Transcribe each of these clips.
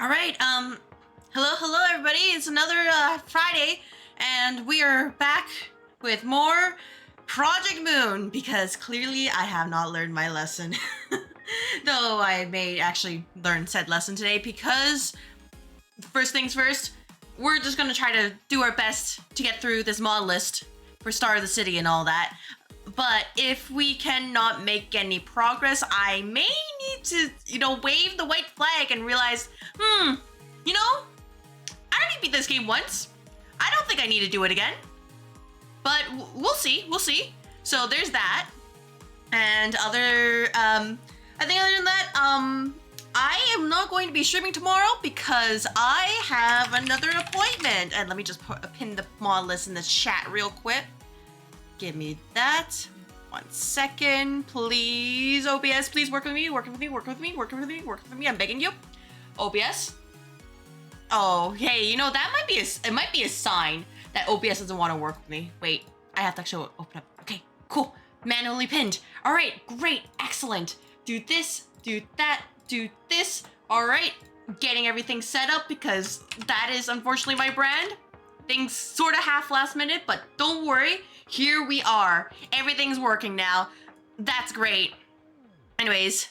All right, hello everybody. It's another Friday, and we are back with more Project Moon, because clearly I have not learned my lesson. Though I may actually learn said lesson today, because first things first, we're just gonna try to do our best to get through this mod list for Star of the City and all that. But if we cannot make any progress, I may need to, wave the white flag and realize, I already beat this game once. I don't think I need to do it again. But we'll see. So there's that. And I think other than that, I am not going to be streaming tomorrow because I have another appointment. And let me just pin the mod list in the chat real quick. Give me that. 1 second, please. OBS, please work with me. I'm begging you. OBS. Oh, hey, that might be a sign that OBS doesn't want to work with me. Wait, I have to actually open up. Okay, cool. Manually pinned. All right, great, excellent. Do this, do that, do this. All right, getting everything set up because that is unfortunately my brand. Things sort of half last minute, but don't worry. Here we are. Everything's working now. That's great. Anyways.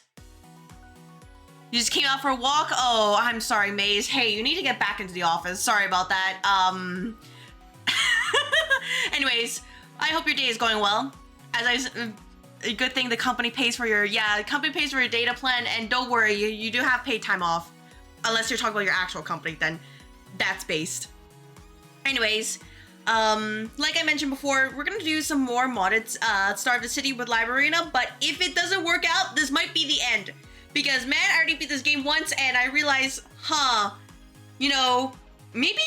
You just came out for a walk? Oh, I'm sorry, Maze. Hey, you need to get back into the office. Sorry about that. Anyways, I hope your day is going well. A good thing the company pays for your, data plan, and don't worry, you do have paid time off. Unless you're talking about your actual company, then that's based. Anyways, like I mentioned before, we're gonna do some more modded Star of the City with Library of Ruina, but if it doesn't work out, this might be the end. Because, man, I already beat this game once, and I realized, maybe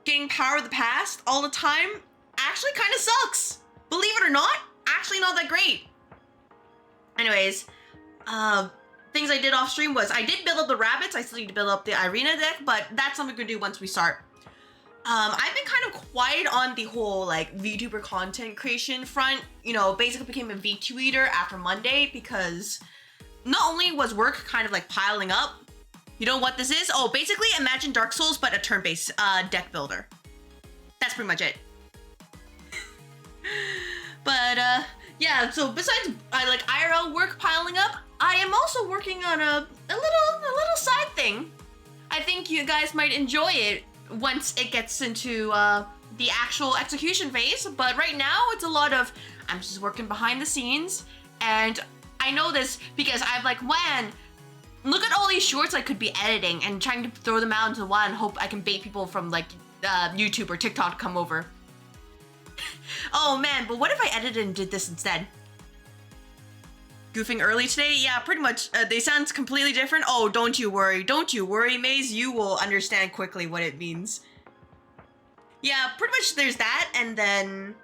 getting Power of the Past all the time actually kind of sucks. Believe it or not, actually not that great. Anyways, things I did off stream was, I did build up the rabbits, I still need to build up the arena deck, but that's something we're gonna do once we start. I've been kind of quiet on the whole, VTuber content creation front. Basically became a VTuber after Monday because not only was work kind of, piling up, you know what this is? Oh, basically imagine Dark Souls, but a turn-based deck builder. That's pretty much it. But, yeah, so besides, IRL work piling up, I am also working on a little side thing. I think you guys might enjoy it once it gets into the actual execution phase, but right now it's a lot of I'm just working behind the scenes, and I know this because I've man, look at all these shorts I could be editing and trying to throw them out into the wild and hope I can bait people from YouTube or TikTok to come over. Oh man, but what if I edited and did this instead? Goofing early today? Yeah, pretty much. They sound completely different. Oh, don't you worry, Maze. You will understand quickly what it means. Yeah, pretty much there's that, and then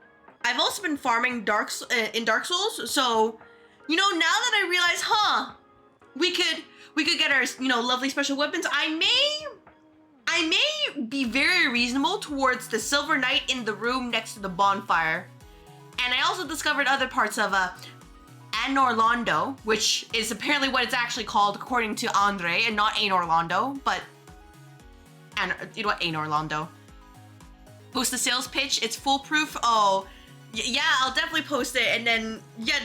I've also been farming in Dark Souls, so, now that I realize, we could get our, lovely special weapons, I may be very reasonable towards the Silver Knight in the room next to the bonfire. And I also discovered other parts of, Anorlando, which is apparently what it's actually called according to Andre, and not Anorlando, but Anorlando. Post the sales pitch, it's foolproof. Oh, yeah, I'll definitely post it, and then, yeah,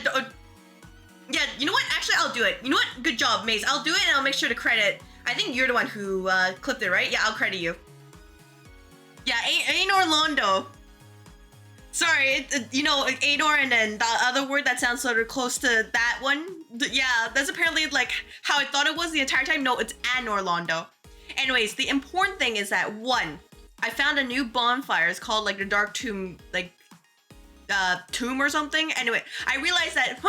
you know what? Actually, I'll do it. You know what? Good job, Maze. I'll do it, and I'll make sure to credit. I think you're the one who clipped it, right? Yeah, I'll credit you. Yeah, Anorlando. Sorry, Anor and then the other word that sounds sort of close to that one. Yeah, that's apparently how I thought it was the entire time. No, it's Anorlando. Anyways, the important thing is that, one, I found a new bonfire. It's called the Dark Tomb, tomb or something. Anyway, I realized that,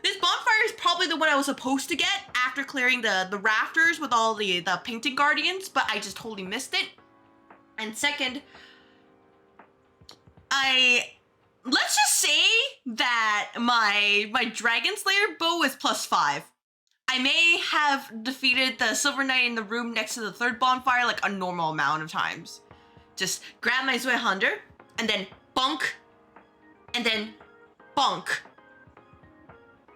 this bonfire is probably the one I was supposed to get after clearing the rafters with all the painted guardians, but I just totally missed it. And second, let's just say that my Dragon Slayer bow is +5. I may have defeated the Silver Knight in the room next to the third bonfire a normal amount of times. Just grab my Zweihander, and then bonk, and then bonk.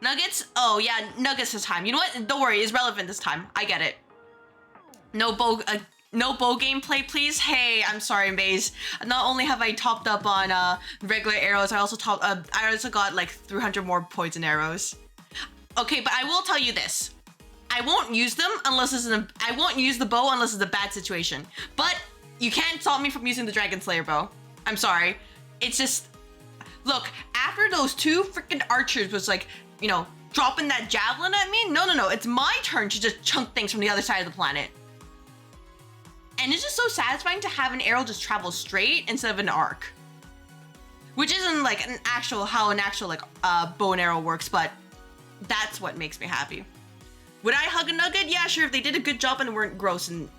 Nuggets? Oh yeah, nuggets this time. You know what? Don't worry, it's relevant this time. I get it. No bow gameplay, please. Hey, I'm sorry, Maze. Not only have I topped up on regular arrows, I also got like 300 more poison arrows. Okay, but I will tell you this. I won't use them unless I won't use the bow unless it's a bad situation. But you can't stop me from using the Dragon Slayer bow. I'm sorry. It's just, look, after those two freaking archers was like, you know, dropping that javelin at me. No. It's my turn to just chunk things from the other side of the planet. And it's just so satisfying to have an arrow just travel straight instead of an arc. Which isn't like how an actual like bow and arrow works, but that's what makes me happy. Would I hug a nugget? Yeah, sure, if they did a good job and weren't gross and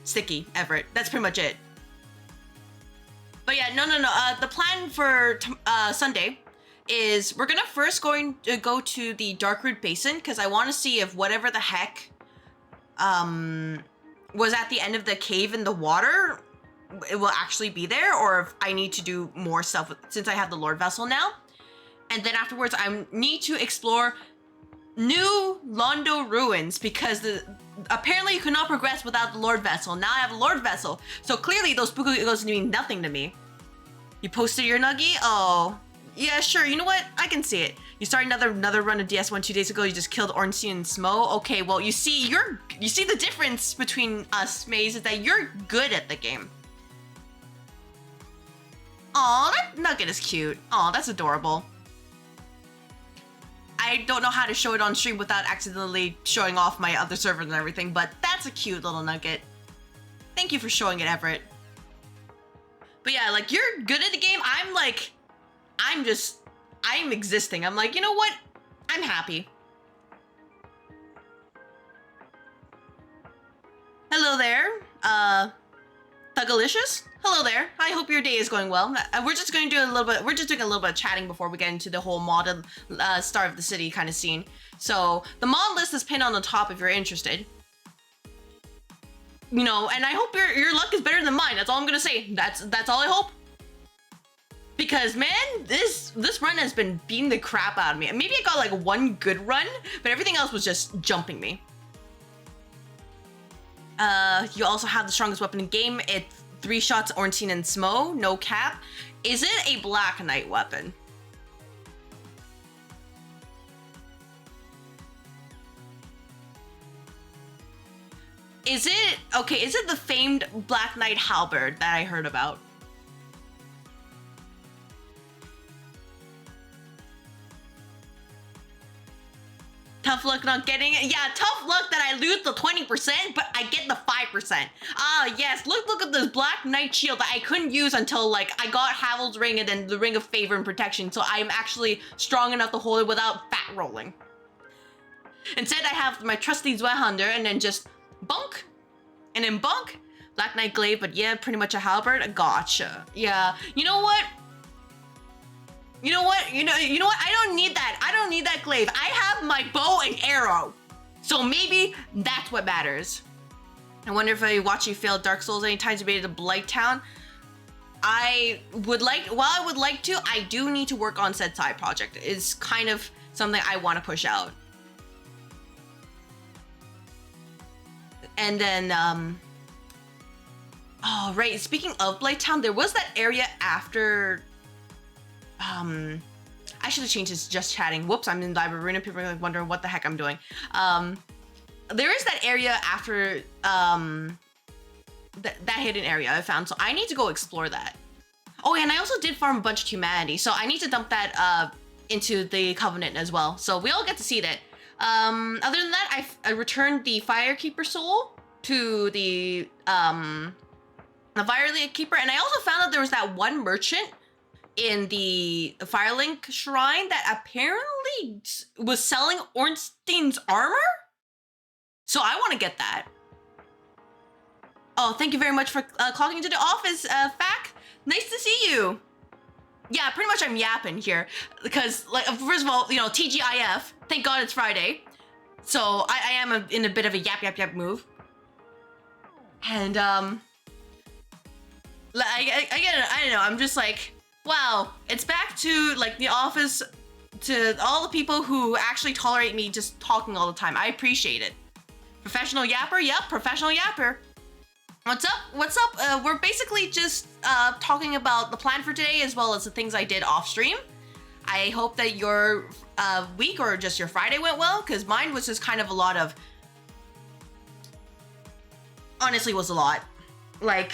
sticky, Everett. That's pretty much it. But yeah, no. The plan for Sunday is we're gonna first go to the Darkroot Basin because I want to see if whatever the heck was at the end of the cave in the water, it will actually be there, or if I need to do more stuff since I have the Lord Vessel now. And then afterwards, I need to explore new Londo ruins because apparently you cannot progress without the Lord Vessel. Now I have a Lord Vessel, so clearly those spooky eagles mean nothing to me. You posted your nuggie? Oh, yeah, sure. You know what? I can see it. You started another run of DS1 2 days ago. You just killed Ornstein and Smo. Okay, well you see the difference between us, Maze, is that you're good at the game. Aw, that nugget is cute. Aw, that's adorable. I don't know how to show it on stream without accidentally showing off my other servers and everything, but that's a cute little nugget. Thank you for showing it, Everett. But yeah, like, you're good at the game. I'm existing. I'm like, you know what? I'm happy. Hello there, Thugalicious. Hello there. I hope your day is going well. We're just doing a little bit of chatting before we get into the whole modded Star of the City kind of scene. So the mod list is pinned on the top if you're interested. You know, and I hope your luck is better than mine. That's all I'm gonna say. That's all I hope. Because man, this run has been beating the crap out of me. Maybe I got like one good run, but everything else was just jumping me. You also have the strongest weapon in the game. It's 3 shots Ornstein and Smo, no cap. Is it a Black Knight weapon? Is it the famed Black Knight halberd that I heard about? Tough luck not getting it. Yeah, tough luck that I lose the 20%, but I get the 5%. Ah, yes. Look at this Black Knight shield that I couldn't use until like I got Havel's ring and then the Ring of Favor and Protection. So I'm actually strong enough to hold it without fat rolling. Instead, I have my trusty Zweihunter and then just bunk, and then bunk. Black Knight glaive, but yeah, pretty much a halberd. Gotcha. Yeah. You know what? You know what? I don't need that. I don't need that glaive. I have my bow and arrow. So maybe that's what matters. I wonder if I watch you fail Dark Souls anytime you made it to Blighttown. While I would like to, I do need to work on said side project. It's kind of something I want to push out. And then, oh, right. Speaking of Blighttown, there was that area after, I should have changed this just chatting. Whoops, I'm in Library of Ruina. People are like wondering what the heck I'm doing. There is that area after, that hidden area I found. So I need to go explore that. Oh, and I also did farm a bunch of humanity. So I need to dump that, into the Covenant as well. So we all get to see that. Other than that, I returned the Firekeeper soul to the Firekeeper, and I also found that there was that one merchant in the Firelink Shrine that apparently was selling Ornstein's armor. So I want to get that. Oh, thank you very much for clocking into the office, Fac. Nice to see you. Yeah, pretty much I'm yapping here because, like, first of all, you know, TGIF. Thank God it's Friday, so I am in a bit of a yap move. And I don't know. I'm just like, wow, it's back to like the office, to all the people who actually tolerate me just talking all the time. I appreciate it. Professional yapper? Yep, professional yapper. What's up? What's up? We're basically just talking about the plan for today as well as the things I did off stream. I hope that your week or just your Friday went well, because mine was just kind of a lot of... Honestly, was a lot. Like,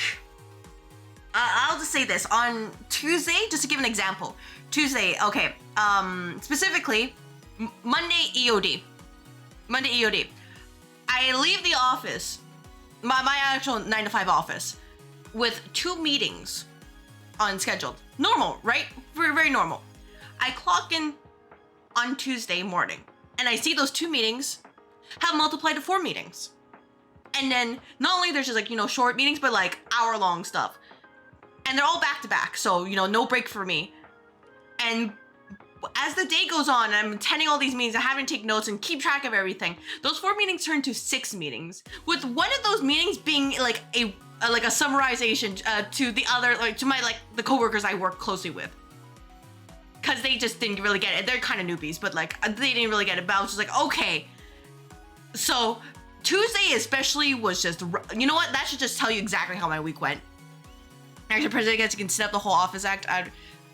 I'll just say this. On Tuesday, just to give an example. Tuesday, okay, specifically, Monday EOD. Monday EOD. I leave the office, my actual 9 to 5 office, with 2 meetings unscheduled. Normal, right? Very, very normal. I clock in on Tuesday morning, and I see those 2 meetings have multiplied to 4 meetings. And then not only there's just like, you know, short meetings, but like hour-long stuff. And they're all back-to-back, so, you know, no break for me. And as the day goes on, I'm attending all these meetings, I having to take notes and keep track of everything. Those 4 meetings turn to 6 meetings, with one of those meetings being like a summarization to the other, like to my the coworkers I work closely with, because they just didn't really get it. They're kind of newbies, but like they didn't really get it. But I was just like, okay. So Tuesday especially was just, you know what? That should just tell you exactly how my week went. Actually, President gets can set up the whole office act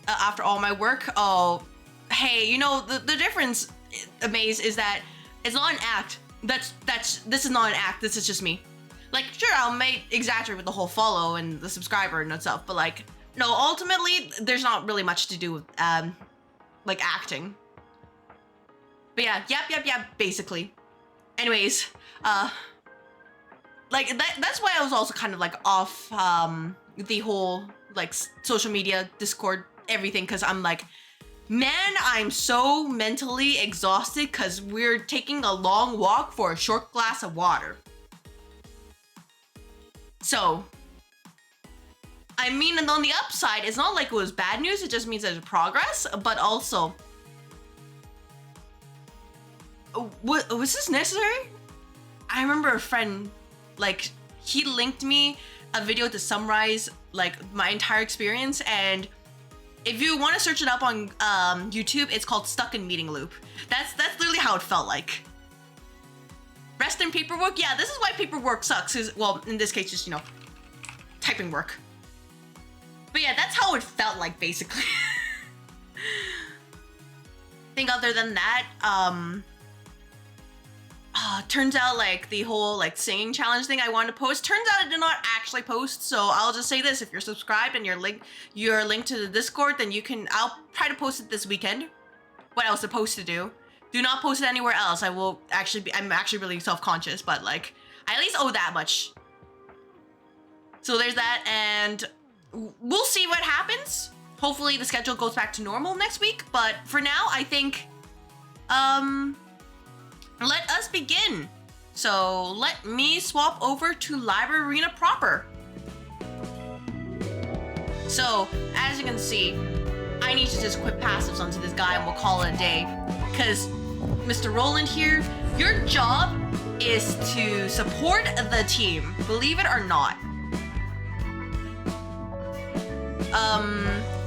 after all my work. Oh, hey, you know the difference, Amaze, is that it's not an act. This is not an act. This is just me. Like, sure, I may exaggerate with the whole follow and the subscriber and stuff, but like, no, ultimately, there's not really much to do with like acting. But yeah, yep, basically. Anyways, like that's why I was also kind of like off the whole like social media, Discord, everything, because I'm like, man, I'm so mentally exhausted because we're taking a long walk for a short glass of water. So, I mean, and on the upside, it's not like it was bad news, it just means there's progress, but also, was this necessary? I remember a friend, like, he linked me a video to summarize, like, my entire experience, and if you want to search it up on YouTube, it's called Stuck in Meeting Loop. That's literally how it felt like. Rest in paperwork? Yeah, this is why paperwork sucks, is, well, in this case, just, you know, typing work. But yeah, that's how it felt like, basically. I think other than that, turns out like the whole like singing challenge thing I wanted to post, turns out I did not actually post, so I'll just say this: if you're subscribed and you're linked to the Discord, then I'll try to post it this weekend. What I was supposed to do. Do not post it anywhere else. I'm actually really self-conscious, but like, I at least owe that much. So there's that, and we'll see what happens. Hopefully the schedule goes back to normal next week, but for now, I think, let us begin. So let me swap over to Library of Ruina proper. So, as you can see, I need to just equip passives onto this guy and we'll call it a day. Because, Mr. Roland here, your job is to support the team, believe it or not.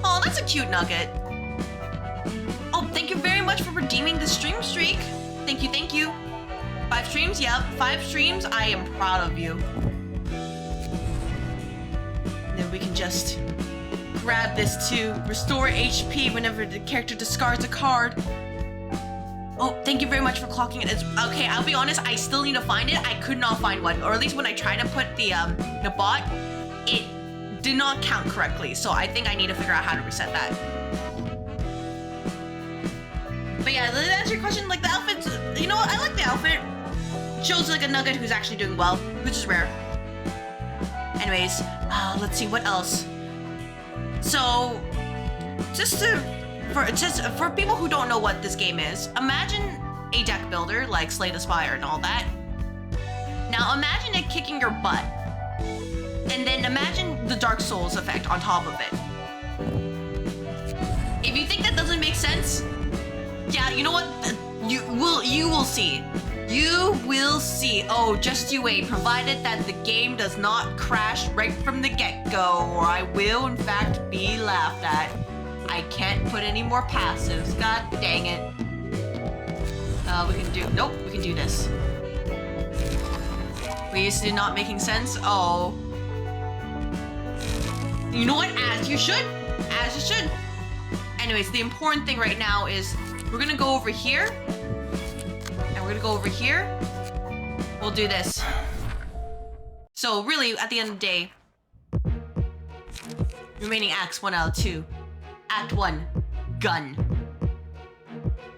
Oh, that's a cute nugget. Oh, thank you very much for redeeming the stream streak. Thank you. 5 streams? Yep, 5 streams. I am proud of you. Then we can just grab this to restore HP whenever the character discards a card. Oh, thank you very much for clocking it. Okay, I'll be honest, I still need to find it. I could not find one, or at least when I tried to put the bot, it did not count correctly. So I think I need to figure out how to reset that. But yeah, to answer your question, like the outfit, you know what? I like the outfit. Shows like a nugget who's actually doing well, which is rare. Anyways, let's see what else. So, for people who don't know what this game is, imagine a deck builder like Slay the Spire and all that. Now imagine it kicking your butt, and then imagine the Dark Souls effect on top of it. If you think that doesn't make sense, yeah, you know what? You will see. You will see. Oh, just you wait. Provided that the game does not crash right from the get-go, or I will, in fact, be laughed at. I can't put any more passives. God dang it. We can do... Nope, we can do this. We used to not making sense. Oh. You know what? As you should. As you should. Anyways, the important thing right now is we're gonna go over here. And we're gonna go over here. We'll do this. So really, at the end of the day, remaining acts 1 out of 2. Act 1, gun.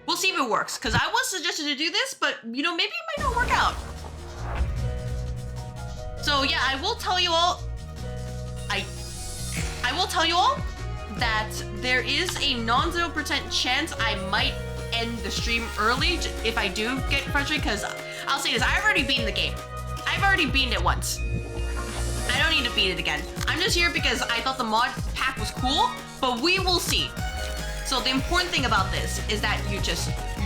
We'll see if it works, because I was suggested to do this, but you know, maybe it might not work out. So yeah, I will tell you all, I will tell you all that there is a non-0% chance I might end the stream early if I do get frustrated, because I'll say this, I've already beaten the game. I've already beaten it once. I don't need to beat it again. I'm just here because I thought the mod pack was cool, but we will see. So the important thing about this is that you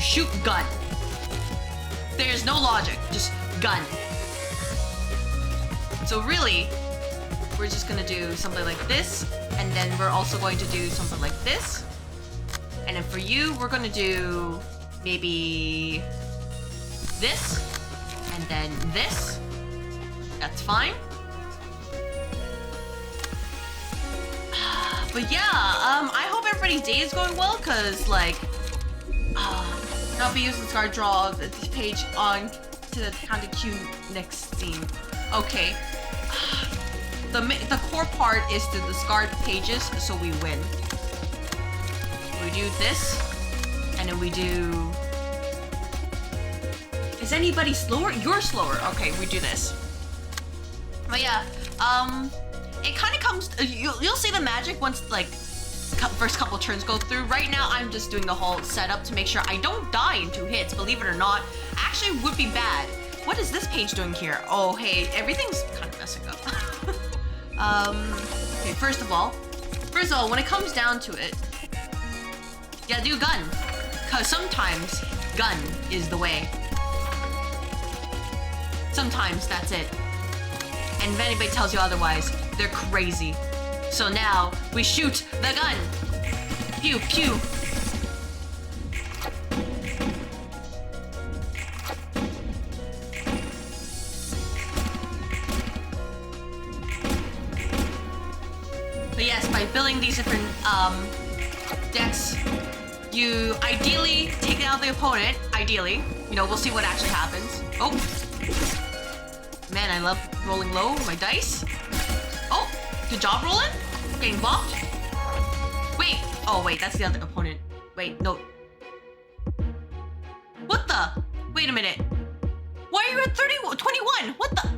shoot gun. There's no logic, just gun. So really, we're just gonna do something like this, and then we're also going to do something like this. And then for you, we're gonna do maybe this, and then this. That's fine. But yeah, I hope everybody's day is going well, cause like, I'll be using Scar Draw this page on to the kind of cute next scene. Okay. The core part is to the scarred pages, so we win. We do this, and then we do... Is anybody slower? You're slower. Okay, we do this. But yeah, it kind of comes... You'll see the magic once, like, first couple turns go through. Right now, I'm just doing the whole setup to make sure I don't die in 2 hits. Believe it or not, actually would be bad. What is this page doing here? Oh, hey, everything's kind of messing up. Okay, first of all, when it comes down to it, yeah, do gun. Cause sometimes gun is the way. Sometimes that's it. And if anybody tells you otherwise, they're crazy. So now we shoot the gun. Pew, pew. But yes, by building these different decks, you ideally take out the opponent. Ideally, you know, we'll see what actually happens. Oh, man, I love rolling low my dice. Oh, good job rolling. Getting bopped. Wait, oh wait, that's the other opponent. Wait, no. What the? Wait a minute. Why are you at 21? What the?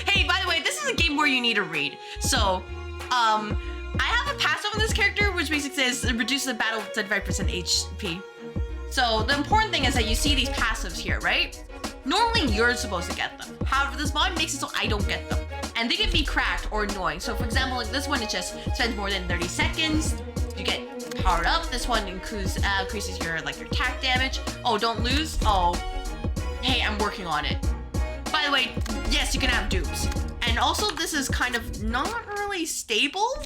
Hey, by the way, this is a game where you need to read. So, I have a passive on this character, which basically says it reduces the battle 75% HP. So the important thing is that you see these passives here, right? Normally you're supposed to get them. However, this mod makes it so I don't get them. And they can be cracked or annoying. So for example, like this one, it just spends more than 30 seconds. You get powered up. This one increases your attack damage. Oh, don't lose. Oh, hey, I'm working on it. By the way, yes, you can have dupes. And also this is kind of not really stable.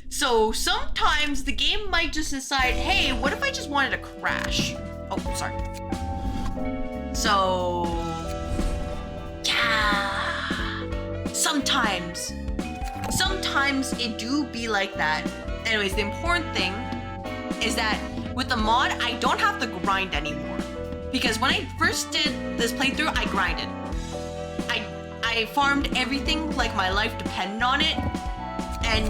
So sometimes the game might just decide, hey, what if I just wanted to crash? Oh, sorry. So, yeah. Sometimes it do be like that. Anyways, the important thing is that with the mod, I don't have to grind anymore. Because when I first did this playthrough, I grinded. I farmed everything like my life depended on it. And,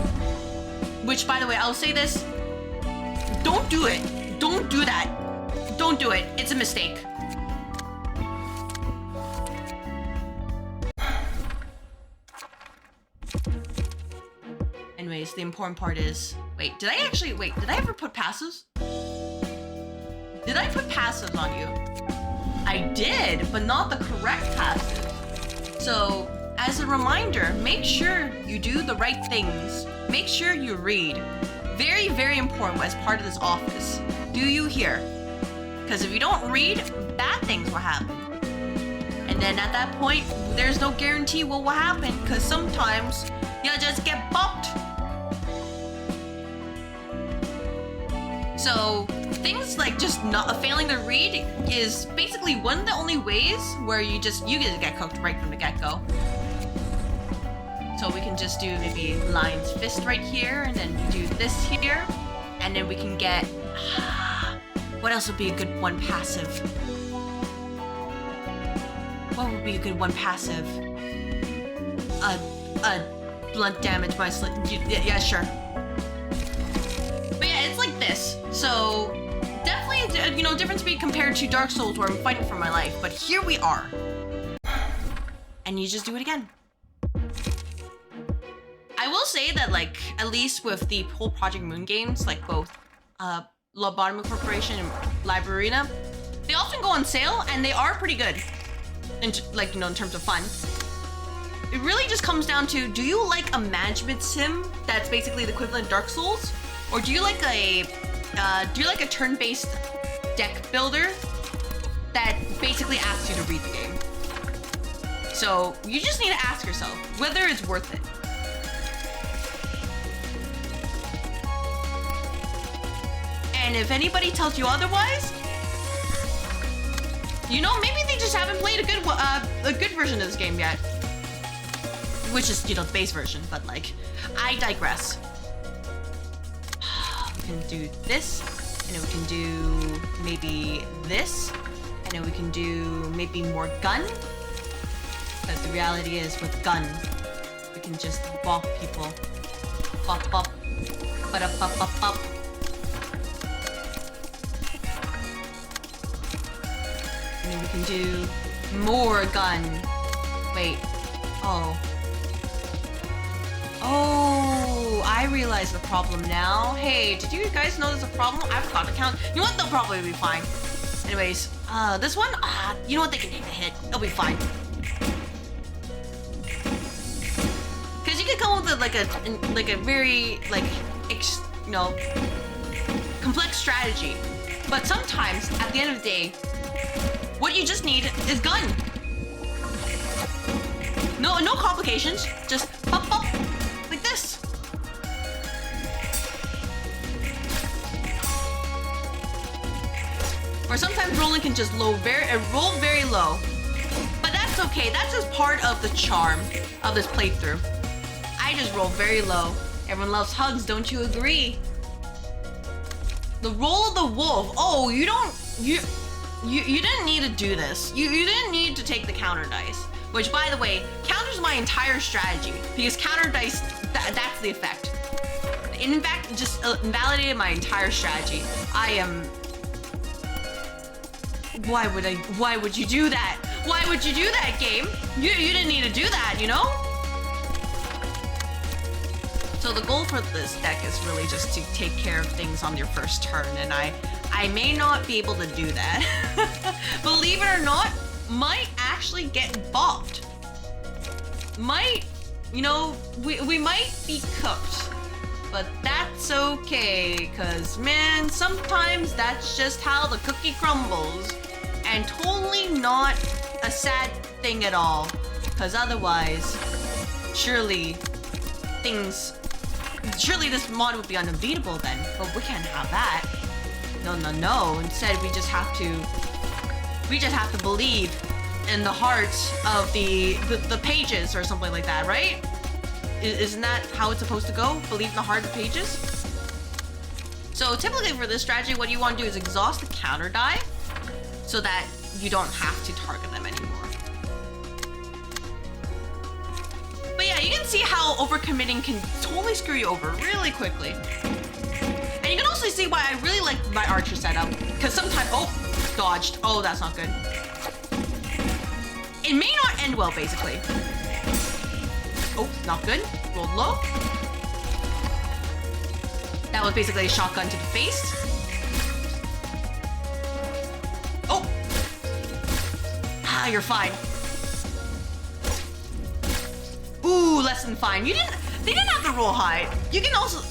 which by the way, I'll say this, don't do it. Don't do that. Don't do it. It's a mistake. Anyways, the important part is, wait, did I ever put passives? Did I put passives on you? I did, but not the correct passive. So, as a reminder, make sure you do the right things. Make sure you read. Very, very important as part of this office. Do you hear? Because if you don't read, bad things will happen. And then at that point, there's no guarantee what will happen, because sometimes you'll just get bopped. So things like just not failing to read is basically one of the only ways where you get cooked right from the get-go. So we can just do maybe Lion's Fist right here, and then do this here, and then we can get... what else would be a good one passive? What would be a good one passive? Blunt damage by slit. Yeah, sure. But yeah, it's like this. So definitely, you know, difference be compared to Dark Souls where I'm fighting for my life. But here we are, and you just do it again. I will say that, like, at least with the whole Project Moon games, like both Lobotomy Corporation and Library of Ruina, they often go on sale, and they are pretty good. In, like, you know, in terms of fun. It really just comes down to, do you like a management sim that's basically the equivalent of Dark Souls? Or do you like a turn-based deck builder that basically asks you to read the game? So you just need to ask yourself whether it's worth it. And if anybody tells you otherwise, you know, maybe they just haven't played a good version of this game yet. Which is, you know, the base version, but like, I digress. We can do this, and then we can do maybe this, and then we can do maybe more gun. Because the reality is, with gun, we can just bop people. Bop, bop, ba-da, bop, bop, bop. And then we can do more gun. Wait. Oh. Oh, I realize the problem now. Hey, did you guys know there's a problem? I forgot to count. You know what? They'll probably be fine. Anyways, this one? You know what? They can take a hit. They'll be fine. Because you can come with like a very, like, you know, complex strategy. But sometimes, at the end of the day, what you just need is gun. No complications. Just pop, pop, like this. Or sometimes rolling can just roll very low. But that's okay. That's just part of the charm of this playthrough. I just roll very low. Everyone loves hugs, don't you agree? The roll of the wolf. Oh, you didn't need to do this. You didn't need to take the counter dice. Which, by the way, counters my entire strategy. Because counter dice, that's the effect. In fact, it just invalidated my entire strategy. I am... Why would you do that? Why would you do that, game? You didn't need to do that, you know? So the goal for this deck is really just to take care of things on your first turn, and I may not be able to do that. Believe it or not, might actually get bopped. Might, you know, we might be cooked. But that's okay, cause man, sometimes that's just how the cookie crumbles. And totally not a sad thing at all. Cause otherwise, surely this mod would be unbeatable then. But we can't have that. No. Instead, we just have to believe in the hearts of the pages or something like that, right? Isn't that how it's supposed to go? Believe in the heart of the pages? So typically for this strategy, what you want to do is exhaust the counter die so that you don't have to target them anymore. But yeah, you can see how overcommitting can totally screw you over really quickly. And you can also see why I really like my archer setup. Because sometimes, oh, dodged. Oh, that's not good. It may not end well, basically. Oh, not good. Rolled low. That was basically a shotgun to the face. Oh! Ah, you're fine. Ooh, less than fine. They didn't have to roll high. You can also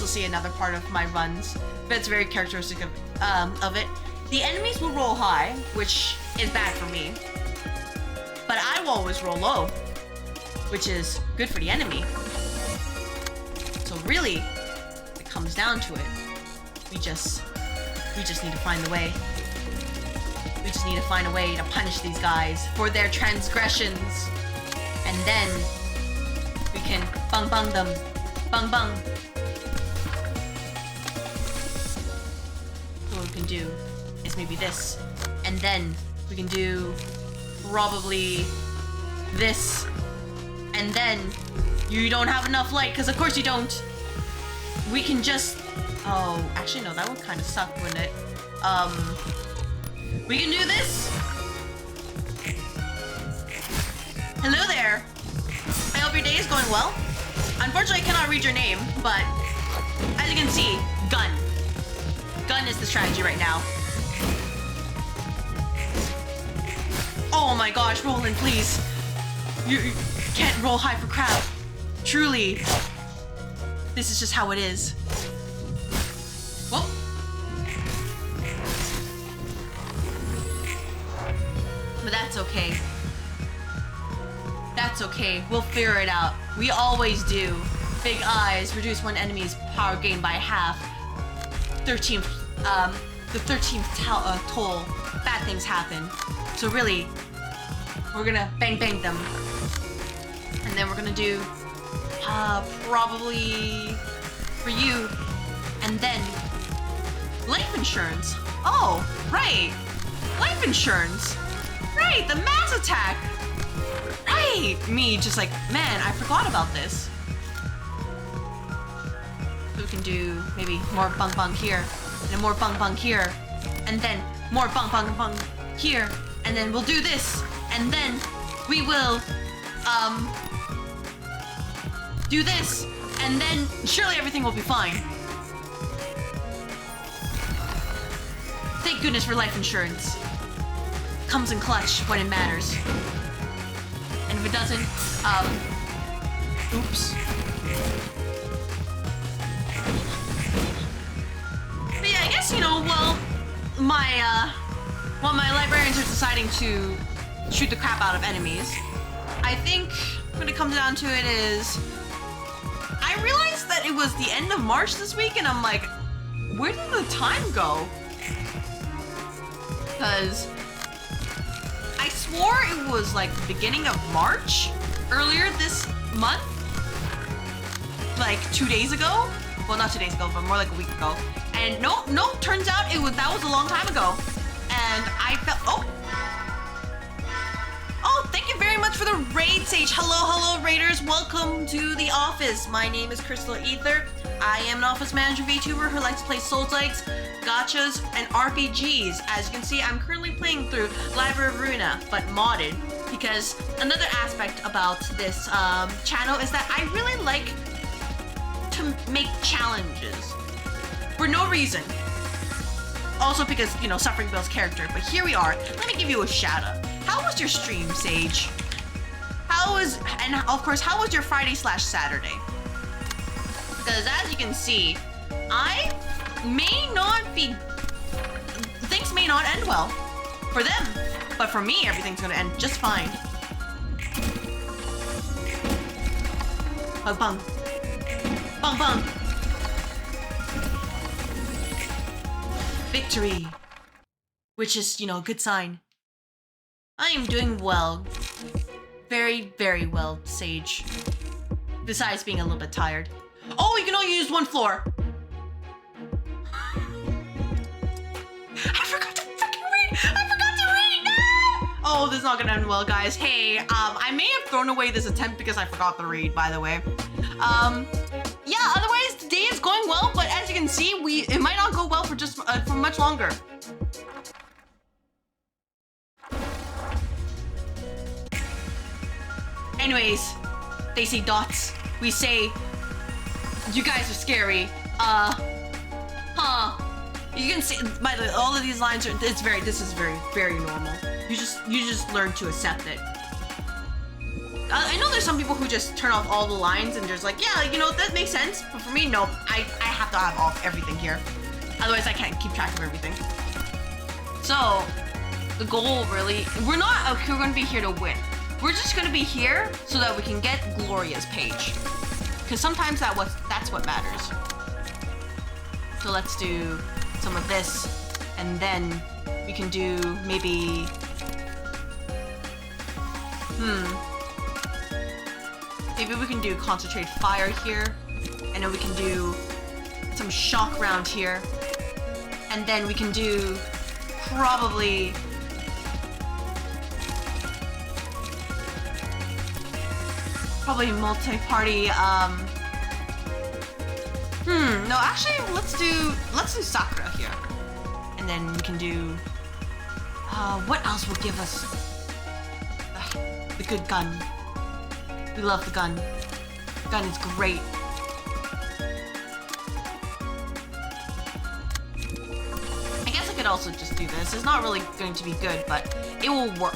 see another part of my runs that's very characteristic of it. The enemies will roll high, which is bad for me. But I will always roll low, which is good for the enemy. So really, it comes down to it. We just need to find the way. We just need to find a way to punish these guys for their transgressions. And then we can bang bang them. Bang bang. So what we can do is maybe this. And then we can do probably this. And then you don't have enough light, because of course you don't. We can just... Oh, actually no, that would kind of suck, wouldn't it? We can do this. Hello there. I hope your day is going well. Unfortunately, I cannot read your name, but as you can see, gun. Gun is the strategy right now. Oh my gosh, Roland, please. You can't roll high for crap. Truly. This is just how it is. Whoa. But that's okay. That's okay. We'll figure it out. We always do. Big eyes reduce one enemy's power gain by half. 13th, the 13th toll. Bad things happen. So really, we're gonna bang bang them. And then we're gonna do probably for you. And then life insurance. Oh, right. Life insurance. Right, the mass attack. Right. Me just like, man, I forgot about this. So we can do maybe more bang bang here. And more bang bang here. And then more bang bang bang here. And then we'll do this. And then we will do this, and then surely everything will be fine. Thank goodness for life insurance. Comes in clutch when it matters. And if it doesn't, oops. But yeah, I guess, you know, well, my librarians are deciding to shoot the crap out of enemies, I think when it comes down to it is, I realized that it was the end of March this week, and I'm like, where did the time go? Because I swore it was like the beginning of March earlier this month, like 2 days ago. Well, not 2 days ago, but more like a week ago. And no, turns out that was a long time ago. And I felt, Oh, thank you very much for the raid, Sage. Hello, raiders. Welcome to the office. My name is CrystalAether. I am an office manager VTuber who likes to play Souls-likes, gachas, and RPGs. As you can see, I'm currently playing through Library of Ruina, but modded, because another aspect about this channel is that I really like to make challenges for no reason. Also because, you know, suffering builds character, but here we are. Let me give you a shout out. How was your stream, Sage? And of course, how was your Friday/Saturday? Because as you can see, things may not end well for them, but for me, everything's gonna end just fine. Bang bang. Bang bang. Victory. Which is, you know, a good sign. I am doing well. Very, very well, Sage. Besides being a little bit tired. Oh, you can only use one floor. I forgot to freaking read. No! Oh, this is not gonna end well, guys. Hey, I may have thrown away this attempt because I forgot to read, by the way. Yeah, otherwise the day is going well, but as you can see, it might not go well for for much longer. Anyways, they say dots. We say, you guys are scary. You can see by all of these lines this is very, very normal. You just learn to accept it. I know there's some people who just turn off all the lines and just like, yeah, you know, that makes sense. But for me, no, I have to have everything here. Otherwise, I can't keep track of everything. So, the goal really, we're going to be here to win. We're just going to be here so that we can get Gloria's page. Because sometimes that's what matters. So let's do some of this, and then we can do maybe, maybe we can do concentrate fire here, and then we can do some shock round here, and then we can do probably multi-party. No, actually, let's do Sakura here, and then we can do. What else will give us the good gun? We love the gun. The gun is great. I guess I could also just do this. It's not really going to be good, but it will work.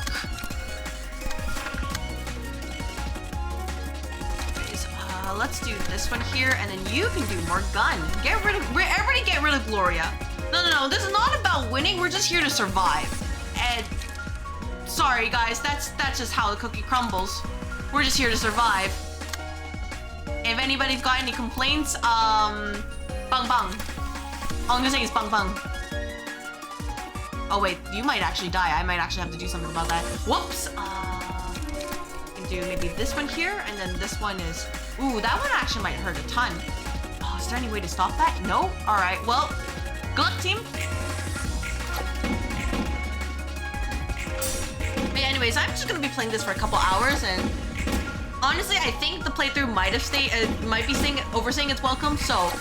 Let's do this one here, and then you can do more gun. Everybody get rid of Gloria. No, this is not about winning. We're just here to survive. And sorry guys, that's just how the cookie crumbles. We're just here to survive. If anybody's got any complaints, bang bang. All I'm gonna say is bang bang. Oh wait, you might actually die. I might actually have to do something about that. Whoops. We can do maybe this one here, and then this one is. Ooh, that one actually might hurt a ton. Oh, is there any way to stop that? No? Alright, well, good luck, team. But anyways, I'm just gonna be playing this for a couple hours, and honestly, I think the playthrough might be overstaying its welcome, so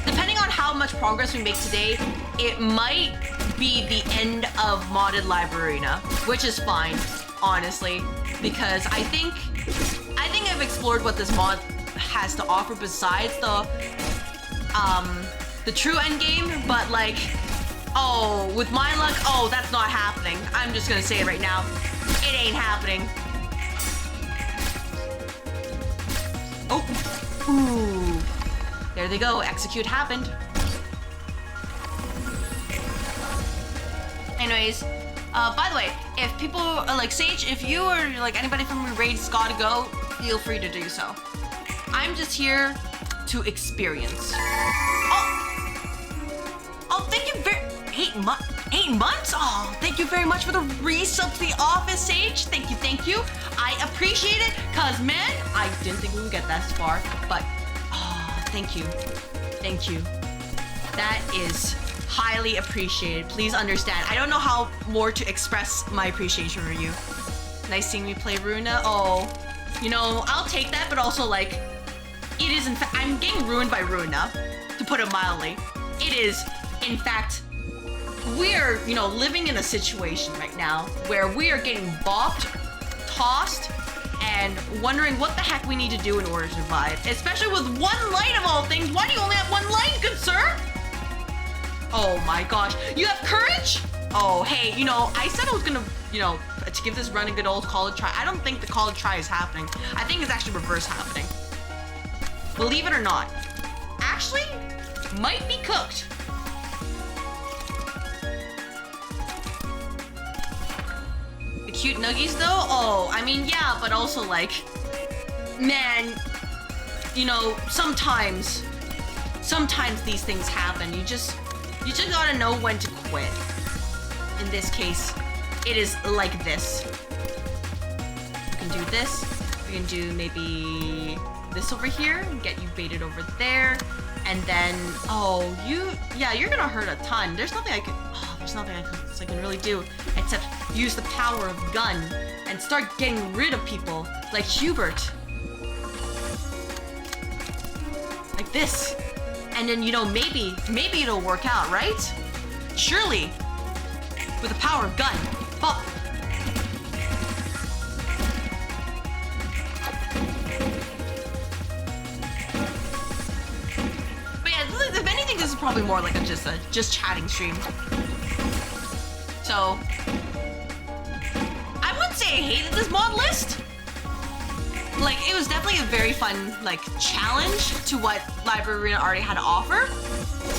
depending on how much progress we make today, it might be the end of modded Library of Ruina, which is fine, honestly, because I think I've explored what this mod has to offer besides the true end game, but like, oh, with my luck, oh, that's not happening. I'm just gonna say it right now. It ain't happening. Oh, ooh, there they go. Execute happened. Anyways, by the way, if people like Sage, if you or like anybody from your raids gotta go, feel free to do so. I'm just here to experience. Oh, thank you very 8 months. Oh, thank you very much for the resub to the office, Sage. Thank you. I appreciate it, cause man, I didn't think we would get that far, but oh, thank you. That is highly appreciated. Please understand. I don't know how more to express my appreciation for you. Nice seeing me play Ruina. Oh, you know, I'll take that, but also like, it is in fact, I'm getting ruined by Ruina, to put it mildly. It is, in fact, we're, you know, living in a situation right now where we are getting bopped, tossed, and wondering what the heck we need to do in order to survive. Especially with one light of all things. Why do you only have one light, good sir? Oh my gosh. You have courage? Oh, hey, you know, I said I was gonna, you know, to give this run a good old college try. I don't think the college try is happening. I think it's actually reverse happening. Believe it or not. Actually, might be cooked. The cute nuggies though? Oh, I mean, yeah, but also like, man, you know, sometimes these things happen. You just gotta know when to quit. In this case, it is like this. We can do this. We can do maybe this over here and get you baited over there. And then, oh, you're gonna hurt a ton. There's nothing I can really do except use the power of gun and start getting rid of people like Hubert. Like this. And then, you know, maybe it'll work out, right? Surely. With the power of gun. But yeah, if anything, this is probably more like a just chatting stream. So I wouldn't say I hated this mod list. Like, it was definitely a very fun, like, challenge to what Library of Ruina already had to offer.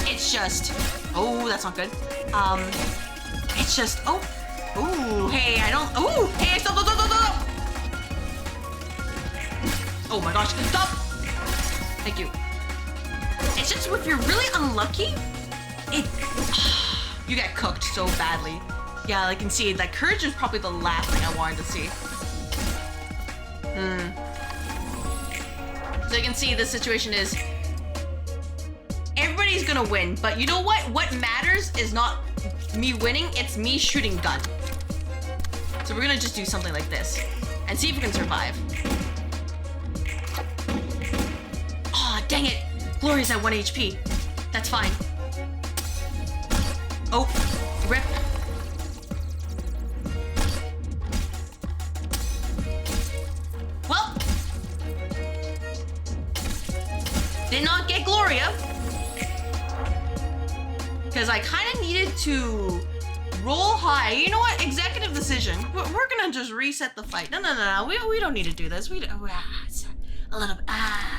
It's just, oh, that's not good. It's just, oh, hey, stop. Oh my gosh, stop. Thank you. It's just, if you're really unlucky, You get cooked so badly. Yeah, I can see, like, courage is probably the last thing I wanted to see. So you can see the situation is, everybody's gonna win, but you know what? What matters is not me winning, it's me shooting gun. So we're gonna just do something like this, and see if we can survive. Aw, dang it! Glory's at 1 HP. That's fine. Oh, rip. Well, did not get Gloria. Because I kind of needed to roll high. You know what? Executive decision. We're gonna just reset the fight. No. We don't need to do this. We don't. A little. Nah.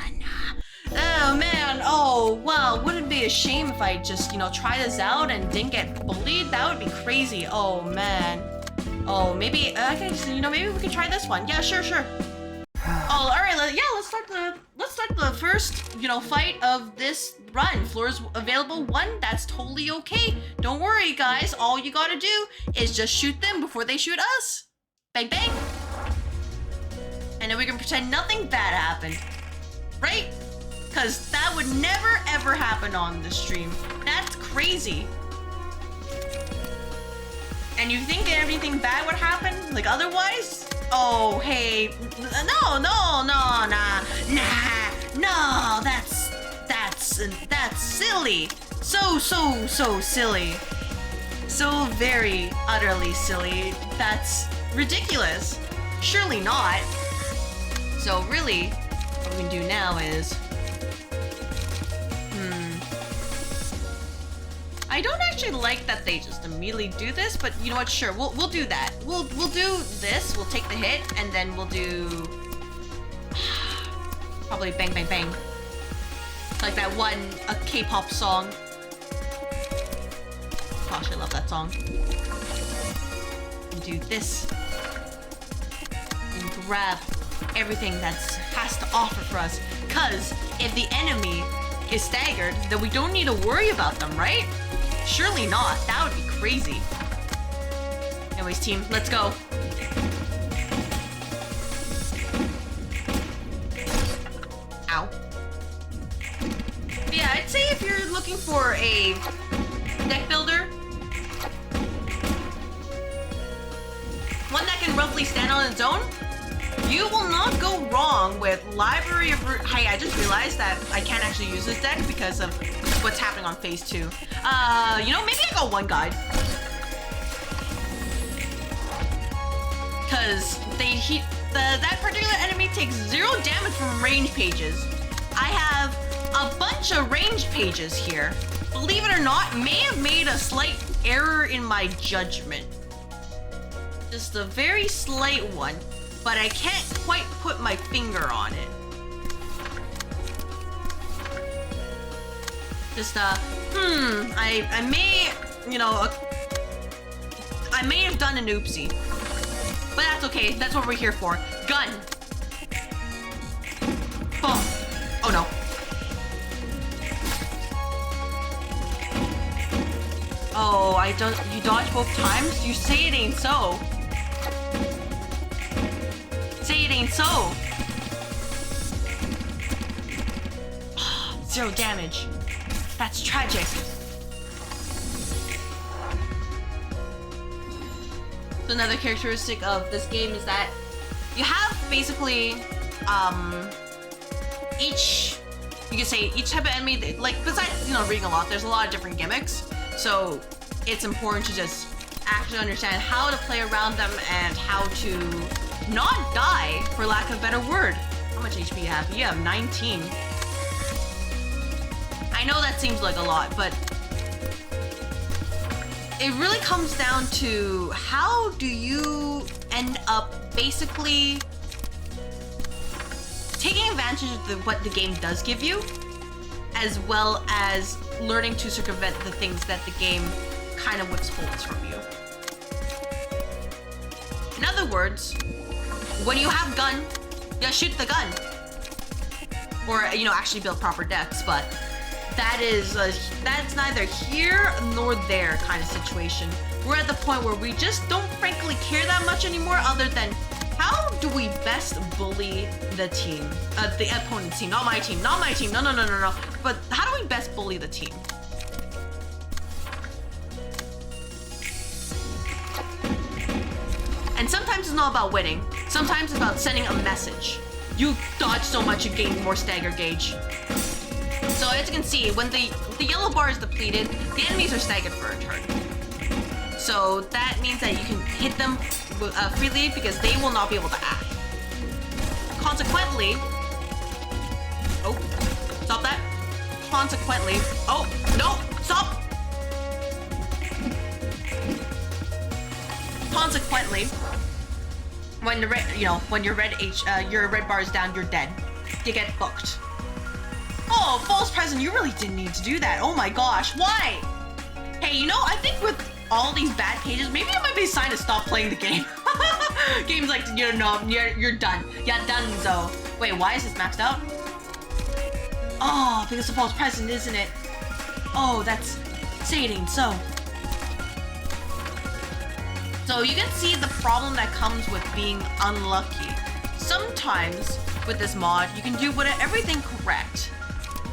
Oh man. Oh wow. Wouldn't it be a shame if I just try this out and didn't get bullied? That would be crazy. Oh man. Oh maybe. Okay. So maybe we can try this one. Yeah. Sure. Oh, all right. Let's start the first fight of this run. Floors available 1. That's totally okay. Don't worry, guys. All you gotta do is just shoot them before they shoot us. Bang bang. And then we can pretend nothing bad happened, right? Because that would never ever happen on the stream. That's crazy. And you think anything bad would happen like otherwise? Oh, hey, no, that's silly. So silly. So very utterly silly. That's ridiculous. Surely not. So really, what we can do now is, I don't actually like that they just immediately do this, but you know what? Sure, we'll do that. We'll do this. We'll take the hit, and then we'll do probably bang bang bang, like that one K-pop song. Gosh, I love that song. And do this and grab everything that has to offer for us. Cause if the enemy is staggered, then we don't need to worry about them, right? Surely not. That would be crazy. Anyways, team, let's go. Ow. But yeah, I'd say if you're looking for a deck builder, one that can roughly stand on its own, you will not go wrong with Library of Ruina. Hey, I just realized that I can't actually use this deck because of what's happening on phase 2. Maybe I got one guide. Because that particular enemy takes 0 damage from range pages. I have a bunch of range pages here. Believe it or not, may have made a slight error in my judgment. Just a very slight one. But I can't quite put my finger on it. Just, I may, I may have done an oopsie. But that's okay, that's what we're here for. Gun! Boom! Oh no. Oh, you dodge both times? You say it ain't so. Say it ain't so. 0 damage. That's tragic. So another characteristic of this game is that you have basically each type of enemy, like besides reading a lot, there's a lot of different gimmicks. So it's important to just actually understand how to play around them and how to not die, for lack of a better word. How much HP you have? You have 19. I know that seems like a lot, but it really comes down to how do you end up basically taking advantage of what the game does give you, as well as learning to circumvent the things that the game kind of withholds from you. In other words, when you have gun, you shoot the gun. Or, actually build proper decks, but that's neither here nor there kind of situation. We're at the point where we just don't frankly care that much anymore, other than how do we best bully the team, the opponent's team, not my team, no, but how do we best bully the team? And sometimes it's not about winning, sometimes it's about sending a message. You dodge so much, you gain more stagger gauge. So as you can see, when the yellow bar is depleted, the enemies are staggered for a turn. So that means that you can hit them freely because they will not be able to act. Consequently, oh, stop that. Consequently, oh, no, stop. Consequently, when the red, when your red bar is down, you're dead. You get booked. Oh, false present, you really didn't need to do that. Oh my gosh, why? Hey, I think with all these bad pages, maybe it might be a sign to stop playing the game. Game's like, you're done. You're donezo. Wait, why is this maxed out? Oh, because of false present, isn't it? Oh, that's saying so. So you can see the problem that comes with being unlucky. Sometimes with this mod, you can do everything correct,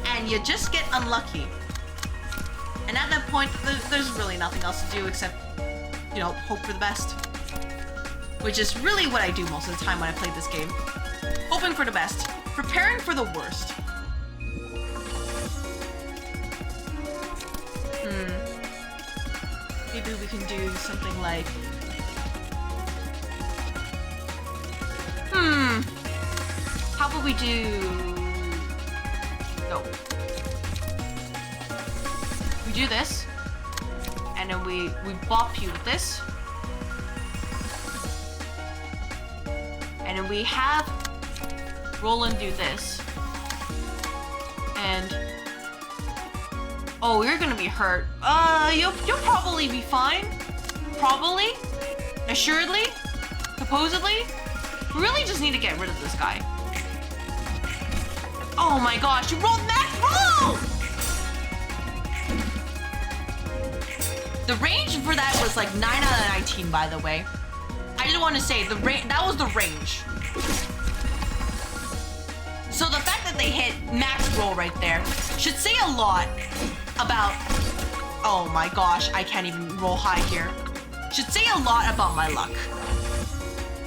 and you just get unlucky. And at that point, there's really nothing else to do except, hope for the best. Which is really what I do most of the time when I play this game. Hoping for the best, preparing for the worst. Maybe we can do something like... How about we do... No. We do this, and then we bop you with this. And then we have Roland do this. And... Oh, you're gonna be hurt. You'll probably be fine. Probably. Assuredly. Supposedly. We really just need to get rid of this guy. Oh my gosh, you rolled max roll! The range for that was like 9 out of 19, by the way. I just want to say, that was the range. So the fact that they hit max roll right there should say a lot about... Oh my gosh, I can't even roll high here. Should say a lot about my luck.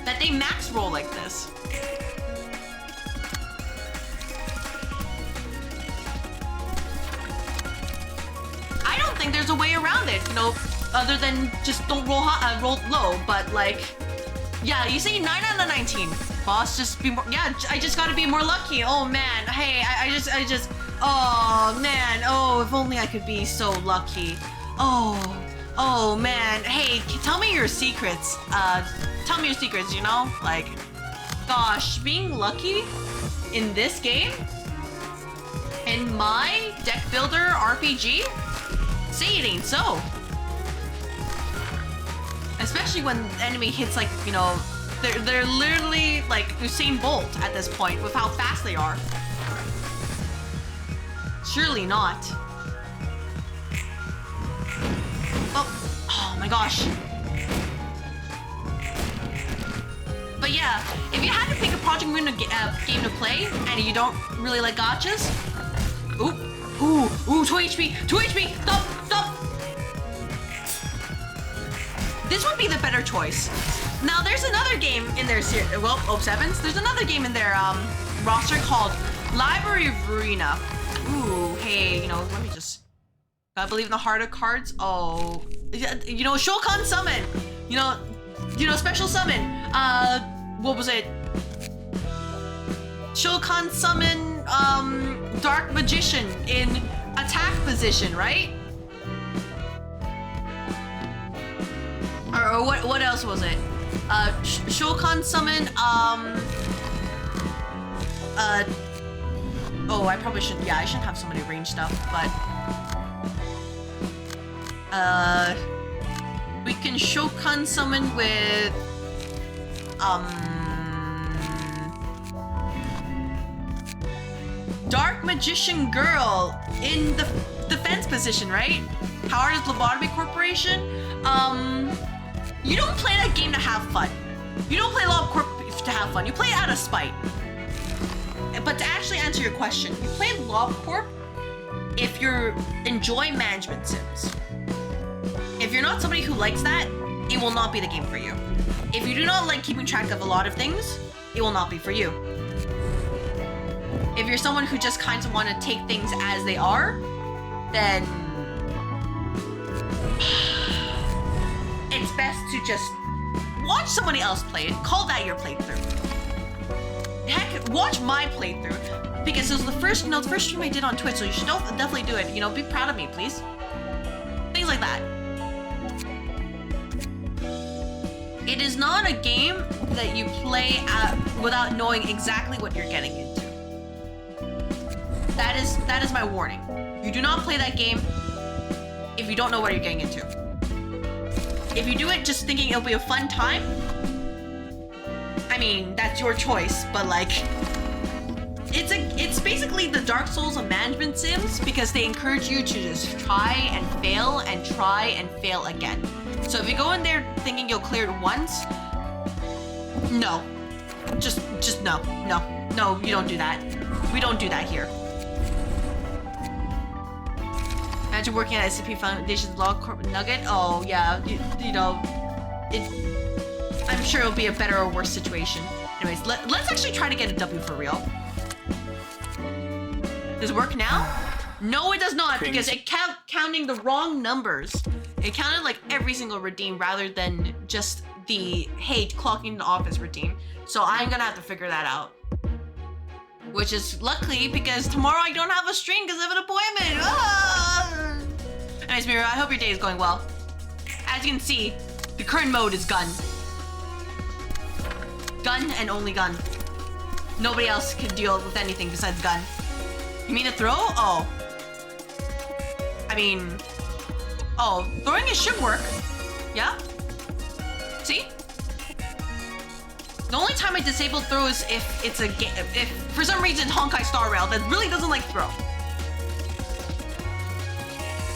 That they max roll like this. I don't think there's a way around it, other than just don't roll high, roll low, but like... Yeah, you say 9 out of 19. Boss, just be more... Yeah, I just gotta be more lucky. Oh man, hey, I just... Oh man, oh, if only I could be so lucky. Oh man, hey, tell me your secrets. Tell me your secrets, Like, gosh, being lucky in this game, in my deck builder RPG, say it ain't so. Especially when the enemy hits like, they're literally like Usain Bolt at this point with how fast they are. Surely not. Oh my gosh. But yeah, if you had to pick a Project Moon game to play and you don't really like gotchas, ooh, 2 HP, stop. This would be the better choice. Now there's another game in their Sevens. There's another game in their roster called Library of Ruina. Ooh, hey, let me just... I believe in the heart of cards. Oh, Shulkan Summon. Special summon. What was it? Shulkan Summon, Dark Magician in attack position, right? Or what else was it? Shulkan Summon, oh, I probably shouldn't, I shouldn't have so many range stuff, but... We can Shulkan Summon with... Dark Magician Girl in the defense position, right? Howard's Lobotomy Corporation. You don't play that game to have fun. You don't play Lob Corp to have fun. You play it out of spite. But to actually answer your question, you play Lob Corp if you're enjoying management sims. If you're not somebody who likes that, it will not be the game for you. If you do not like keeping track of a lot of things, it will not be for you. If you're someone who just kind of want to take things as they are, then it's best to just watch somebody else play it. Call that your playthrough. Heck, watch my playthrough because it was the first, the first stream I did on Twitch. So you should definitely do it. Be proud of me, please. Things like that. It is not a game that you play without knowing exactly what you're getting into. That is my warning. You do not play that game if you don't know what you're getting into. If you do it just thinking it'll be a fun time, I mean, that's your choice, but like, it's basically the Dark Souls of management sims because they encourage you to just try and try and fail again. So if you go in there thinking you'll clear it once, no. Just no, you don't do that. We don't do that here. Imagine working at SCP Foundation's Log Corp Nugget. Oh yeah, I'm sure it'll be a better or worse situation. Anyways, let's actually try to get a W for real. Does it work now? No, it does not, because it kept counting the wrong numbers. It counted like every single redeem rather than just the, hey, clocking the office redeem. So I'm gonna have to figure that out. Which is luckily because tomorrow I don't have a stream because I have an appointment. Ah! Anyways, Mira, I hope your day is going well. As you can see, the current mode is gun. Gun and only gun. Nobody else can deal with anything besides gun. You mean a throw? Oh. I mean... Oh, throwing it should work. Yeah? See? The only time I disable throw is if it's a game, if for some reason Honkai Star Rail that really doesn't like throw.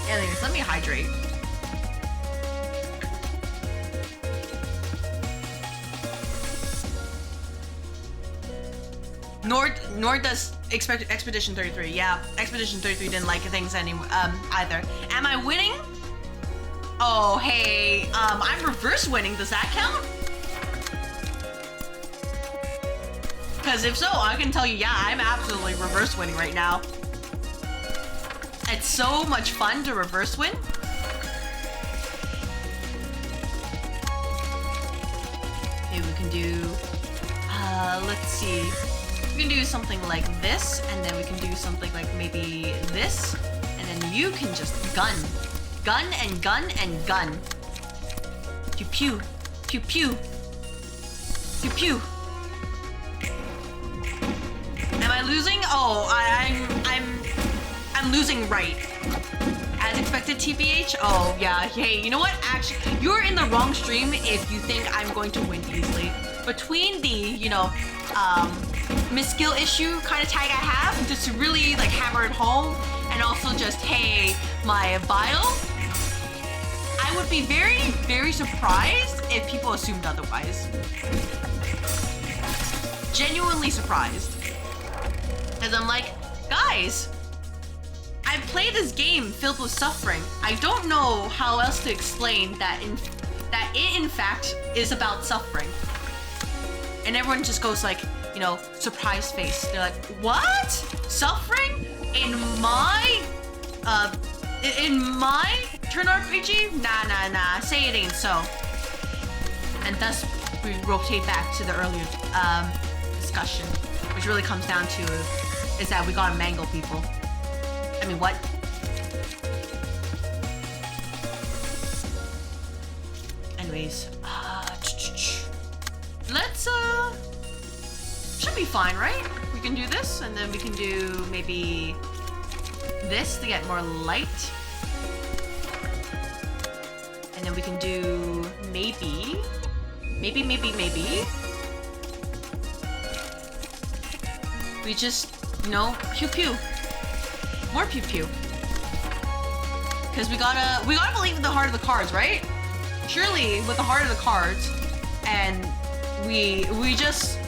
Anyways, let me hydrate. Nord does Expedition 33. Yeah, Expedition 33 didn't like things either. Am I winning? Oh, hey, I'm reverse winning. Does that count? Because if so, I can tell you, yeah, I'm absolutely reverse winning right now. It's so much fun to reverse win. Maybe we can do, let's see. We can do something like this, and then we can do something like maybe this, and then you can just gun. Gun and gun and gun. Pew pew. Pew pew. Pew pew. Am I losing? Oh, I'm losing right. As expected, TBH? Oh, yeah. Hey, you know what? Actually, you're in the wrong stream if you think I'm going to win easily. Between the, misskill issue kind of tag I have, just to really, like, hammer it home, and also just, hey, my bio, I would be very, very surprised if people assumed otherwise. Genuinely surprised. Because I'm like, guys, I play this game filled with suffering. I don't know how else to explain that it in fact is about suffering. And everyone just goes like, surprised face. They're like, what? Suffering? In my turn RPG? Nah. Say it ain't so. And thus we rotate back to the earlier discussion, which really comes down to is that we gotta mangle people. I mean, what? Anyways, let's should be fine, right? We can do this, and then we can do maybe this to get more light. And then we can do maybe. We just You know, pew pew. More pew pew. Because we gotta believe in the heart of the cards, right? Surely with the heart of the cards, and we just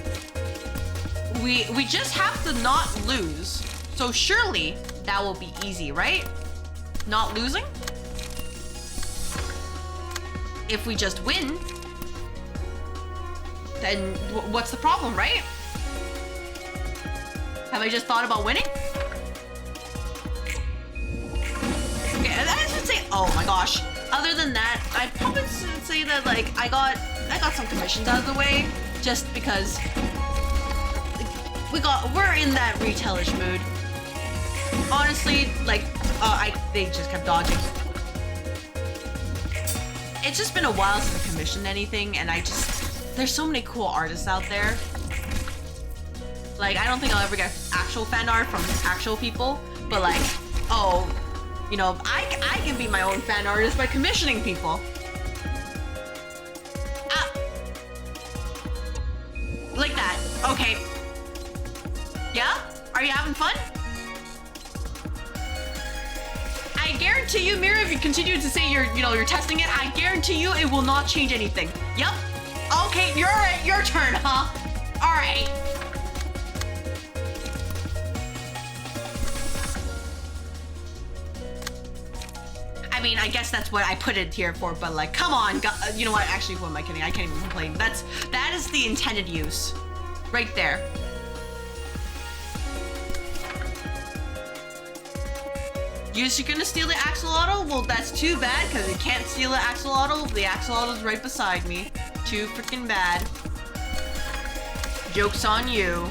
have to not lose. So surely that will be easy, right? Not losing. If we just win, then what's the problem, right? Have I just thought about winning? Okay, I should say, oh my gosh. Other than that, I probably should say that like I got some commissions out of the way just because we're in that retailish mood. Honestly, like they just kept dodging. It's just been a while since I commissioned anything, and there's so many cool artists out there. Like, I don't think I'll ever get actual fan art from actual people, but like, oh, you know, I can be my own fan artist by commissioning people. Like that. Okay. Yeah? Are you having fun? I guarantee you, Mira, if you continue to say you're testing it, I guarantee you it will not change anything. Yep. Okay, you're right. Your turn, huh? All right. I mean, I guess that's what I put it here for, but like, come on, you know what? Actually, what am I kidding? I can't even complain. That is the intended use, right there. You're gonna steal the axolotl? Well, that's too bad, because you can't steal the axolotl. The axolotl's right beside me. Too freaking bad. Joke's on you.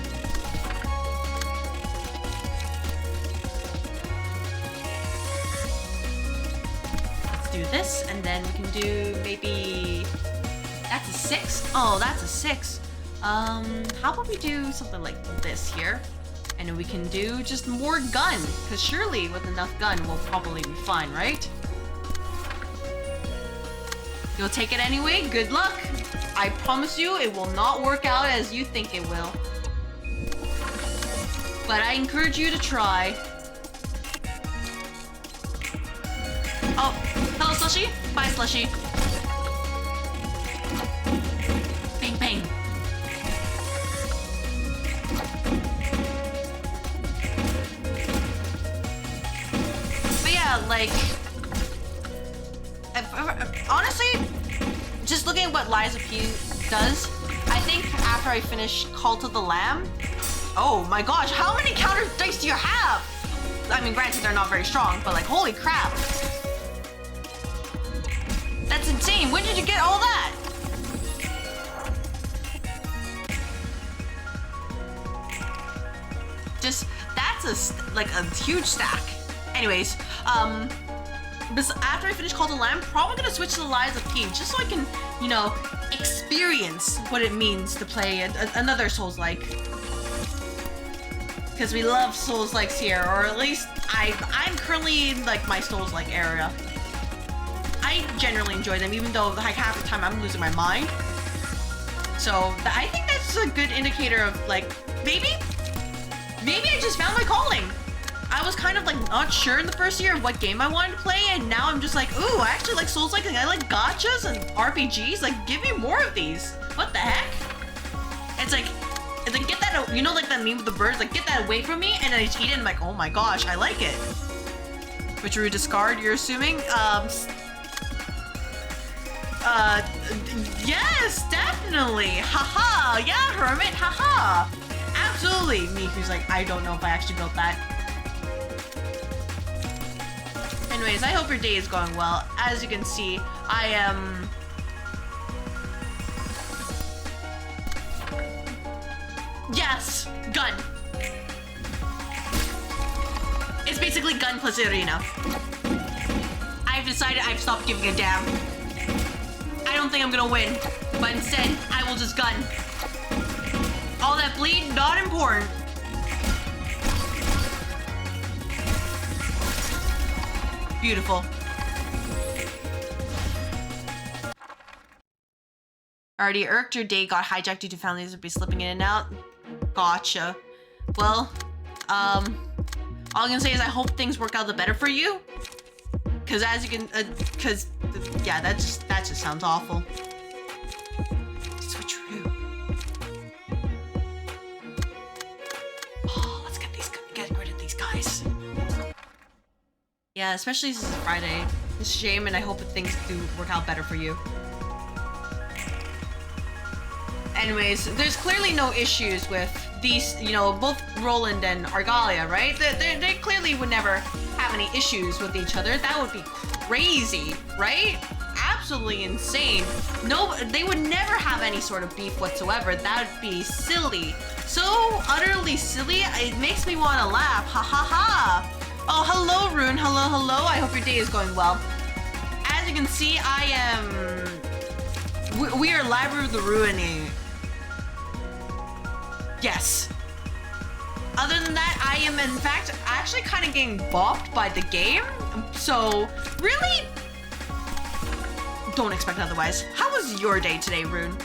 Let's do this, and then we can do maybe... That's a 6? Oh, that's a 6. How about we do something like this here? And then we can do just more gun, because surely with enough gun, we'll probably be fine, right? You'll take it anyway? Good luck! I promise you, it will not work out as you think it will. But I encourage you to try. Oh, hello, Slushy. Bye, Slushy. Bang, bang. Like, honestly, just looking at what Liza P does, I think after I finish Call to the Lamb, oh my gosh, how many counter dice do you have? I mean, granted, they're not very strong, but like, holy crap. That's insane. When did you get all that? Just, that's like a huge stack. Anyways, after I finish Call to the Lamb, probably gonna switch to the Lies of P, just so I can, you know, experience what it means to play another Souls-like. Because we love Souls-likes here, or at least I'm currently in like my Souls-like area. I generally enjoy them, even though like half the time I'm losing my mind. So I think that's a good indicator of like, maybe I just found my calling. I was kind of like not sure in the first year of what game I wanted to play, and now I'm just like, ooh, I actually like Souls-like, and I like gachas and RPGs. Like, give me more of these. What the heck? It's like get that, you know, like that meme with the birds, like get that away from me, and then I just eat it and I'm like, oh my gosh, I like it. Which we discard, you're assuming? Yes, definitely. Haha, yeah, Hermit, haha. Absolutely. Miku's like, I don't know if I actually built that. Anyways, I hope your day is going well. As you can see, I am... Yes! Gun! It's basically gun plus arena. I've decided I've stopped giving a damn. I don't think I'm gonna win, but instead, I will just gun. All that bleed, not important. Beautiful. Already irked, your day got hijacked due to families would be slipping in and out. Gotcha. Well, All I'm gonna say is I hope things work out the better for you. Cause as you can, yeah, that just sounds awful. So true. Oh, let's get rid of these guys. Yeah, especially this is Friday. It's a shame, and I hope that things do work out better for you. Anyways, there's clearly no issues with these, you know, both Roland and Argalia, right? They clearly would never have any issues with each other. That would be crazy, right? Absolutely insane. No, they would never have any sort of beef whatsoever. That would be silly. So utterly silly, it makes me want to laugh. Ha ha ha. Oh, hello, Rune. Hello, hello. I hope your day is going well. As you can see, we are Library of the Ruina. Yes. Other than that, I am in fact actually kind of getting bopped by the game. So really, don't expect otherwise. How was your day today, Rune?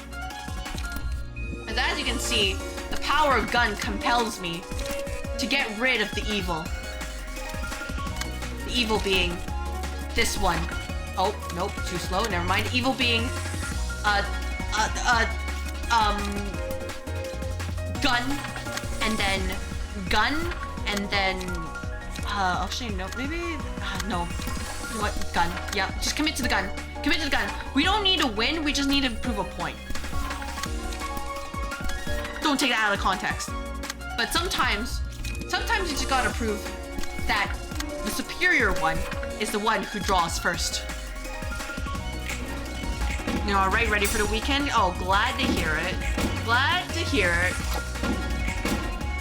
As you can see, the power of gun compels me to get rid of the evil. The evil being this one. Oh, nope, too slow, never mind. Evil being, gun, and then gun, and then, actually, no, maybe, no. You know what, gun, yeah, just commit to the gun. Commit to the gun. We don't need to win, we just need to prove a point. Don't take that out of context. But sometimes you just gotta prove that the superior one is the one who draws first. You know, alright, ready for the weekend? Oh, glad to hear it. Glad to hear it.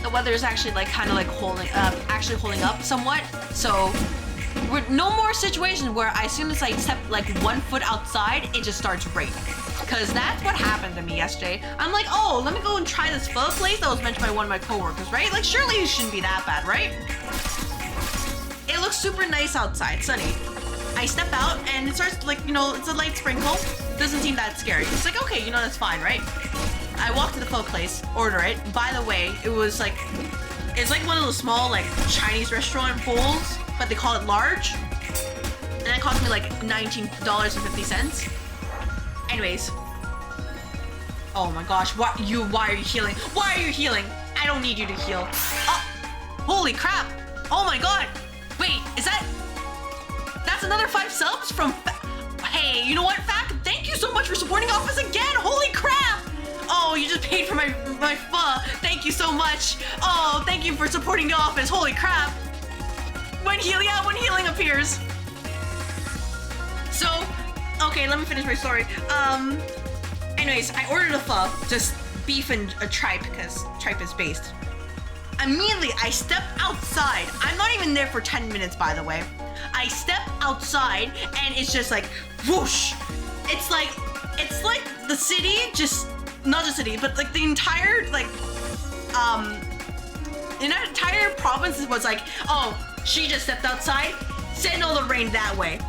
The weather is actually like kind of like holding up somewhat. So we're no more situations where as soon as I step like 1 foot outside, it just starts raining. Cause that's what happened to me yesterday. I'm like, oh, let me go and try this pho place that was mentioned by one of my coworkers, right? Like surely it shouldn't be that bad, right? It looks super nice outside, sunny. I step out and it starts like, you know, it's a light sprinkle. Doesn't seem that scary. It's like, okay, you know, that's fine, right? I walk to the pho place, order it. By the way, it's like one of those small like Chinese restaurant bowls, but they call it large. And that cost me like $19.50. Anyways. Oh my gosh, why are you healing? Why are you healing? I don't need you to heal. Oh, holy crap. Oh my god. Wait, that's another 5 subs from Hey, you know what, Fact? Thank you so much for supporting Office again. Holy crap. Oh, you just paid for my pho. Thank you so much. Oh, thank you for supporting the office. Holy crap. When healing appears. So, okay, let me finish my story. Anyways, I ordered a pho, just beef and a tripe, because tripe is based. Immediately, I step outside. I'm not even there for 10 minutes, by the way. I step outside, and it's just like, whoosh. It's like the city just, not the city, but like the entire, like, the entire province was like, oh, she just stepped outside, send all the rain that way.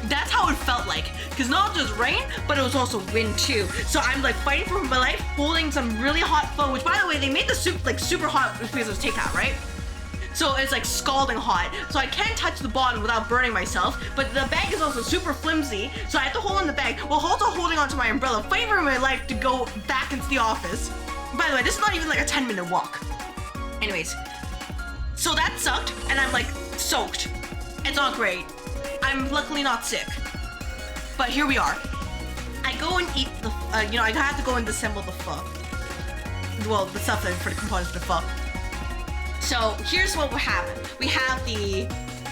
That's how it felt like, because not just rain, but it was also wind too. So I'm like fighting for my life, holding some really hot pho, which by the way, they made the soup like super hot because it was takeout, right? So it's like scalding hot. So I can't touch the bottom without burning myself, but the bag is also super flimsy, so I have to hold on the bag while also holding onto my umbrella, fighting for my life to go back into the office. By the way, this is not even like a 10-minute walk. Anyways, so that sucked, and I'm like soaked. It's not great. I'm luckily not sick, but here we are. I go and eat the, you know, I have to go and disassemble the pho. Well, the stuff for the components for the pho. So here's what will happen. We have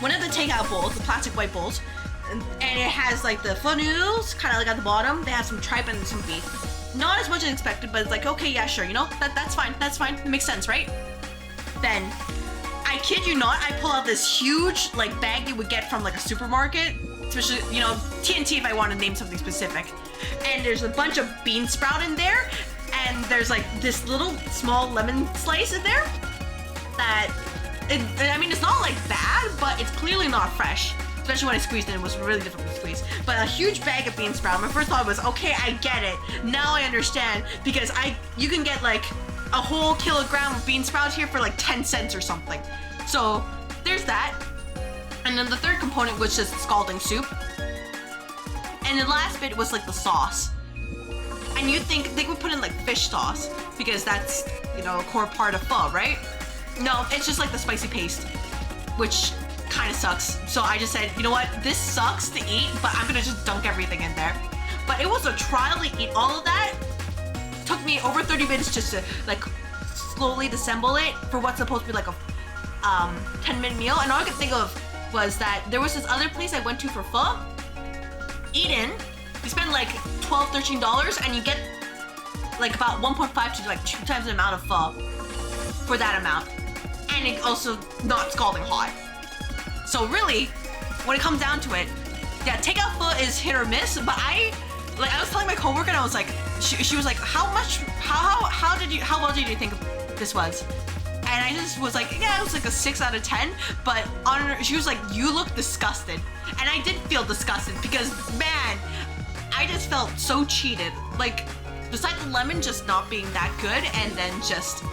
one of the takeout bowls, the plastic white bowls, and it has like the pho noodles, kind of like at the bottom. They have some tripe and some beef. Not as much as expected, but it's like, okay, yeah, sure, you know, that's fine, it makes sense, right? Then, I kid you not, I pull out this huge like bag you would get from like a supermarket, especially, you know, TNT if I want to name something specific. And there's a bunch of bean sprout in there, and there's like this little small lemon slice in there that, I mean, it's not like bad, but it's clearly not fresh. Especially when I squeezed it, it was really difficult to squeeze. But a huge bag of bean sprout, my first thought was, okay, I get it. Now I understand, because you can get like a whole kilogram of bean sprouts here for like 10 cents or something. So there's that. And then the third component was just scalding soup. And the last bit was like the sauce. And you'd think they would put in like fish sauce because that's, you know, a core part of pho, right? No, it's just like the spicy paste, which kind of sucks. So I just said, you know what? This sucks to eat, but I'm gonna just dunk everything in there. But it was a trial to eat all of that. It took me over 30 minutes just to like slowly disassemble it for what's supposed to be like a 10-minute meal. And all I could think of was that there was this other place I went to for pho. Eden, you spend like $12, $13 and you get like about 1.5 to like 2 times the amount of pho for that amount. And it also not scalding hot. So really, when it comes down to it, yeah, takeout pho is hit or miss, but I was telling my coworker and I was like, she was like, how well did you think this was? And I just was like, yeah, it was like a 6 out of 10, but she was like, you look disgusted. And I did feel disgusted because, man, I just felt so cheated. Like, besides the lemon just not being that good, and then just,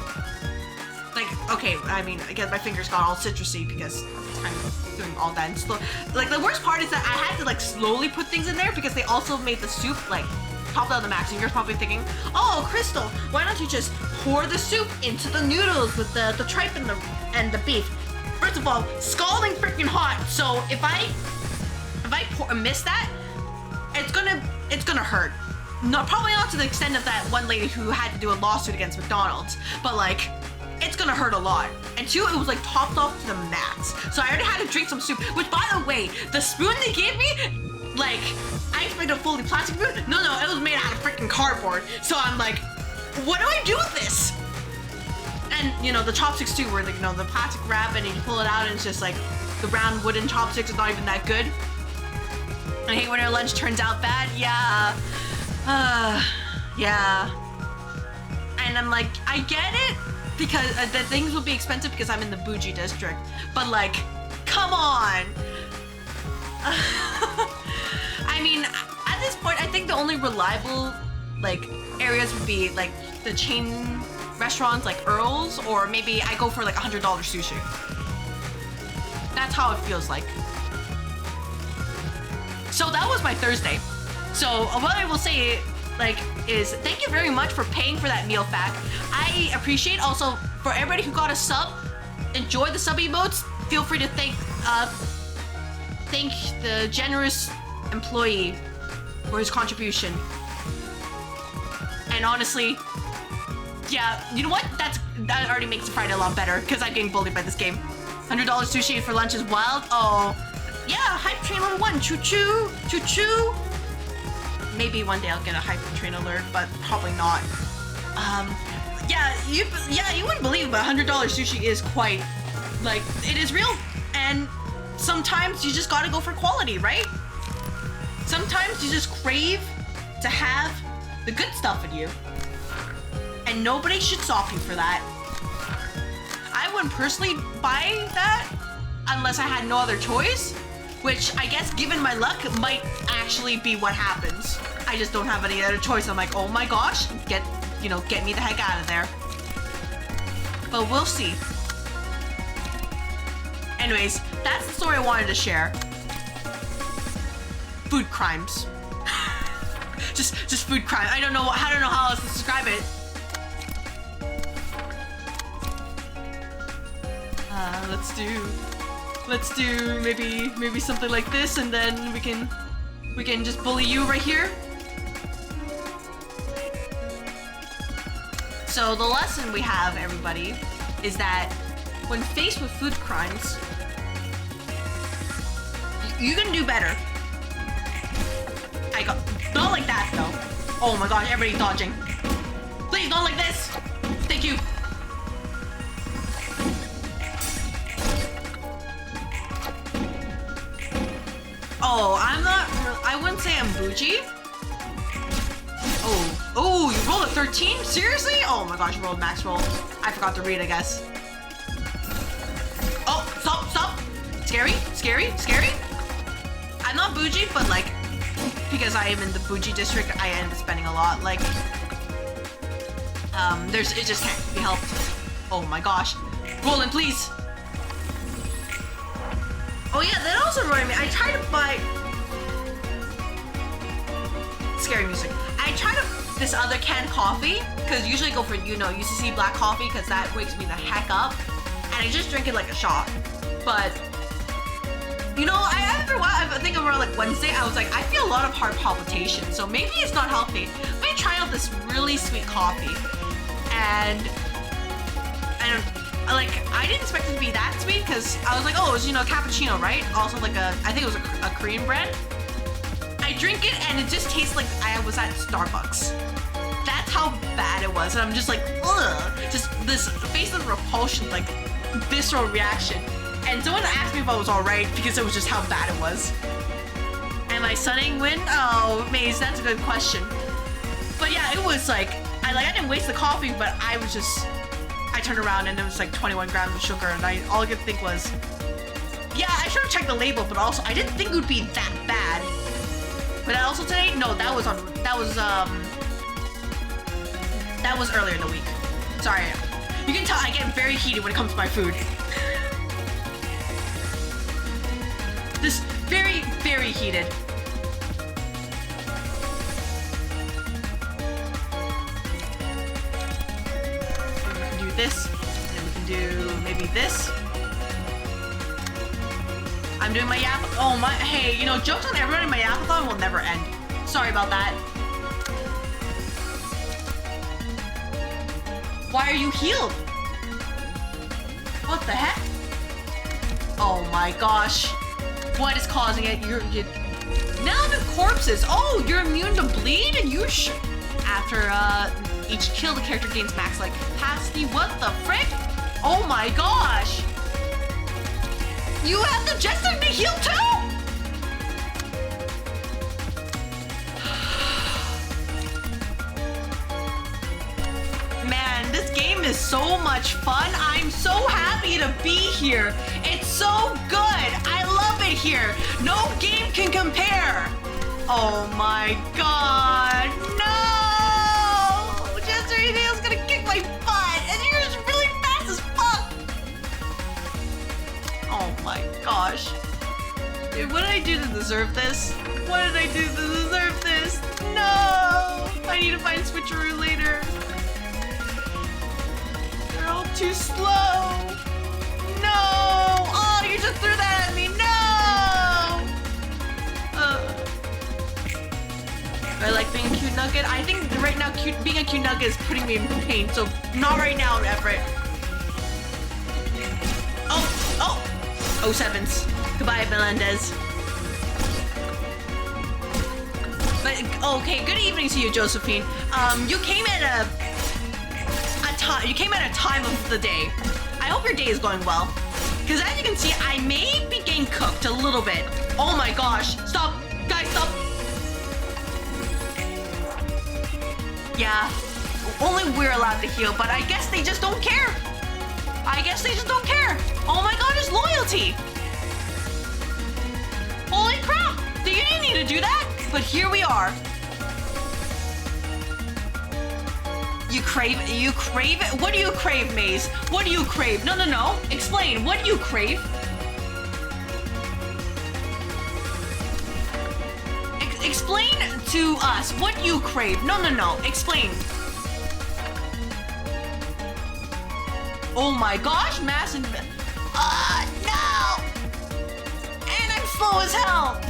like, okay, I mean, again, my fingers got all citrusy because I'm doing all that and slow. Like, the worst part is that I had to, like, slowly put things in there because they also made the soup, like, top down the max. And you're probably thinking, oh, Crystal, why don't you just pour the soup into the noodles with the tripe and the beef? First of all, scalding freaking hot. So if I miss that, it's gonna hurt. No, probably not to the extent of that one lady who had to do a lawsuit against McDonald's, but like, it's gonna hurt a lot. And two, it was like topped off to the max. So I already had to drink some soup, which by the way, the spoon they gave me, like, I expected a fully plastic spoon. No, it was made out of freaking cardboard. So I'm like, what do I do with this? And you know, the chopsticks too, where the, you know, the plastic wrap and you pull it out and it's just like, the round wooden chopsticks is not even that good. I hate when our lunch turns out bad. Yeah. Yeah. And I'm like, I get it because the things will be expensive because I'm in the bougie district. But like, come on. I mean, at this point, I think the only reliable like areas would be like the chain restaurants like Earl's, or maybe I go for like $100 sushi. That's how it feels like. So that was my Thursday. So what I will say like is thank you very much for paying for that meal pack. I appreciate also for everybody who got a sub, enjoy the sub emotes. Feel free to thank the generous employee for his contribution. And honestly, yeah, you know what? That already makes the Friday a lot better because I'm getting bullied by this game. $100 sushi for lunch is wild. Oh, yeah, hype train level 1. Choo choo, choo choo. Maybe one day I'll get a hype train alert, but probably not. Yeah, you wouldn't believe it, but $100 sushi is quite, like, it is real. And sometimes you just gotta go for quality, right? Sometimes you just crave to have the good stuff in you. And nobody should stop you for that. I wouldn't personally buy that unless I had no other choice, which I guess given my luck might actually be what happens. I just don't have any other choice. I'm like, oh my gosh, get me the heck out of there. But we'll see. Anyways, that's the story I wanted to share. Food crimes. just food crime. I don't know how else to describe it. Let's do maybe something like this, and then we can just bully you right here. So the lesson we have, everybody, is that when faced with food crimes, you can do better. Not like that though. Oh my gosh, everybody dodging. Please, not like this. Thank you. Oh, I wouldn't say I'm bougie. Oh, you rolled a 13? Seriously? Oh my gosh, you rolled max roll. I forgot to read, I guess. Oh, stop. Scary. I'm not bougie, but like, because I am in the bougie district, I end up spending a lot. Like, it just can't be helped. Oh my gosh. Roland, please. Oh yeah, that also reminded me. I tried to buy scary music. I tried this other canned coffee, because usually I go for, you know, UCC black coffee, because that wakes me the heck up. And I just drink it like a shot. But, you know, after a while, I think around like Wednesday, I was like, I feel a lot of heart palpitations, so maybe it's not healthy. Let me try out this really sweet coffee. And like, I didn't expect it to be that sweet, because I was like, oh, it's, you know, cappuccino, right? Also like I think it was a Korean brand. I drink it and it just tastes like I was at Starbucks. That's how bad it was. And I'm just like, ugh. Just this face of repulsion, like visceral reaction. And someone asked me if I was alright because it was just how bad it was. Am I sunning wind? Oh, Maze, that's a good question. But yeah, it was like, I didn't waste the coffee, but I turned around and it was like 21 grams of sugar, and all I could think was, yeah, I should have checked the label, but also I didn't think it would be that bad. But also today, no, that was earlier in the week. Sorry. You can tell I get very heated when it comes to my food. Just very, very heated. We can do this, and we can do maybe this. I'm doing my yap. Oh my, hey, you know, jokes on everybody, my yapathon will never end. Sorry about that. Why are you healed? What the heck? Oh my gosh. What is causing it? You're now the corpses. Oh, you're immune to bleed, and you after each kill, the character gains max like capacity. What the frick? Oh my gosh. You have the Jester to heal too? Man, this game is so much fun. I'm so happy to be here. It's so good. I love it here. No game can compare. Oh my god. No! Jester Heal's gonna kick my butt, and you're just really fast as fuck. Oh my gosh. Dude, what did I do to deserve this? What did I do to deserve this? No! I need to find Switcheroo later. They're all too slow. No! Oh, you just threw that at me. No! I like being a cute nugget. I think right now being a cute nugget is putting me in pain, so not right now, Everett. Oh, sevens. Goodbye, Melendez. But okay, good evening to you, Josephine. You came at a time of the day. I hope your day is going well. Because as you can see, I may be getting cooked a little bit. Oh my gosh. Stop. Guys, stop. Yeah. Only we're allowed to heal, but I guess they just don't care. Oh my god, it's loyalty. Holy crap. You didn't need to do that. But here we are. You crave it? What do you crave, Maze? What do you crave? No. Explain. What do you crave? Explain to us. What do you crave? No. Explain. Oh my gosh, massive. No! And I'm slow as hell.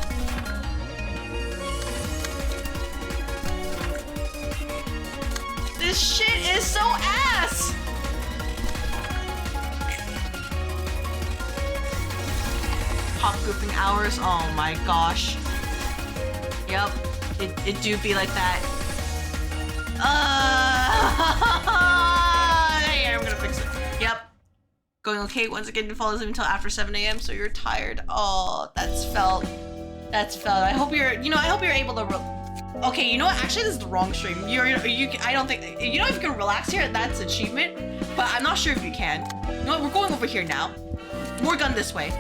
This shit is so ass! Pop goofing hours, oh my gosh. Yep, it do be like that. Hey, I'm gonna fix it. Yep. Going okay, once again, it follows until after 7 a.m, so you're tired. Oh, that's felt. I hope you're able to okay, you know what? Actually, this is the wrong stream. I don't think, you know, if you can relax here, that's achievement, but I'm not sure if you can. You know what? We're going over here now. More gun this way.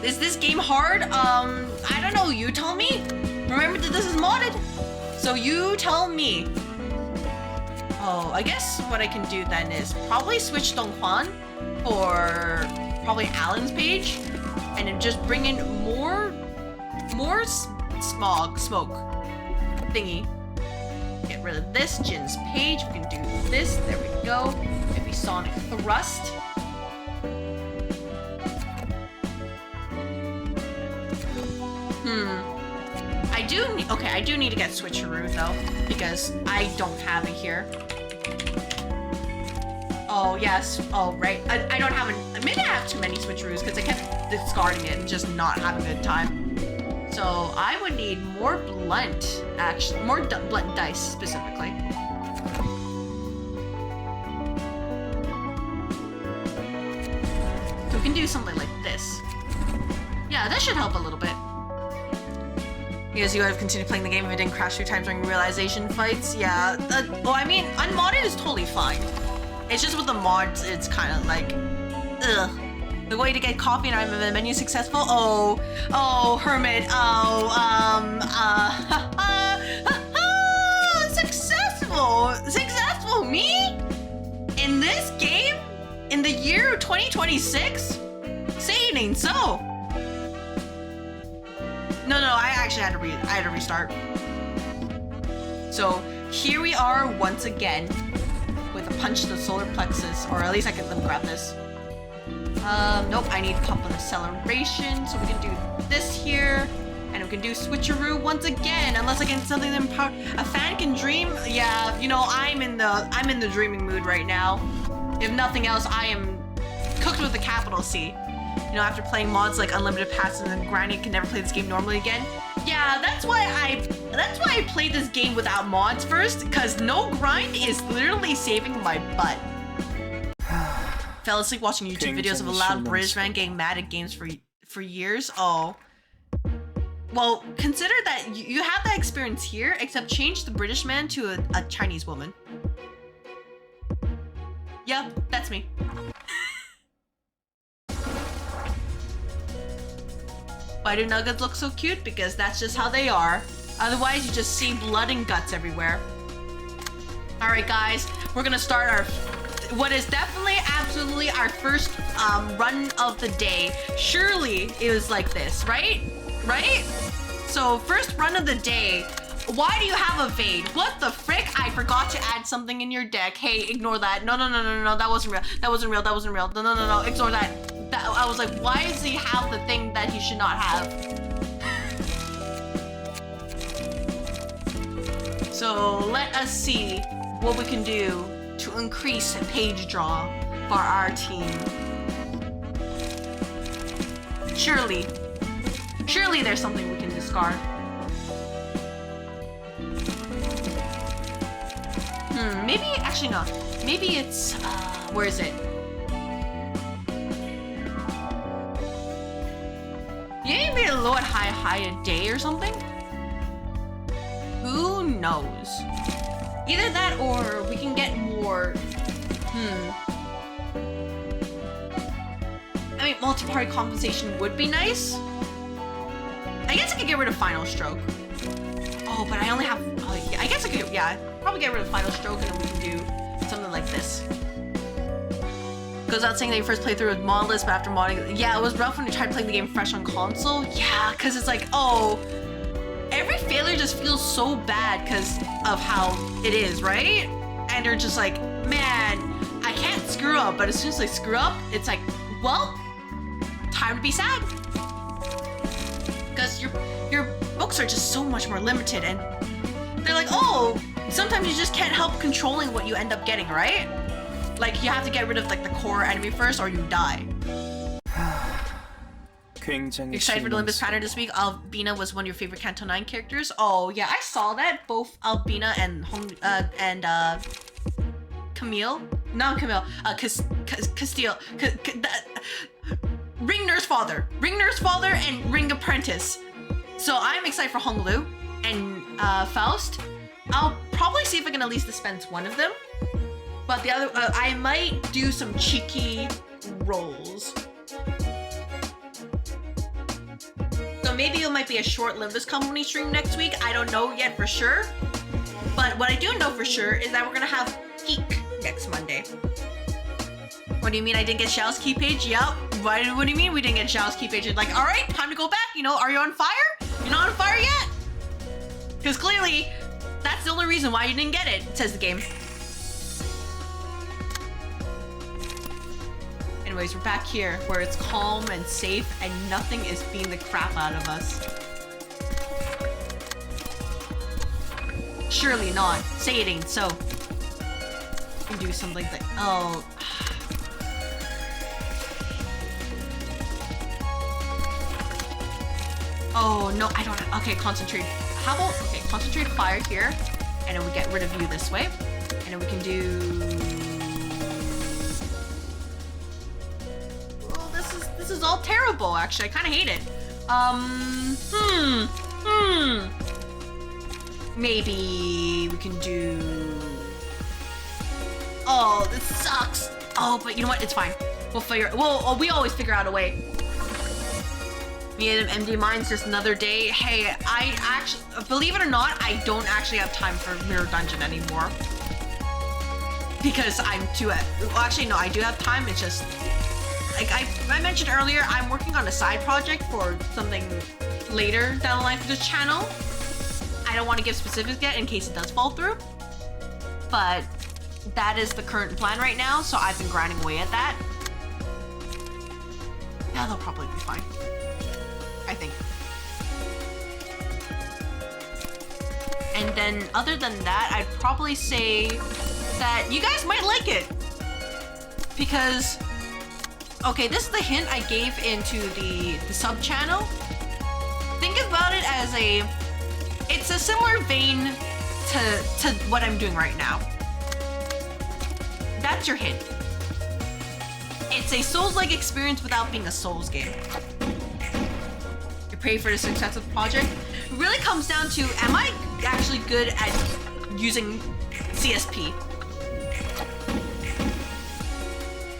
Is this game hard? I don't know. You tell me. Remember that this is modded. So you tell me. Oh, I guess what I can do then is probably switch Donghuan for probably Alan's page, and then just bring in more smoke thingy. Get rid of this, Jin's page. We can do this. There we go. Maybe Sonic Thrust. I do need to get Switcheroo though, because I don't have it here. Oh yes, oh right. I don't have maybe I have too many Switcheroos because I kept discarding it and just not having a good time. So I would need more blunt, actually, more blunt dice specifically. So we can do something like this. Yeah, that should help a little bit. Because you would have continued playing the game if it didn't crash 2 times during realization fights. Yeah, well, I mean, unmodded is totally fine. It's just with the mods, it's kind of like, ugh. The way to get coffee and I'm in the menu successful. Oh, Hermit. Successful me? In this game? In the year 2026? Say it ain't so. No, I actually had to restart. So here we are once again with a punch to the solar plexus, or at least I can grab this. Nope, I need pump on acceleration, so we can do this here, and we can do switcheroo once again, unless I get something that empower. A fan can dream. Yeah, you know, I'm in the dreaming mood right now. If nothing else, I am cooked with a capital C. You know, after playing mods like Unlimited Pass and then grinding, can never play this game normally again. Yeah, that's why I played this game without mods first, because no grind is literally saving my butt. Fell asleep watching YouTube videos of a loud British man getting mad at games for years. Oh. Well, consider that you have that experience here, except change the British man to a Chinese woman. Yep, that's me. Why do nuggets look so cute? Because that's just how they are. Otherwise, you just see blood and guts everywhere. All right, guys, we're gonna start our, what is definitely, absolutely our first run of the day. Surely it was like this, right? Right? So first run of the day. Why do you have evade? What the frick? I forgot to add something in your deck. Hey, ignore that. No, that wasn't real. That wasn't real. No, ignore that. I was like, why does he have the thing that he should not have? So let us see what we can do to increase page draw for our team. Surely there's something we can discard. Maybe, actually no. Maybe it's, where is it? Maybe a low and high a day or something? Who knows? Either that or we can get more, I mean, multi-party compensation would be nice. I guess I could get rid of Final Stroke. Oh, but I only have, oh, yeah, I guess I could, yeah, probably get rid of Final Stroke and then we can do something like this. Goes out saying that you first played through with modless, but after modding, yeah, it was rough when you tried playing the game fresh on console. Yeah, because it's like, oh, every failure just feels so bad because of how it is, right? And you're just like, man, I can't screw up, but as soon as I screw up, it's like, well, time to be sad. Because your books are just so much more limited, and they're like, oh, sometimes you just can't help controlling what you end up getting, right? Like, you have to get rid of like the core enemy first or you die. You're excited for the Olympus pattern this week? Albina was one of your favorite Canto 9 characters. Oh yeah, I saw that. Both Albina and Camille. Not Camille. Castile. Ring Nurse Father. Ring Nurse Father and Ring Apprentice. So I'm excited for Hong Lu and Faust. I'll probably see if I can at least dispense one of them. But the other, I might do some cheeky rolls. So maybe it might be a short-lived this company stream next week. I don't know yet for sure. But what I do know for sure is that we're gonna have Geek next Monday. What do you mean I didn't get Xiao's key page? Yep. What do you mean we didn't get Xiao's key page? Like, all right, time to go back. You know, are you on fire? You're not on fire yet? Because clearly, that's the only reason why you didn't get it, says the game. Anyways, we're back here where it's calm and safe and nothing is beating the crap out of us. Surely not. Say it ain't so. We do something like, oh. Oh, no, I don't, okay, concentrate. How about, okay, concentrate fire here, and then we get rid of you this way, and then we can do, well, this is all terrible, actually. I kind of hate it. Maybe we can do, oh, this sucks. Oh, but you know what, it's fine. We always figure out a way. Yeah, MD mine's just another day. Hey, I actually, believe it or not, I don't actually have time for Mirror Dungeon anymore. Because I'm too, well, actually no, I do have time, it's just, like I mentioned earlier, I'm working on a side project for something later down the line for this channel. I don't want to give specifics yet in case it does fall through. But that is the current plan right now, so I've been grinding away at that. Yeah, they'll probably be fine. I think. And then other than that, I'd probably say that you guys might like it. Because, okay, this is the hint I gave into the sub channel. Think about it as it's a similar vein to what I'm doing right now. That's your hint. It's a Souls-like experience without being a Souls game. Pray for the success of the project. It really comes down to, am I actually good at using CSP?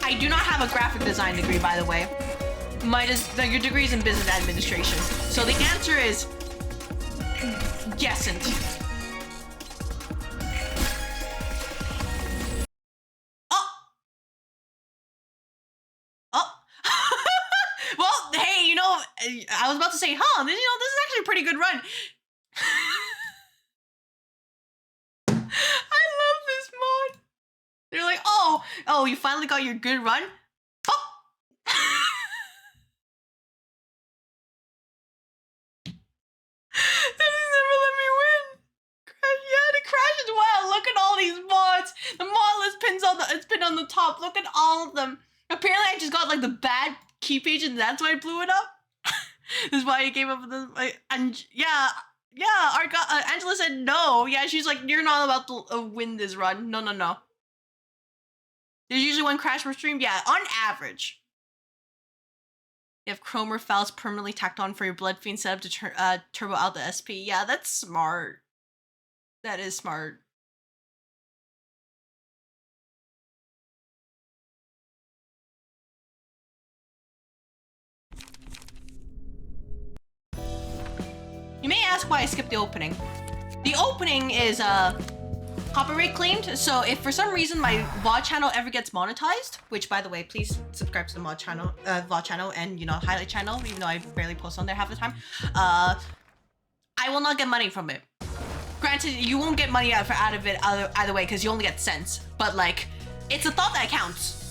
I do not have a graphic design degree, by the way. Your degree is in business administration. So the answer is yesn't. I was about to say, huh, this is actually a pretty good run. I love this mod. They're like, oh, you finally got your good run? Oh! This has never let me win. Yeah, the crash is wild. Look at all these mods. The mod list it's pinned on the top. Look at all of them. Apparently I just got like the bad key page and that's why I blew it up. This is why I gave up with this. And yeah, Angela said no. Yeah, she's like, you're not about to win this run. No. There's usually one crash per stream. Yeah, on average. You have Chromer files permanently tacked on for your Blood Fiend setup to turbo out the SP. Yeah, that's smart. That is smart. You may ask why I skipped the opening. The opening is copyright claimed, so if for some reason my VOD channel ever gets monetized, which by the way, please subscribe to the VOD channel and highlight channel, even though I barely post on there half the time, I will not get money from it. Granted, you won't get money out of it either way because you only get cents, but like, it's a thought that counts.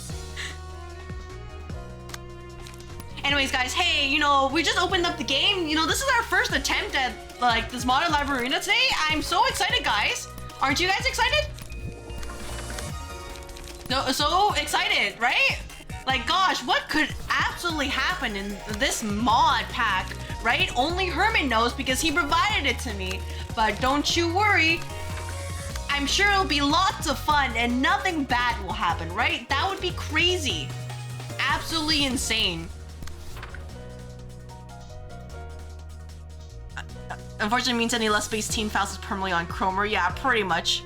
Anyways, guys, hey, we just opened up the game. This is our first attempt at, like, this modded Library of Ruina today. I'm so excited, guys. Aren't you guys excited? So excited, right? Like, gosh, what could absolutely happen in this mod pack, right? Only Herman knows because he provided it to me. But don't you worry. I'm sure it'll be lots of fun and nothing bad will happen, right? That would be crazy. Absolutely insane. Unfortunately, means any less space team files is permanently on Chromer. Yeah, pretty much.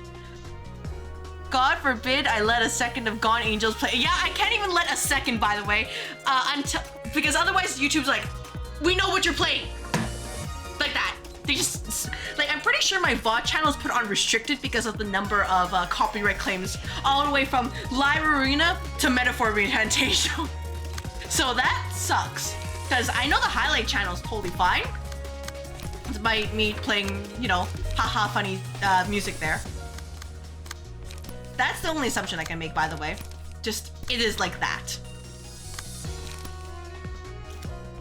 God forbid I let a second of Gone Angels play. Yeah, I can't even let a second, by the way, because otherwise YouTube's like, we know what you're playing. They just, like, I'm pretty sure my VOD channel is put on restricted because of the number of copyright claims all the way from Library of Ruina to Metaphor Reincantation. So that sucks. Because I know the highlight channel is totally fine. Despite me playing, you know, haha funny music there. That's the only assumption I can make, by the way. Just, it is like that.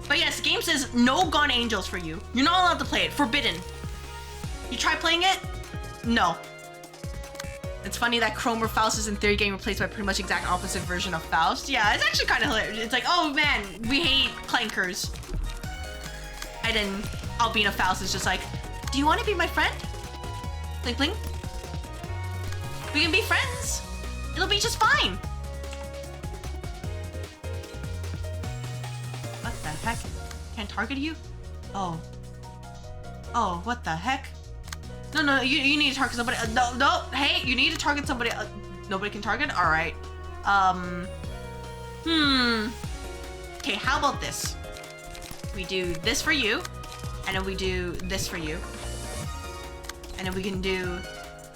But yes, the game says no Gone Angels for you. You're not allowed to play it. Forbidden. You try playing it? No. It's funny that Chrome or Faust is in theory getting replaced by pretty much exact opposite version of Faust. Yeah, it's actually kind of hilarious. It's like, oh man, we hate clankers. And then Albina Faust is just like, do you want to be my friend? Blink blink. We can be friends. It'll be just fine. What the heck? Can't target you? Oh. Oh, what the heck? No, you need to target somebody. No, hey, you need to target somebody. Nobody can target? All right. Okay, how about this? We do this for you, and then we do this for you. And then we can do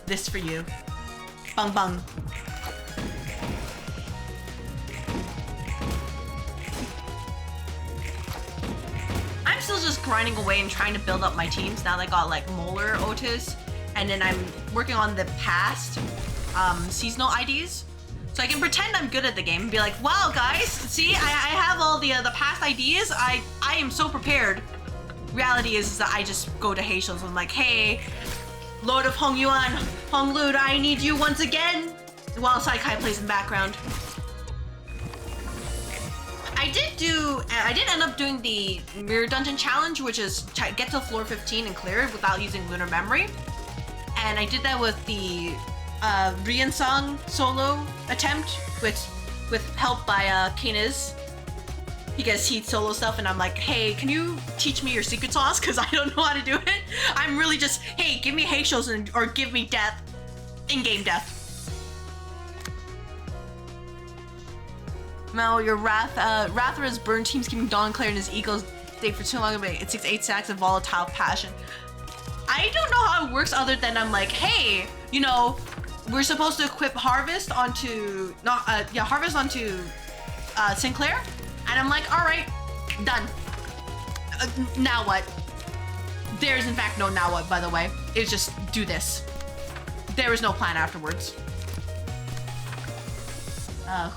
this for you. Bung bung. I'm still just grinding away and trying to build up my teams now that I got like Molar Otis, and then I'm working on the past seasonal IDs. So I can pretend I'm good at the game and be like, wow guys, see, I have all the past IDs. I am so prepared. Reality is that I just go to Heishos and I'm like, hey, Lord of Hong Yuan, Hong Lud, I need you once again. While Saikai plays in the background. I did end up doing the Mirror Dungeon Challenge, which is get to floor 15 and clear it without using Lunar Memory. And I did that with the Rian-song solo attempt, with help by Keniz, because he'd solo stuff, and I'm like, hey, can you teach me your secret sauce? Because I don't know how to do it. I'm really just, hey, give me Heishos or give me death, in-game death. Mel, your Rathra's burn team's keeping Dawn Claire and his Eagles day for too long. It takes 8 stacks of volatile passion. I don't know how it works other than I'm like, hey, you know, we're supposed to equip Harvest onto, Harvest onto Sinclair. And I'm like, all right, done. Now what? There's in fact no now what, by the way. It's just do this. There is no plan afterwards.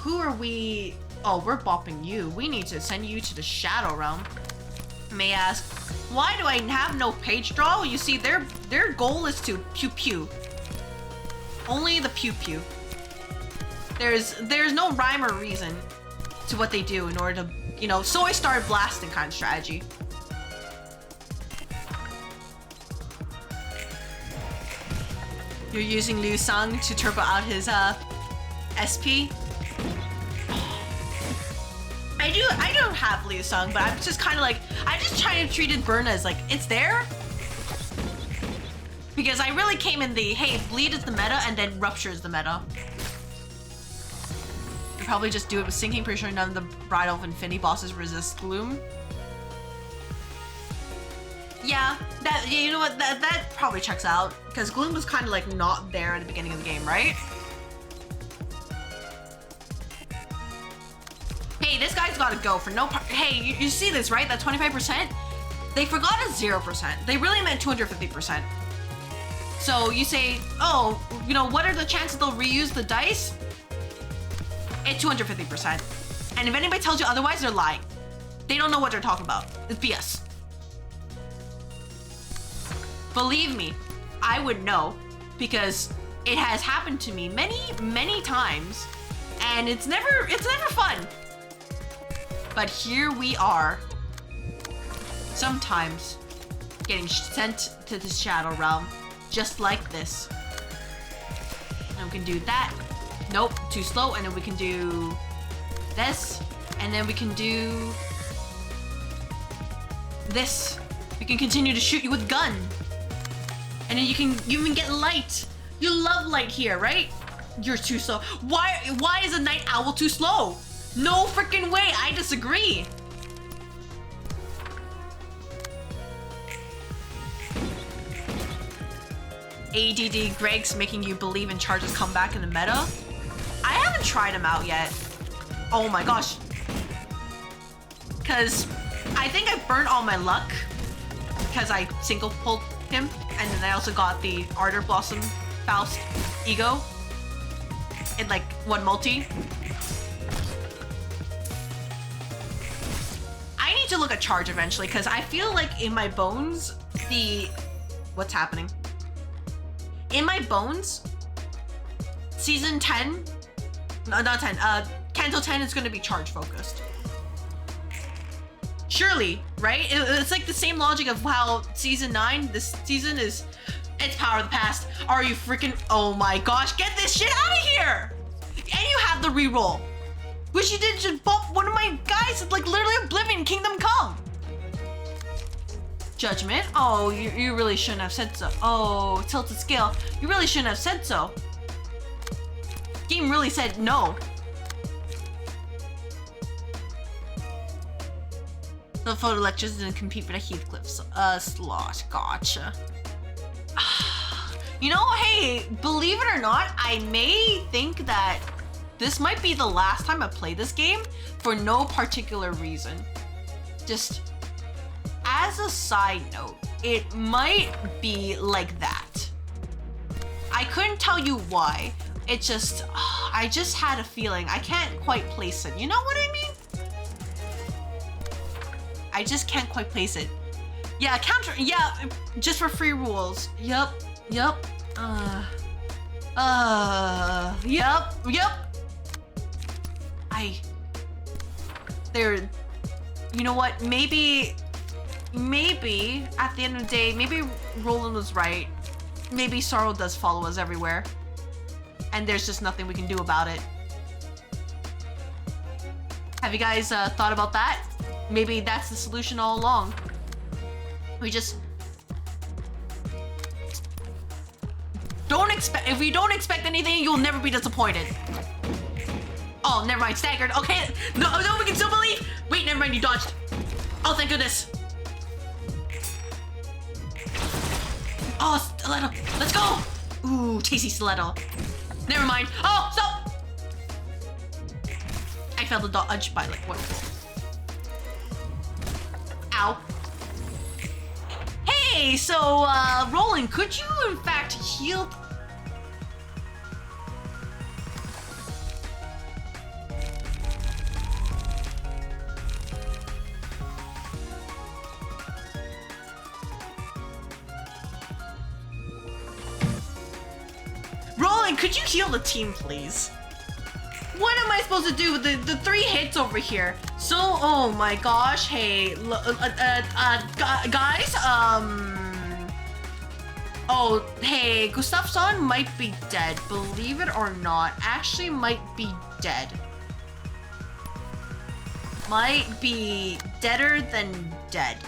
Who are we? Oh, we're bopping you. We need to send you to the Shadow Realm. May ask, why do I have no page draw? You see, their goal is to pew pew. Only the pew pew. There's no rhyme or reason to what they do in order to, you know, so I started blasting kind of strategy. You're using Liu Sang to turbo out his SP. I don't have Liu Sang, but I'm just kind of like, I just try to treat it burn as like, it's there. Because I really came in the, hey, bleed is the meta and then rupture is the meta. You probably just do it with sinking, pretty sure none of the Bridal of Infinity bosses resist gloom. Yeah, that, you know what, that probably checks out. Because gloom was kind of like not there at the beginning of the game, right? Hey, this guy's gotta go for no part. Hey, you see this, right? That 25%? They forgot a 0%. They really meant 250%. So you say, oh, you know, what are the chances they'll reuse the dice? It's 250%. And if anybody tells you otherwise, they're lying. They don't know what they're talking about. It's BS. Believe me, I would know, because it has happened to me many, many times, and it's never fun. But here we are, sometimes getting sent to the Shadow Realm, just like this. And we can do that. Nope, too slow. And then we can do this, and then we can do this. We can continue to shoot you with gun, and then you can even get light. You love light here, right? You're too slow. Why is a night owl too slow? No freaking way, I disagree. ADD Greg's making you believe in charges come back in the meta. I haven't tried them out yet. Oh my gosh. Because I think I burnt all my luck because I single pulled him, and then I also got the Ardor Blossom Faust Ego in like one multi. I need to look at charge eventually because I feel like in my bones, what's happening? In my bones, season 10, no, not 10, Kanto 10 is going to be charge focused. Surely, right? It's like the same logic of how season 9, this season is, it's Power of the Past. Are you freaking, oh my gosh, get this shit out of here! And you have the reroll, which you did just bump one of my guys, like literally Oblivion Kingdom Come. Judgment, oh, you really shouldn't have said so. Oh, Tilted Scale, you really shouldn't have said so. Game really said no. The photo lectures didn't compete with a Heathcliff slot. Gotcha. You know, hey, believe it or not, I may think that this might be the last time I play this game for no particular reason. Just as a side note, it might be like that. I couldn't tell you why. It just, I just had a feeling. I can't quite place it. You know what I mean? I just can't quite place it. Yeah, counter, yeah, just for free rules. Yep. Yep. You know what? Maybe at the end of the day, maybe Roland was right. Maybe sorrow does follow us everywhere. And there's just nothing we can do about it. Have you guys thought about that? Maybe that's the solution all along. We just don't expect. If we don't expect anything, you'll never be disappointed. Oh, never mind. Staggered. Okay. No, we can still believe. Wait, never mind. You dodged. Oh, thank goodness. Oh, stiletto. Let's go. Ooh, tasty stiletto. Never mind. Oh, stop. I failed the dodge by like what? Ow. Hey, so, Roland, could you in fact heal? Roland, could you heal the team, please? What am I supposed to do with the 3 hits over here? So, oh my gosh, hey, guys, oh, hey, Gustafsson might be dead, believe it or not, actually might be dead. Might be deader than dead.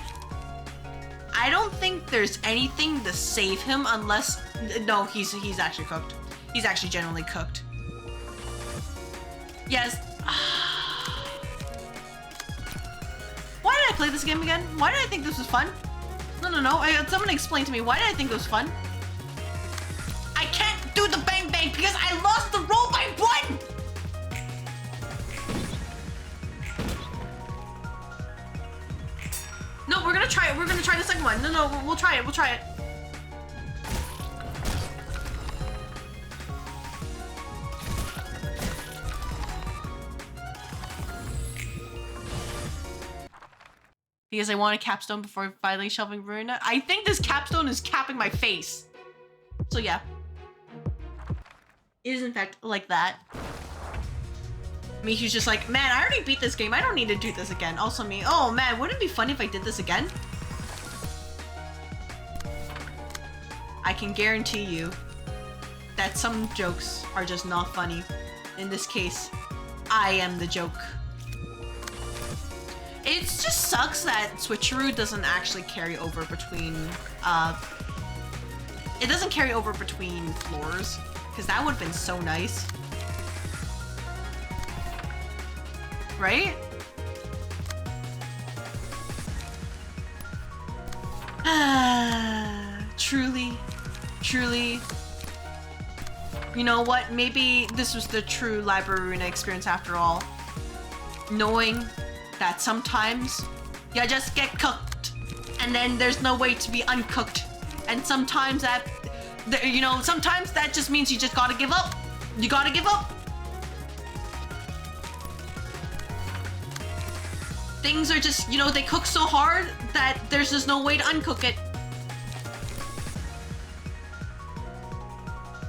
I don't think there's anything to save him unless, no, he's actually cooked. He's actually genuinely cooked. Yes. Why did I play this game again? Why did I think this was fun? No. Someone explain to me. Why did I think it was fun? I can't do the bang bang because I lost the roll by 1! No, we're gonna try it. We're gonna try the second one. No, we'll try it. We'll try it. Because I want a capstone before finally shelving Ruina. I think this capstone is capping my face. So yeah. It is in fact like that. Michu's just like, man, I already beat this game. I don't need to do this again. Also me, oh man, wouldn't it be funny if I did this again? I can guarantee you that some jokes are just not funny. In this case, I am the joke. It just sucks that switcheroo doesn't actually carry over between, it doesn't carry over between floors, because that would have been so nice. Right? Truly, truly, you know what, maybe this was the true Library of Ruina experience after all. Knowing that sometimes you just get cooked and then there's no way to be uncooked. And sometimes that, you know, sometimes that just means you just gotta give up. You gotta give up. Things are just, you know, they cook so hard that there's just no way to uncook it.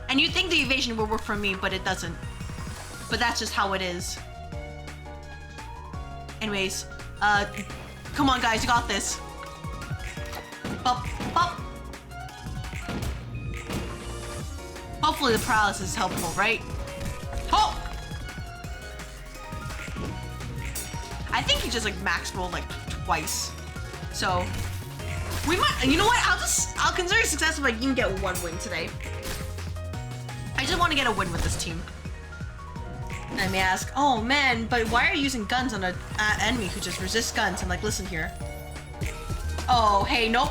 And you'd think the evasion would work for me, but it doesn't. But that's just how it is. Anyways, come on guys, you got this. Bop, bop. Hopefully the paralysis is helpful, right? Oh! I think he just like max rolled like twice. So we might, you know what? I'll consider it success if I can get one win today. I just want to get a win with this team. And I may ask, oh man, but why are you using guns on an enemy who just resists guns? I'm like, listen here. Oh, hey, nope,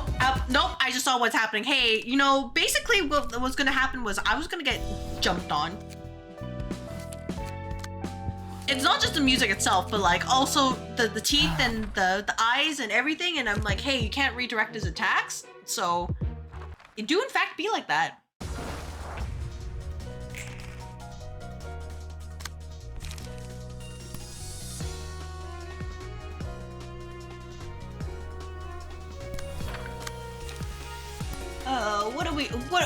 nope, I just saw what's happening. Hey, you know, basically what was gonna happen was I was gonna get jumped on. It's not just the music itself, but like also the teeth and the eyes and everything. And I'm like, hey, you can't redirect his attacks. So it do in fact be like that.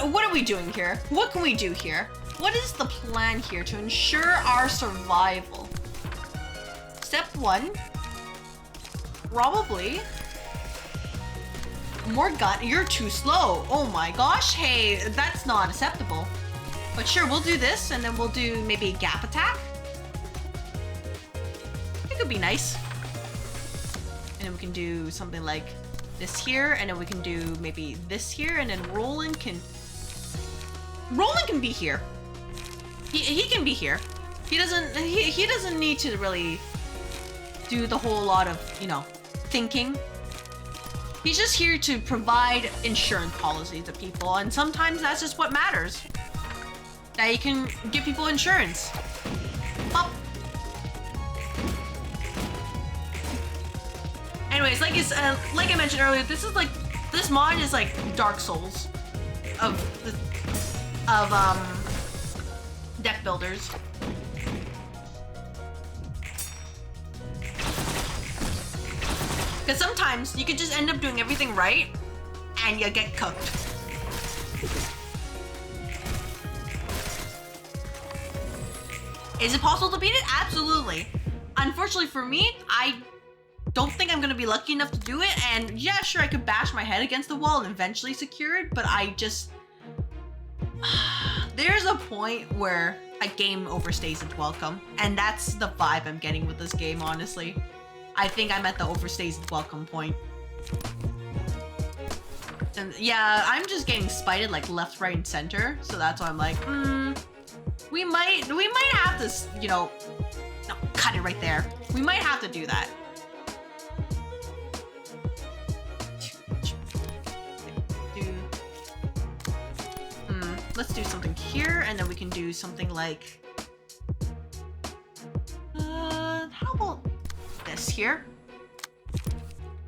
What are we doing here? What can we do here? What is the plan here to ensure our survival? Step 1, probably more gun. You're too slow. Oh my gosh, hey, that's not acceptable. But sure, we'll do this, and then we'll do maybe a gap attack. It could be nice. And then we can do something like this here, and then we can do maybe this here, and then Roland can be here. He can be here. He doesn't need to really do the whole lot of, you know, thinking. He's just here to provide insurance policies to people, and sometimes that's just what matters. That you can give people insurance. Up. Anyways, like I mentioned earlier, this mod is like Dark Souls of deck builders. Because sometimes you could just end up doing everything right and you get cooked. Is it possible to beat it? Absolutely. Unfortunately for me, I don't think I'm gonna be lucky enough to do it, and yeah, sure, I could bash my head against the wall and eventually secure it, but I just... There's a point where a game overstays its welcome, and that's the vibe I'm getting with this game, honestly. I think I'm at the overstays its welcome point. And yeah, I'm just getting spited like left, right, and center, so that's why I'm like, we might have to, you know, no, cut it right there. We might have to do that. Let's do something here, and then we can do something like, how about this here?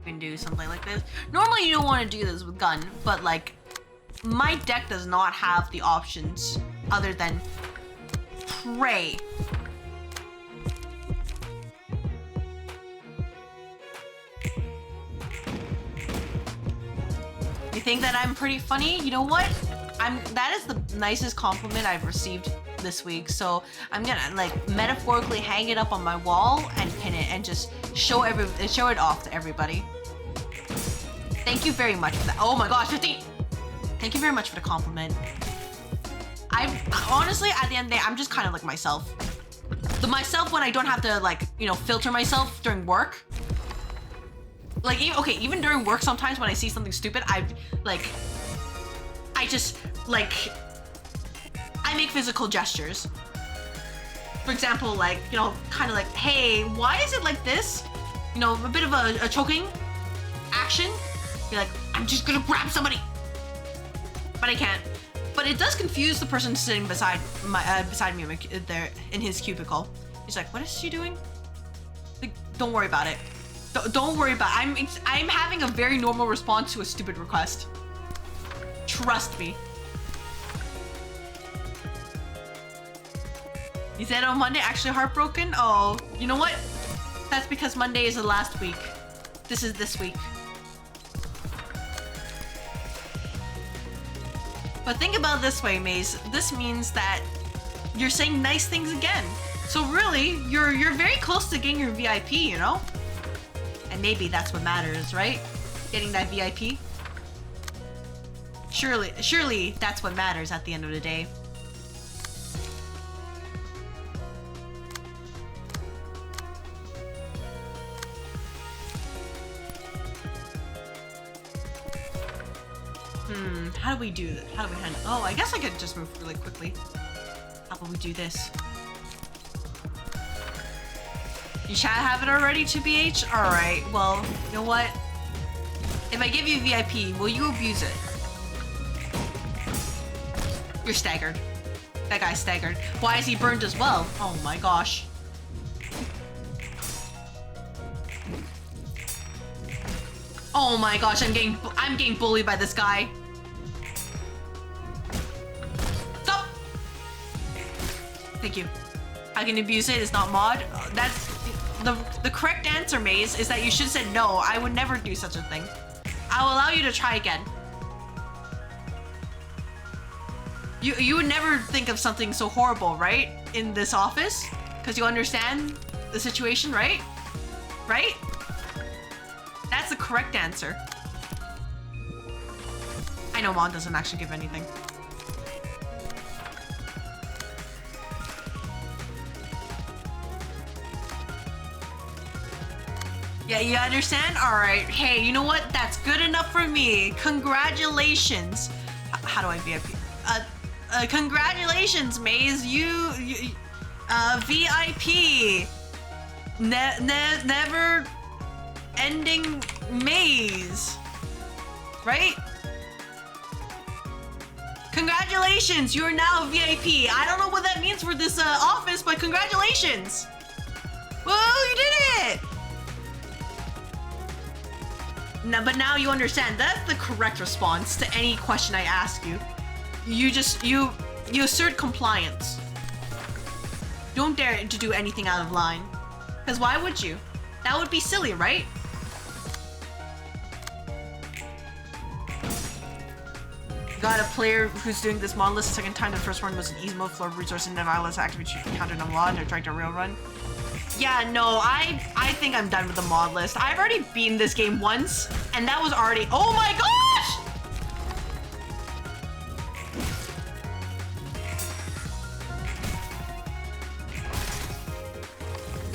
We can do something like this. Normally you don't want to do this with gun, but like, my deck does not have the options other than pray. You think that I'm pretty funny? You know what? That is the nicest compliment I've received this week, so I'm gonna like metaphorically hang it up on my wall and pin it and just show it off to everybody. Thank you very much for that. Oh my gosh, 15! Thank you very much for the compliment. I honestly, at the end of the day, I'm just kind of like myself. The myself when I don't have to like, you know, filter myself during work. Like, even during work sometimes when I see something stupid, I just, like, I make physical gestures. For example, like, you know, kind of like, hey, why is it like this? You know, a bit of a choking action. You're like, I'm just gonna grab somebody. But I can't. but it does confuse the person sitting beside me there in his cubicle. He's like, what is she doing? Like, don't worry about it. Don't worry about it. I'm having a very normal response to a stupid request. Trust me. You said on Monday, actually heartbroken? Oh, you know what? That's because Monday is the last week. This is this week. But think about it this way, Maze. This means that you're saying nice things again. So really, you're very close to getting your VIP, you know? And maybe that's what matters, right? Getting that VIP. Surely that's what matters at the end of the day. How do we do that? How do we handle? Oh, I guess I could just move really quickly. How about we do this? You chat have it already to BH? Alright, well, you know what? If I give you VIP, will you abuse it? You're staggered. That guy's staggered. Why is he burned as well? Oh my gosh. Oh my gosh, I'm getting bullied by this guy. Stop! Thank you. I can abuse it, it's not mod. That's the correct answer, Maze, is that you should have said no. I would never do such a thing. I'll allow you to try again. You would never think of something so horrible, right? In this office? Because you understand the situation, right? Right? That's the correct answer. I know mod doesn't actually give anything. Yeah, you understand? Alright, hey, you know what? That's good enough for me. Congratulations. How do I VIP? Congratulations, Maze. You VIP. Never ending maze. Right? Congratulations, you are now a VIP. I don't know what that means for this office, but congratulations. Whoa, you did it. No, but now you understand. That's the correct response to any question I ask you. You assert compliance. Don't dare to do anything out of line. Because why would you? That would be silly, right? Got a player who's doing this mod list the second time. The first one was an easy mode, floor resource, and then violence activity counted on mod, and I tried to rail run. Yeah, no, I think I'm done with the mod list. I've already beaten this game once, and that was already— oh my gosh!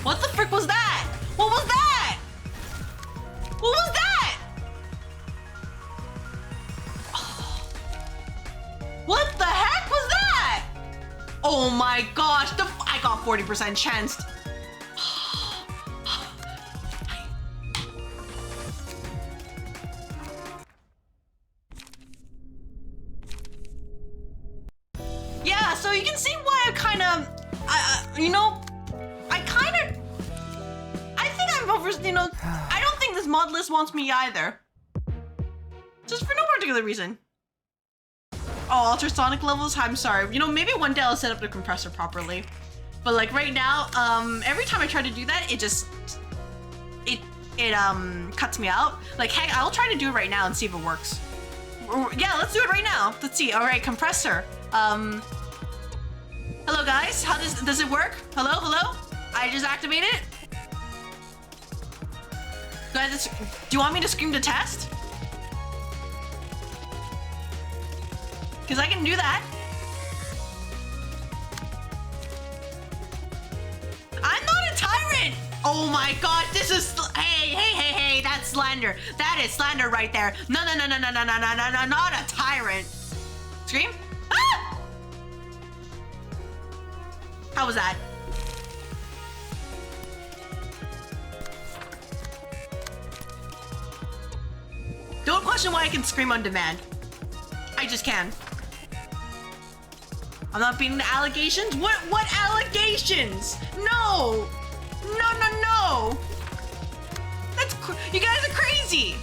What the frick was that? What was that? What was that? Oh. What the heck was that? Oh my gosh, I got 40% chanced. Yeah, so you can see why I kind of, you know, I think I'm over, you know, I don't think this mod list wants me either. Just for no particular reason. Oh, ultrasonic levels? I'm sorry. You know, maybe one day I'll set up the compressor properly. But like right now, every time I try to do that, it cuts me out. Like, heck, I'll try to do it right now and see if it works. Yeah, let's do it right now. Let's see. All right, compressor. Hello guys, how does it work? Hello? I just activated it. Do you want me to scream to test? Because I can do that. I'm not a tyrant! Oh my god, this is— hey, that's slander. That is slander right there. No, not a tyrant. Scream? Ah! How was that? Don't question why I can scream on demand. I just can. I'm not beating the allegations. What allegations? No! No! You guys are crazy!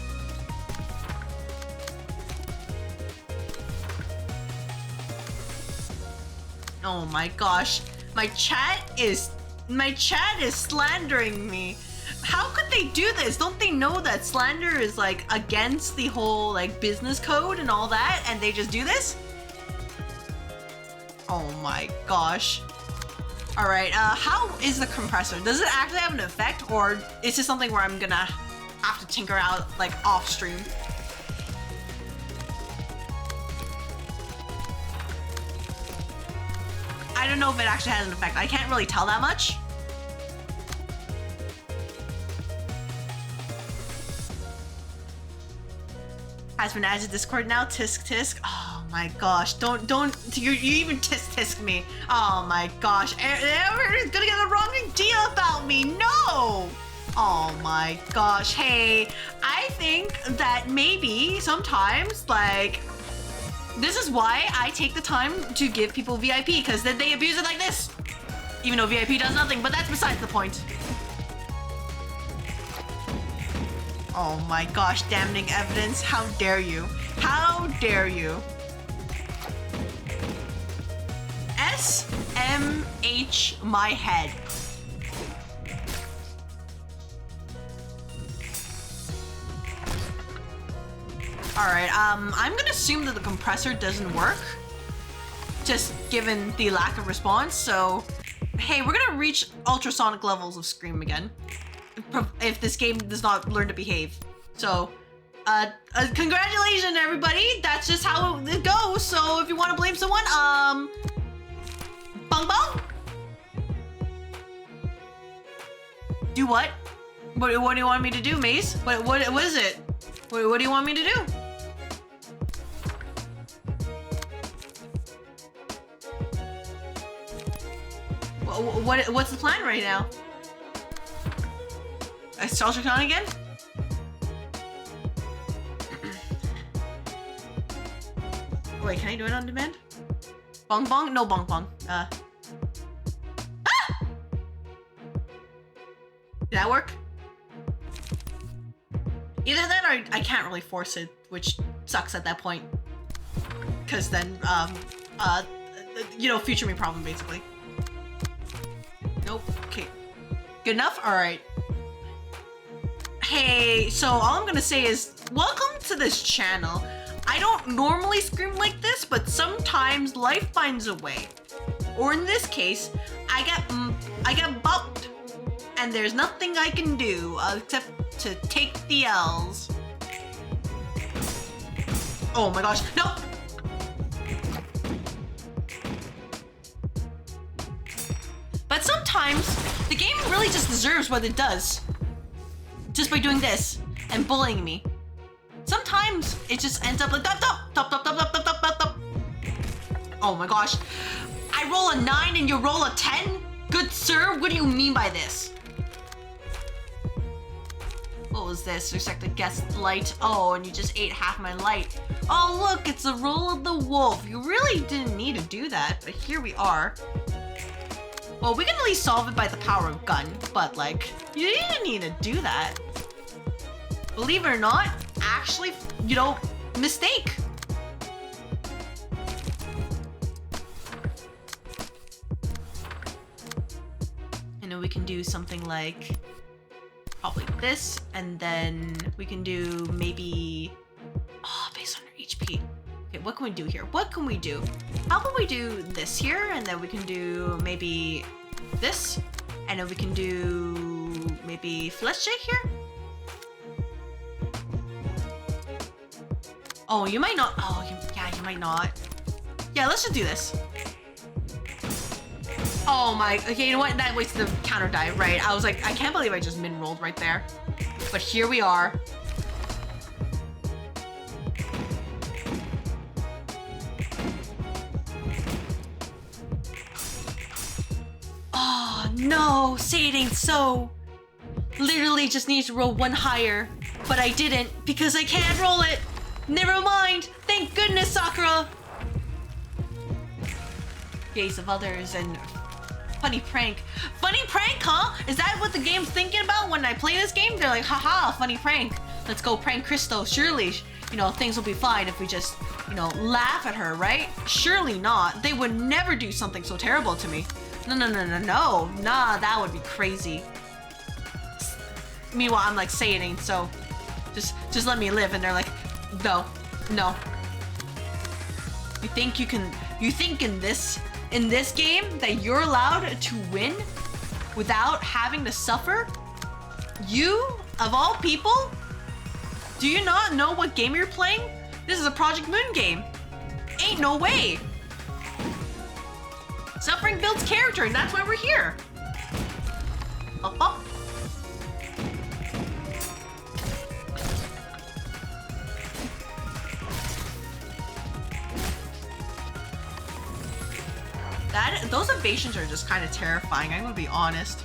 Oh my gosh. My chat is slandering me. How could they do this? Don't they know that slander is like against the whole like business code and all that, and they just do this? Oh my gosh. All right, how is the compressor? Does it actually have an effect, or is this something where I'm gonna have to tinker out like off stream? I don't know if it actually has an effect. I can't really tell that much. Has been added to Discord now. Tisk. Oh my gosh! Don't you even tisk me? Oh my gosh! Everyone's gonna get the wrong idea about me. No! Oh my gosh! Hey, I think that maybe sometimes like this is why I take the time to give people VIP, because then they abuse it like this. Even though VIP does nothing, but that's besides the point. Oh my gosh, damning evidence. How dare you? How dare you? SMH my head. Alright, I'm gonna assume that the compressor doesn't work. Just given the lack of response, so... Hey, we're gonna reach ultrasonic levels of Scream again. If this game does not learn to behave. So, congratulations everybody! That's just how it goes, so if you want to blame someone, bong bong? Do what? What do you want me to do, Maze? What is it? What do you want me to do? What's the plan right now? I start your on again? Wait, can I do it on demand? Bong bong? No bong bong. Ah! Did that work? Either that or I can't really force it, which sucks at that point. Cause then, you know, future me problem basically. Nope. Okay. Good enough? Alright. Hey, so all I'm gonna say is, welcome to this channel. I don't normally scream like this, but sometimes life finds a way. Or in this case, I get bumped, and there's nothing I can do except to take the L's. Oh my gosh, no! But sometimes, the game really just deserves what it does. Just by doing this and bullying me. Sometimes it just ends up like top. Oh my gosh. I roll a 9 and you roll a 10? Good sir, what do you mean by this? What was this? Restrict the guest light. Oh, and you just ate half my light. Oh look, it's the roll of the wolf. You really didn't need to do that, but here we are. Well, we can at least solve it by the power of gun, but like, you didn't need to do that. Believe it or not, actually, you know, mistake. And then we can do something like, probably this, and then we can do maybe, based on our HP. Okay, what can we do here? What can we do? How about we do this here, and then we can do maybe this, and then we can do maybe flesh shake here? Oh, you might not. Oh, yeah, you might not. Yeah, let's just do this. Oh my, okay, you know what? That wasted the counter die, right? I was like, I can't believe I just min-rolled right there. But here we are. Oh, no, say it ain't so. Literally just need to roll one higher, but I didn't because I can't roll it. Never mind. Thank goodness, Sakura. gaze of others and funny prank. Funny prank, huh? Is that what the game's thinking about when I play this game? They're like, haha, funny prank. Let's go prank Crystal. Surely, you know, things will be fine if we just, you know, laugh at her, right? Surely not. They would never do something so terrible to me. No. Nah, that would be crazy. Meanwhile, I'm like saying, so just let me live. And they're like, no. You think in this game that you're allowed to win without having to suffer? You, of all people? Do you not know what game you're playing? This is a Project Moon game. Ain't no way. Suffering builds character, and that's why we're here. Up. Those evasions are just kind of terrifying, I'm gonna be honest.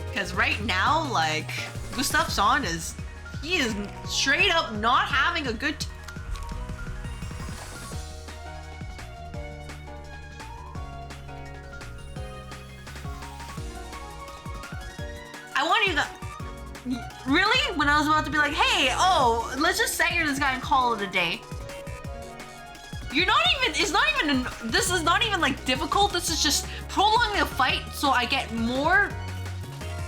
Because right now, like, Gustav's on he is straight up not having a good I want you to really? When I was about to be like, hey, oh, let's just stagger this guy and call it a day. You're not even, this is not even like difficult. This is just prolonging a fight so I get more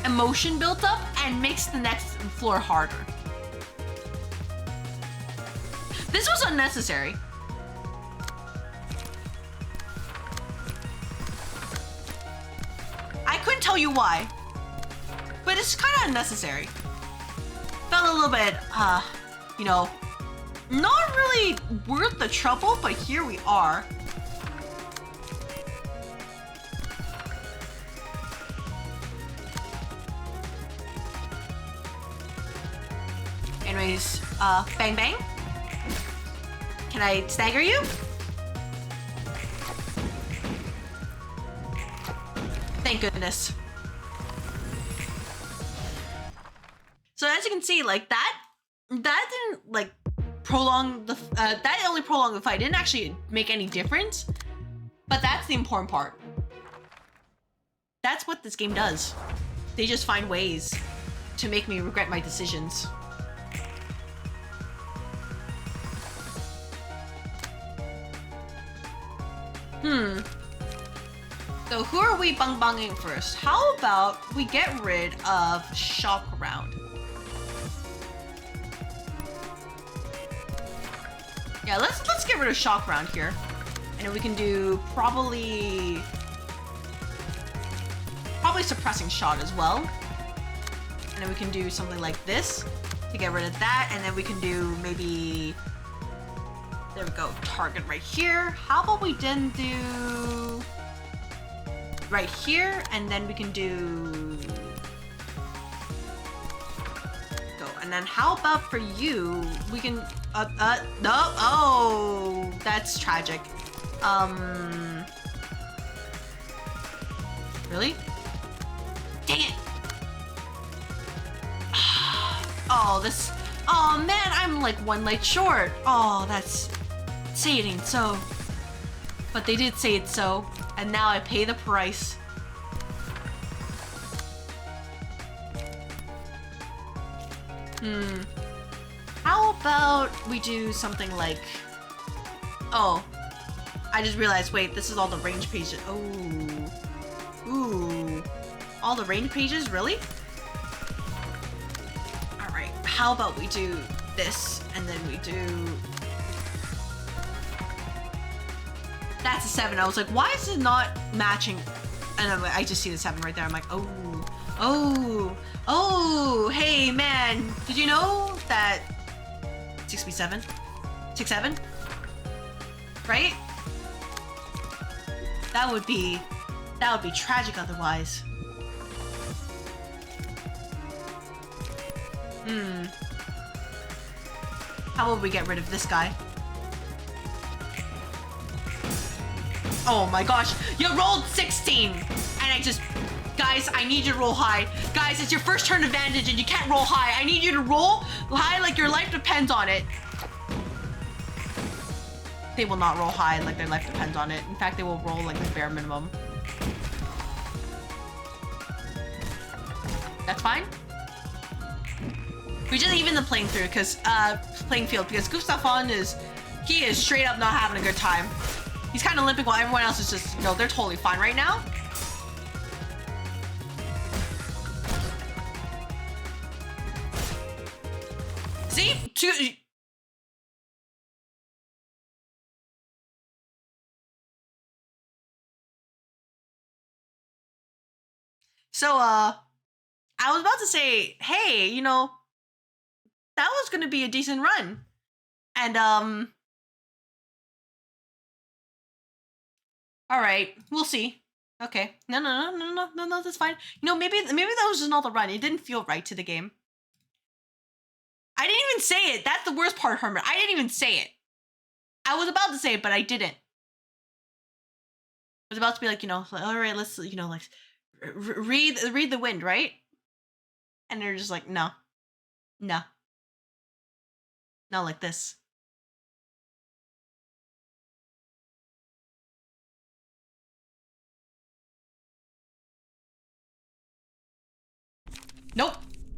emotion built up and makes the next floor harder. This was unnecessary. I couldn't tell you why, but it's kind of unnecessary. Felt a little bit, you know, not really worth the trouble, but here we are. Anyways, bang bang. Can I stagger you? Thank goodness. So as you can see, like that didn't like prolong the that only prolonged the fight. It didn't actually make any difference, but that's the important part. That's what this game does. They just find ways to make me regret my decisions. So who are we bang-banging first? How about we get rid of Shock Round? Yeah, let's get rid of Shock Round here. And we can do probably Suppressing Shot as well. And then we can do something like this to get rid of that. And then we can do maybe, there we go, target right here. How about we then do right here, and then we can do go. And then how about for you, we can no, oh, that's tragic. Really? Dang it. Oh, this, oh man, I'm like one light short. Oh, that's, say it ain't so. But they did say it so, and now I pay the price. How about we do something like, oh, I just realized, wait, this is all the range pages. Oh, ooh, all the range pages, really? All right, how about we do this, and then we do, that's a 7. I was like, why is it not matching? And I just see the 7 right there. I'm like, oh, hey man, did you know that 6B7? 6-7? Right? That would be tragic otherwise. How about we get rid of this guy? Oh my gosh, you rolled 16! And I just, guys, I need you to roll high. Guys, it's your first turn advantage and you can't roll high. I need you to roll high like your life depends on it. they will not roll high like their life depends on it. In fact, they will roll like the bare minimum. That's fine. We just even the playing field because Gustafon he is straight up not having a good time. He's kind of limping while everyone else is just, they're totally fine right now. See? So, I was about to say, hey, that was gonna be a decent run. And, all right, we'll see. Okay. No, that's fine. Maybe that was just not the run. It didn't feel right to the game. I didn't even say it. That's the worst part, Herman. I didn't even say it. I was about to say it, but I didn't. I was about to be like, all right, let's, like, read the wind, right? And they're just like, no. Not like this. Nope.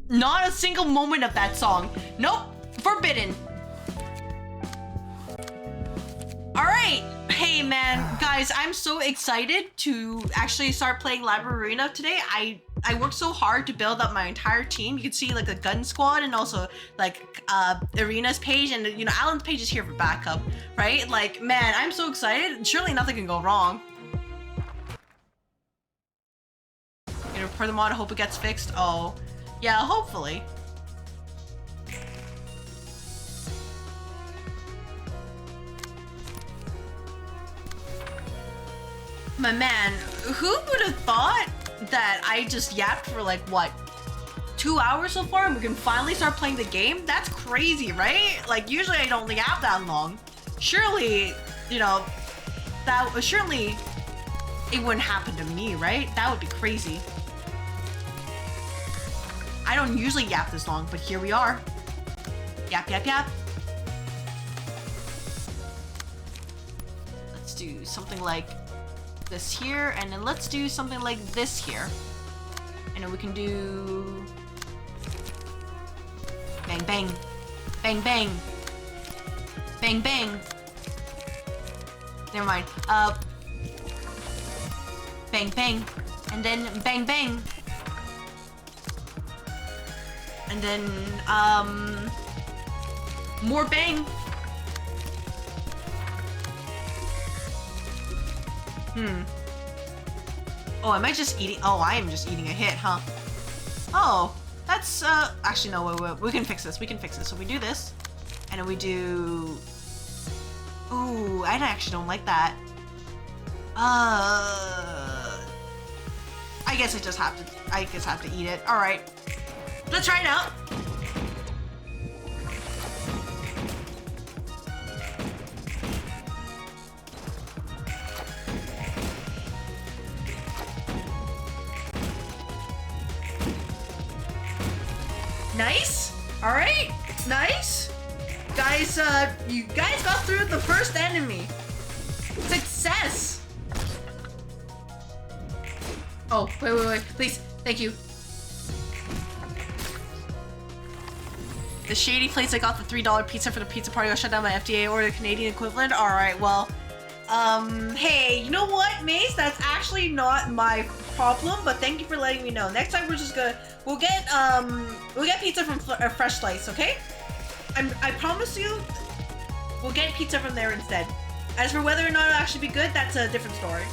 Not a single moment of that song. Nope. Forbidden. All right. Hey, man. Guys, I'm so excited to actually start playing Library of Ruina today. I worked so hard to build up my entire team. You can see like the gun squad and also like Arena's page and Alan's page is here for backup, right? Like, man, I'm so excited. Surely nothing can go wrong. For the mod, I hope it gets fixed. Oh, yeah, hopefully. My man, who would have thought that I just yapped for like, what, 2 hours so far and we can finally start playing the game? That's crazy, right? Like, usually I don't yap that long. Surely, surely it wouldn't happen to me, right? That would be crazy. I don't usually yap this long, but here we are. Yap, yap, yap. Let's do something like this here, and then let's do something like this here. And then we can do bang, bang, bang, bang, bang, bang. Never mind. Bang, bang, and then bang, bang. And then, more bang. Oh, am I just eating? Oh, I am just eating a hit, huh? Oh, that's, actually, no, wait, we can fix this. We can fix this. So we do this, and then we do... Ooh, I actually don't like that. I guess I just have to, I have to eat it. All right. Let's try it out. Nice. All right. Nice. Guys, you guys got through the first enemy. Success. Oh, wait. Please. Thank you. The shady place I got the $3 pizza for the pizza party was shut down by FDA or the Canadian equivalent. All right, well, hey, you know what, Mace? That's actually not my problem, but thank you for letting me know. Next time we're just gonna, we'll get pizza from Fresh Slice, okay? I promise you, we'll get pizza from there instead. As for whether or not it'll actually be good, that's a different story.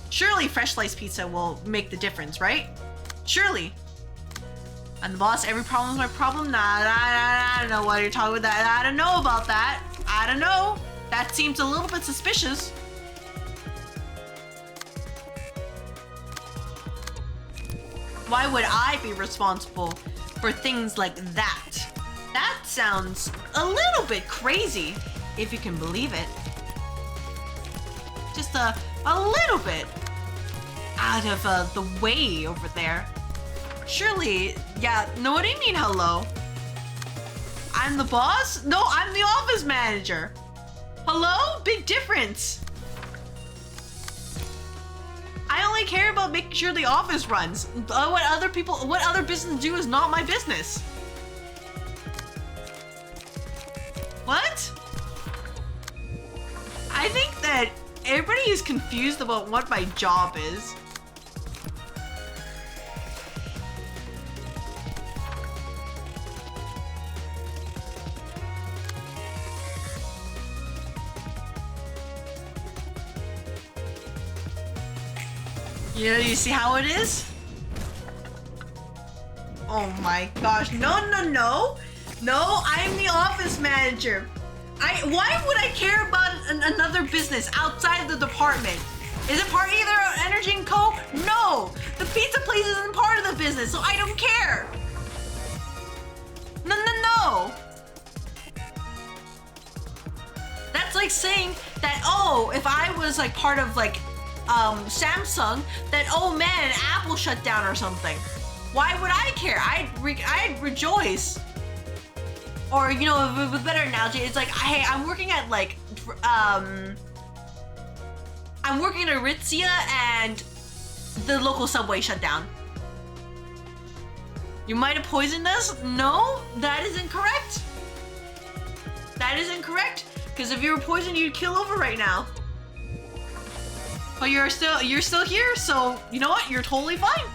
Surely Fresh Sliced Pizza will make the difference, right? Surely. And the boss, every problem is my problem? Nah, I don't know what you're talking about. I don't know about that. I don't know. That seems a little bit suspicious. Why would I be responsible for things like that? That sounds a little bit crazy, if you can believe it. Just a little bit out of the way over there. Surely, yeah, no, what do you mean hello? I'm the boss? No, I'm the office manager. Hello? Big difference. I only care about making sure the office runs. What other business do is not my business. What? I think that everybody is confused about what my job is. Yeah, you see how it is? Oh my gosh, no, I'm the office manager. Why would I care about another business outside the department? Is it part either Energy & Co? No, the pizza place isn't part of the business, so I don't care. No. That's like saying that, oh, if I was like part of like Samsung, that, oh man, Apple shut down or something. Why would I care? I'd rejoice. Or, you know, with a better analogy, it's like, hey, I'm working at like, I'm working at Aritzia and the local subway shut down. You might have poisoned us? No, that is incorrect. That is incorrect, because if you were poisoned, you'd kill over right now. But you're still here, so you know what? You're totally fine.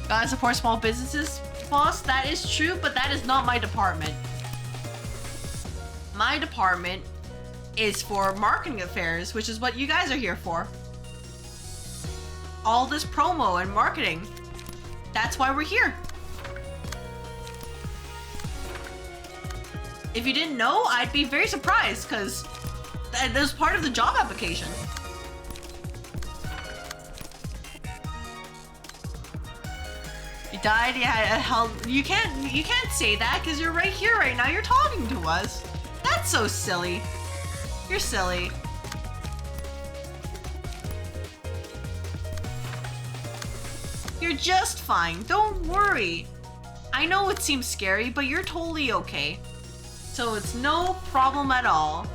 Gotta support small businesses, boss. That is true, but that is not my department. My department is for marketing affairs, which is what you guys are here for. All this promo and marketing. That's why we're here. If you didn't know, I'd be very surprised, because that was part of the job application. You died? Yeah, hell, you can't say that, because you're right here right now. You're talking to us. That's so silly. You're silly. You're just fine. Don't worry. I know it seems scary, but you're totally okay. So it's no problem at all.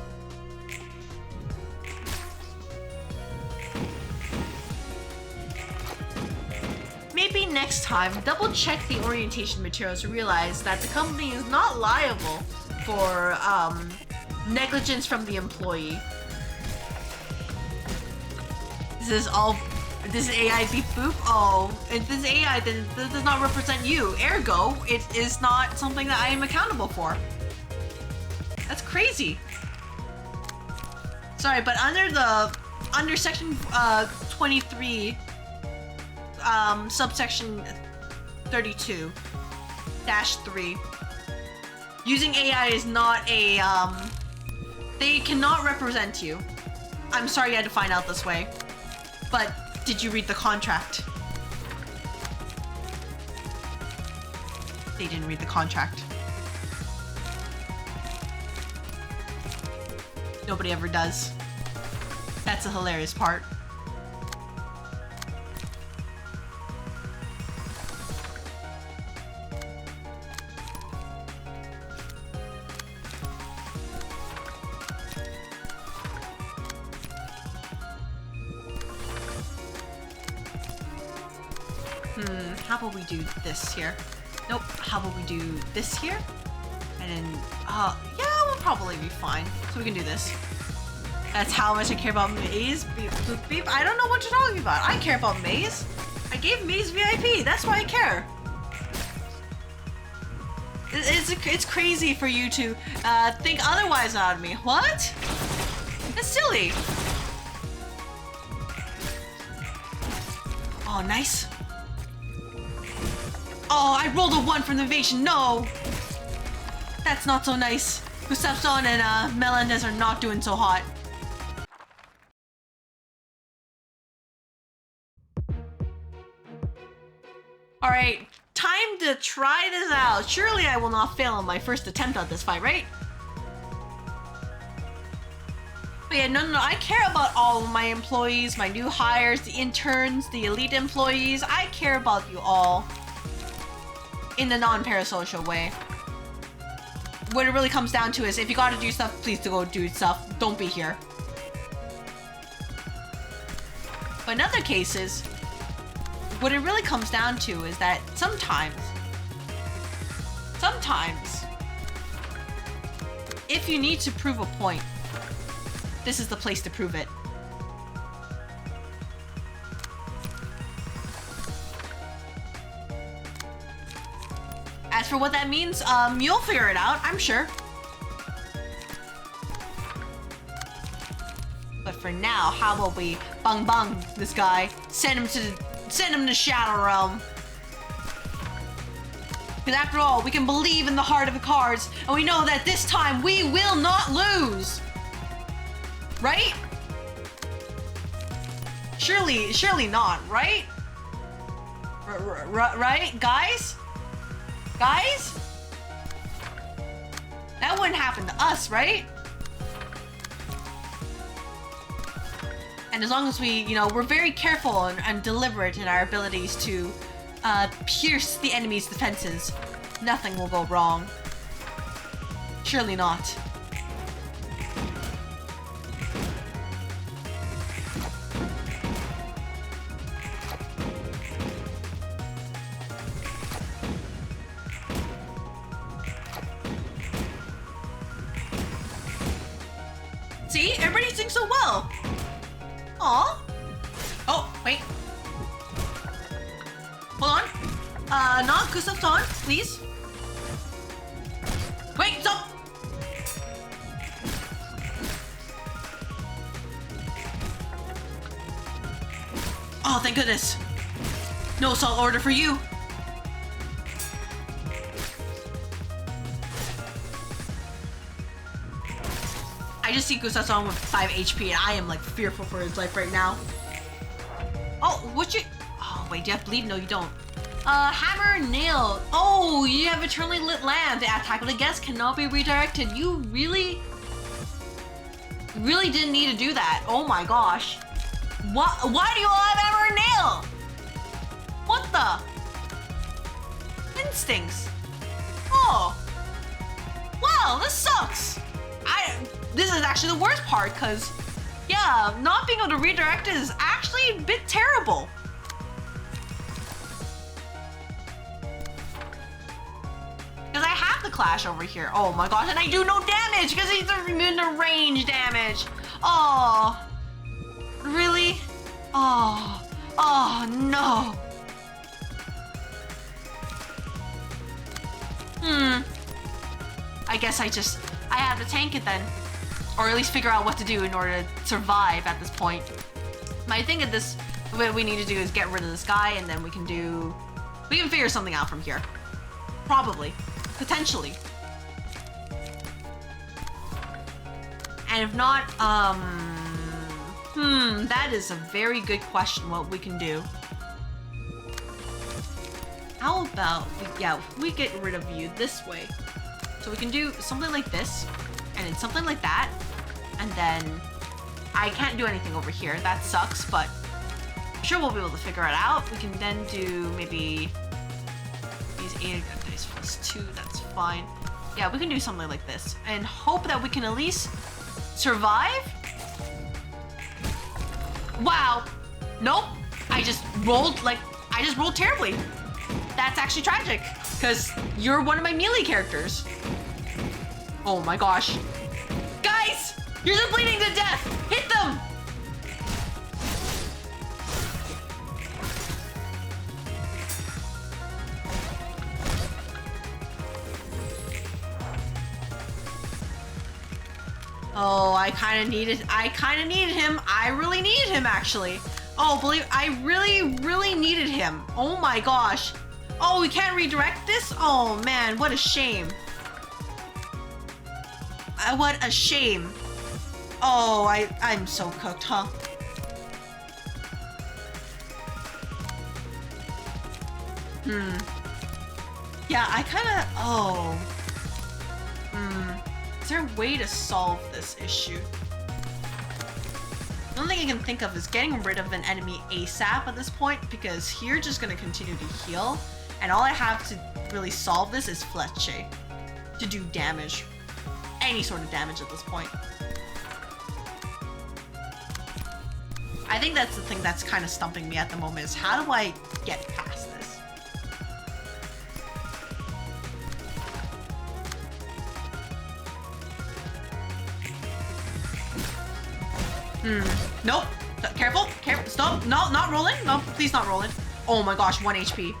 Maybe next time, double check the orientation materials to realize that the company is not liable for negligence from the employee. This is AI beep boop? Oh, if this AI then this does not represent you. Ergo, it is not something that I am accountable for. That's crazy. Sorry, but under section 23, subsection 32-3, using AI is not a they cannot represent you. I'm sorry you had to find out this way, but did you read the contract? They didn't read the contract. Nobody ever does. That's the hilarious part. How about we do this here? Nope, how about we do this here? And then, yeah, we'll probably be fine. So we can do this. That's how much I care about Maze. Beep, beep, beep. I don't know what you're talking about. I care about Maze. I gave Maze VIP. That's why I care. It's crazy for you to think otherwise out of me. What? That's silly. Oh, nice. Oh, I rolled a 1 from the invasion. No. That's not so nice. Gustafsson and Melendez are not doing so hot. Alright, time to try this out. Surely I will not fail on my first attempt at this fight, right? But yeah, no, I care about all of my employees, my new hires, the interns, the elite employees. I care about you all in the non-parasocial way. What it really comes down to is if you gotta do stuff, please go do stuff. Don't be here. But in other cases, what it really comes down to is that sometimes, if you need to prove a point, this is the place to prove it. As for what that means, you'll figure it out, I'm sure. But for now, how about we bang this guy, send him to Shadow Realm. Because after all, we can believe in the heart of the cards, and we know that this time we will not lose. Right? Surely not, right? Right, guys? Guys? That wouldn't happen to us, right? And as long as we, you know, we're very careful and deliberate in our abilities to pierce the enemy's defenses, nothing will go wrong. Surely not. See? Everybody's doing so well! Aw! Oh, wait. Hold on. Not Gustav's on, please. Wait, stop! Oh, thank goodness. No assault order for you. I just see Gustav's on with 5 HP and I am like fearful for his life right now. Oh, what you... Oh, wait, do you have bleed? No, you don't. Hammer, nail. Oh, you have eternally lit lamp. The attack of the guest cannot be redirected. You really didn't need to do that. Oh my gosh. What? Why do you all have hammer and nail? What the? Instincts. Oh. Wow, this sucks. This is actually the worst part, because, yeah, not being able to redirect it is actually a bit terrible. Because I have the Clash over here. Oh my gosh, and I do no damage because he's immune to range damage. Oh, really? Oh, no. I guess I have to tank it then. Or at least figure out what to do in order to survive at this point. But I think what we need to do is get rid of this guy, and then we can figure something out from here. Probably. Potentially. And if not, that is a very good question what we can do. How about, we get rid of you this way. So we can do something like this, and then something like that, and then I can't do anything over here. That sucks, but I'm sure we'll be able to figure it out. We can then do maybe these 8 dice plus 2, that's fine. Yeah, we can do something like this, and hope that we can at least survive. Wow. Nope. I just rolled terribly. That's actually tragic, because you're one of my melee characters. Oh my gosh. Guys! You're just bleeding to death! Hit them! Oh, I kind of needed him. I really needed him, actually. Oh, I really needed him. Oh my gosh. Oh, we can't redirect this? Oh man, what a shame. What a shame. Oh, I'm so cooked, huh? Yeah, I kinda, Is there a way to solve this issue? The only thing I can think of is getting rid of an enemy ASAP at this point, because you're just gonna continue to heal, and all I have to really solve this is Fletche to do damage. Any sort of damage at this point. I think that's the thing that's kind of stumping me at the moment, is how do I get past this? Nope. Careful. Careful. Stop. No, not rolling. No, please not rolling. Oh my gosh, 1 HP.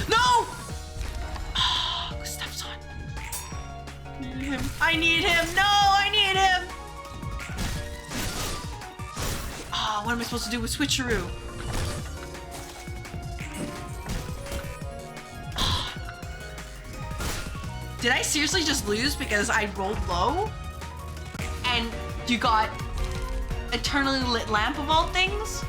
No! Steps on. I need him. No, I need him. What am I supposed to do with switcheroo? Did I seriously just lose because I rolled low? And you got eternally lit lamp of all things?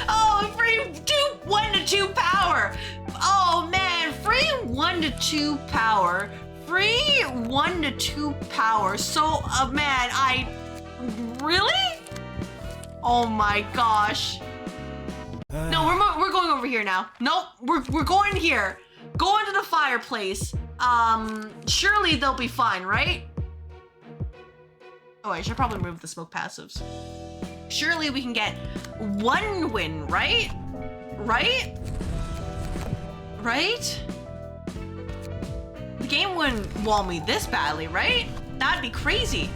Oh, free 1 to 2 power. Oh man, free 1 to 2 power. Free 1 to 2 power. So, man, really? Oh my gosh. No, we're going over here now. Nope, we're going here. Go into the fireplace. Surely they'll be fine, right? Oh, I should probably remove the smoke passives. Surely we can get 1 win, right? Right? Right? The game wouldn't wall me this badly, right? That'd be crazy.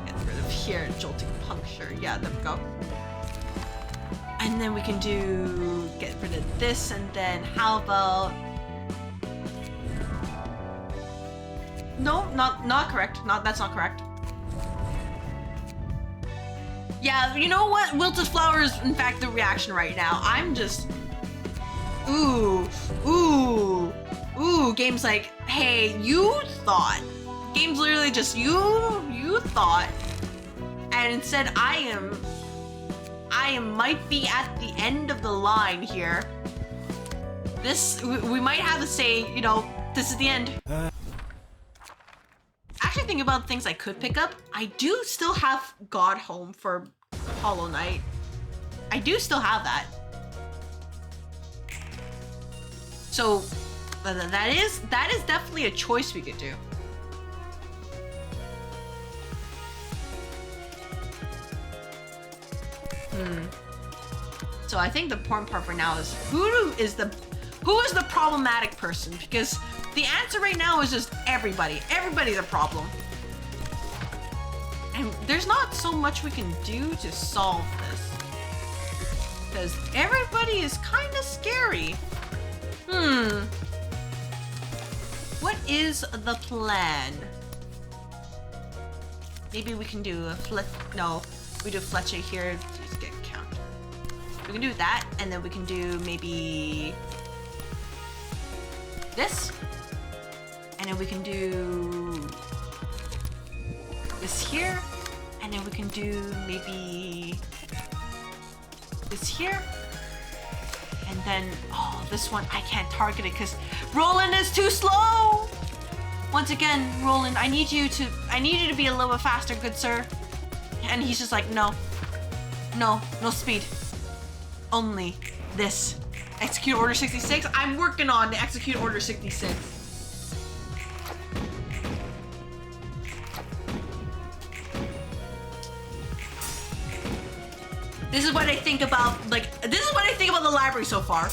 Get rid of here, jolting puncture. Yeah, there we go. And then we can get rid of this, and then how about... No, not correct. That's not correct. Yeah, you know what? Wilted flower is in fact the reaction right now. I'm just... Ooh. Game's like, hey, you thought. Game's literally just, you thought. And instead I might be at the end of the line here. We might have to say, you know, this is the end. Actually think about things I could pick up. I do still have God Home for Hollow Knight. I do still have that. So that is definitely a choice we could do. So I think the important part for now is who is the problematic person, because the answer right now is just everybody. Everybody's a problem. And there's not so much we can do to solve this, because everybody is kind of scary. What is the plan? Maybe we can do a we do Fletcher here to get counter. We can do that, and then we can do maybe this, and then we can do this here, and then we can do maybe this here, and then this one I can't target it because Roland is too slow. Once again, Roland, I need you to be a little bit faster, good sir. And he's just like, no speed, only this. Execute Order 66. I'm working on the Execute Order 66. This is what I think about, the library so far.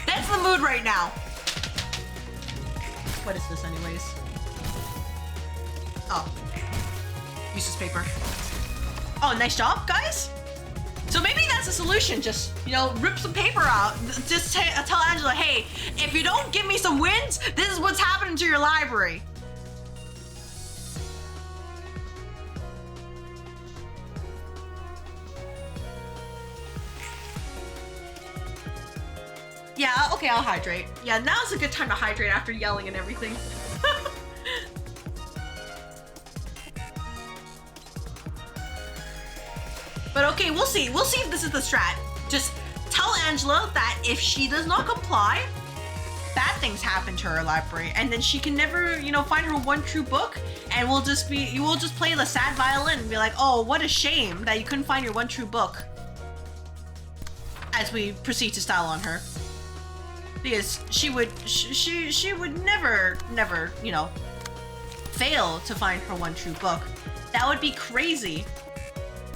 That's the mood right now. What is this anyways? Useless paper. Oh, nice job, guys. So maybe that's the solution. Just, you know, rip some paper out. Just tell Angela, hey, if you don't give me some wins, this is what's happening to your library. Yeah, okay, I'll hydrate. Yeah, now's a good time to hydrate after yelling and everything. But okay, we'll see. We'll see if this is the strat. Just tell Angela that if she does not comply, bad things happen to her library, and then she can never, you know, find her one true book, and we'll just play the sad violin and be like, oh, what a shame that you couldn't find your one true book. As we proceed to style on her. Because she would never, you know, fail to find her one true book. That would be crazy.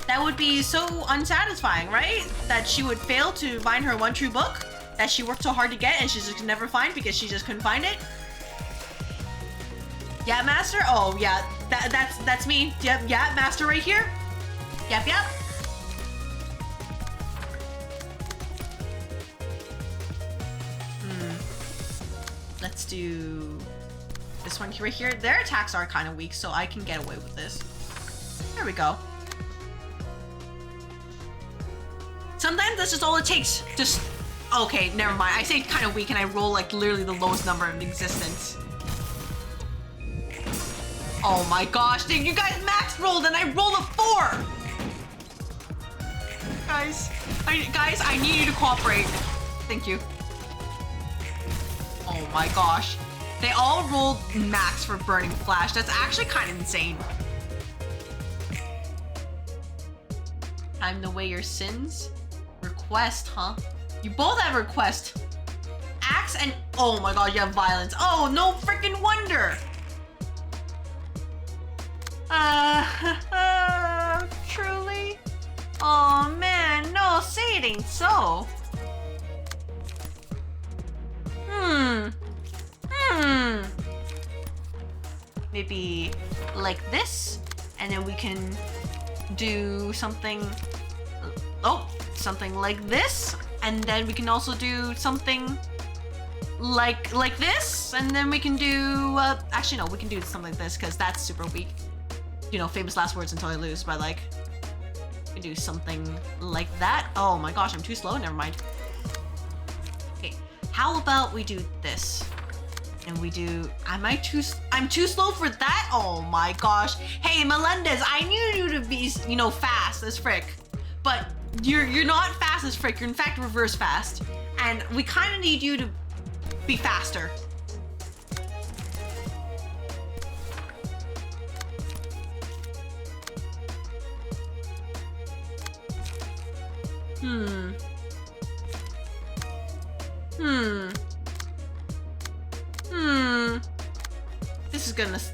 That would be so unsatisfying, right? That she would fail to find her one true book that she worked so hard to get and she just could never find because she just couldn't find it. Yeah, Master? Oh, yeah, that's me. Yep, yeah, Master right here. Yep. Let's do this one right here. Their attacks are kind of weak, so I can get away with this. There we go. Sometimes that's just all it takes. Just, okay, never mind. I say kind of weak and I roll like literally the lowest number in existence. Oh my gosh, dude, you guys max rolled and I rolled a 4. Guys, I need you to cooperate. Thank you. Oh my gosh. They all rolled max for Burning Flash. That's actually kind of insane. Time to weigh your sins. Request, huh? You both have request. Axe and... oh my god, you have violence. Oh, no freaking wonder. Truly? Oh man, no, say it ain't so. Maybe like this, and then we can do something, something like this, and then we can also do something like this, and then we can do, actually no, we can do something like this, because that's super weak. You know, famous last words until I lose, but like, we can do something like that. Oh my gosh, I'm too slow, never mind. Okay, how about we do this? And we do, I'm too slow for that? Oh my gosh. Hey, Melendez, I knew you to be, you know, fast as frick. But you're not fast as frick, you're in fact reverse fast. And we kind of need you to be faster.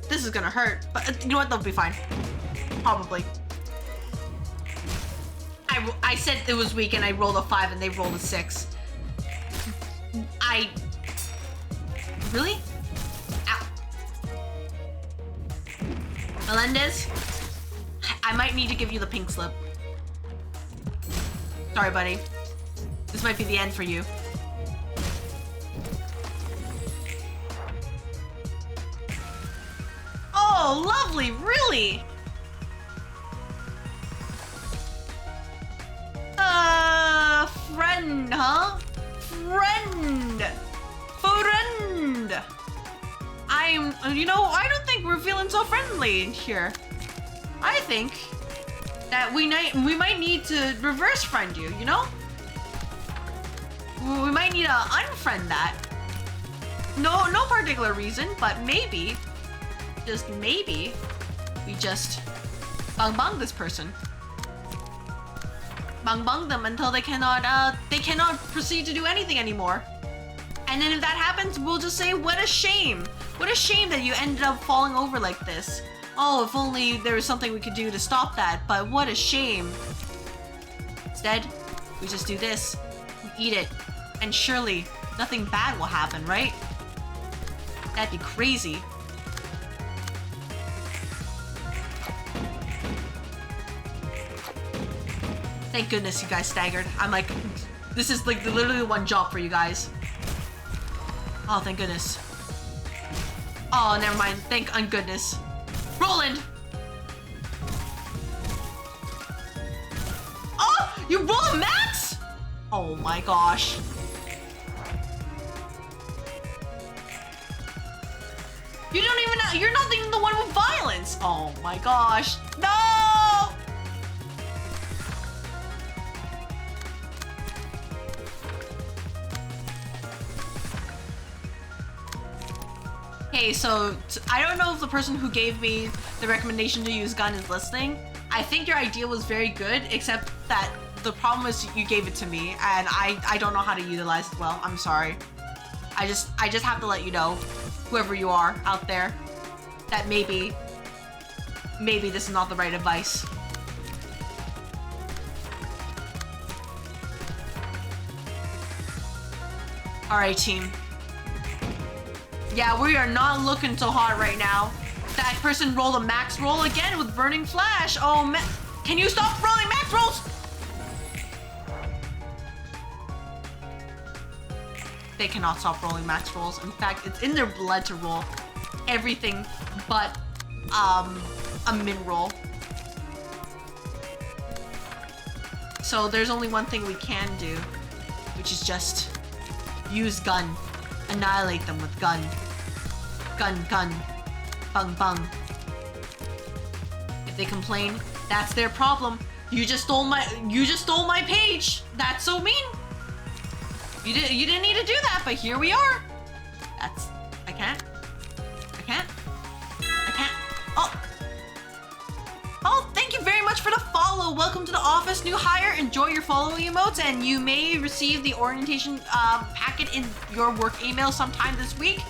This is gonna hurt, but you know what? They'll be fine. Probably. I said it was weak and I rolled a 5 and they rolled a 6. Really? Ow. Melendez, I might need to give you the pink slip. Sorry, buddy. This might be the end for you. Oh, lovely, really? Friend, huh? Friend! You know, I don't think we're feeling so friendly in here. I think that we might need to reverse friend you, you know? We might need to unfriend that. No particular reason, but maybe, just maybe, we just bang this person. Bang them until they cannot proceed to do anything anymore. And then if that happens, we'll just say, what a shame. What a shame that you ended up falling over like this. Oh, if only there was something we could do to stop that, but what a shame. Instead, we just do this, we eat it, and surely nothing bad will happen, right? That'd be crazy. Thank goodness you guys staggered. I'm like, this is like literally one job for you guys. Oh, thank goodness. Oh, never mind. Thank ungoodness. Roland! Oh, you roll a max? Oh my gosh. You don't even know, you're not even the one with violence. Oh my gosh. No! Okay, so I don't know if the person who gave me the recommendation to use gun is listening. I think your idea was very good, except that the problem is you gave it to me and I don't know how to utilize it well. I'm sorry. I just have to let you know, whoever you are out there, that maybe this is not the right advice. All right, team. Yeah, we are not looking so hot right now. That person rolled a max roll again with Burning Flash. Oh man, can you stop rolling max rolls? They cannot stop rolling max rolls. In fact, it's in their blood to roll everything but a min roll. So there's only one thing we can do, which is just use gun. Annihilate them with gun. Gun, gun. Bung, bung. If they complain, that's their problem. You just stole my page. That's so mean. You didn't need to do that, but here we are. I can't. Oh, thank you very much for the follow. Welcome to the office, new hire. Enjoy your follow emotes, and you may receive the orientation packet in your work email sometime this week.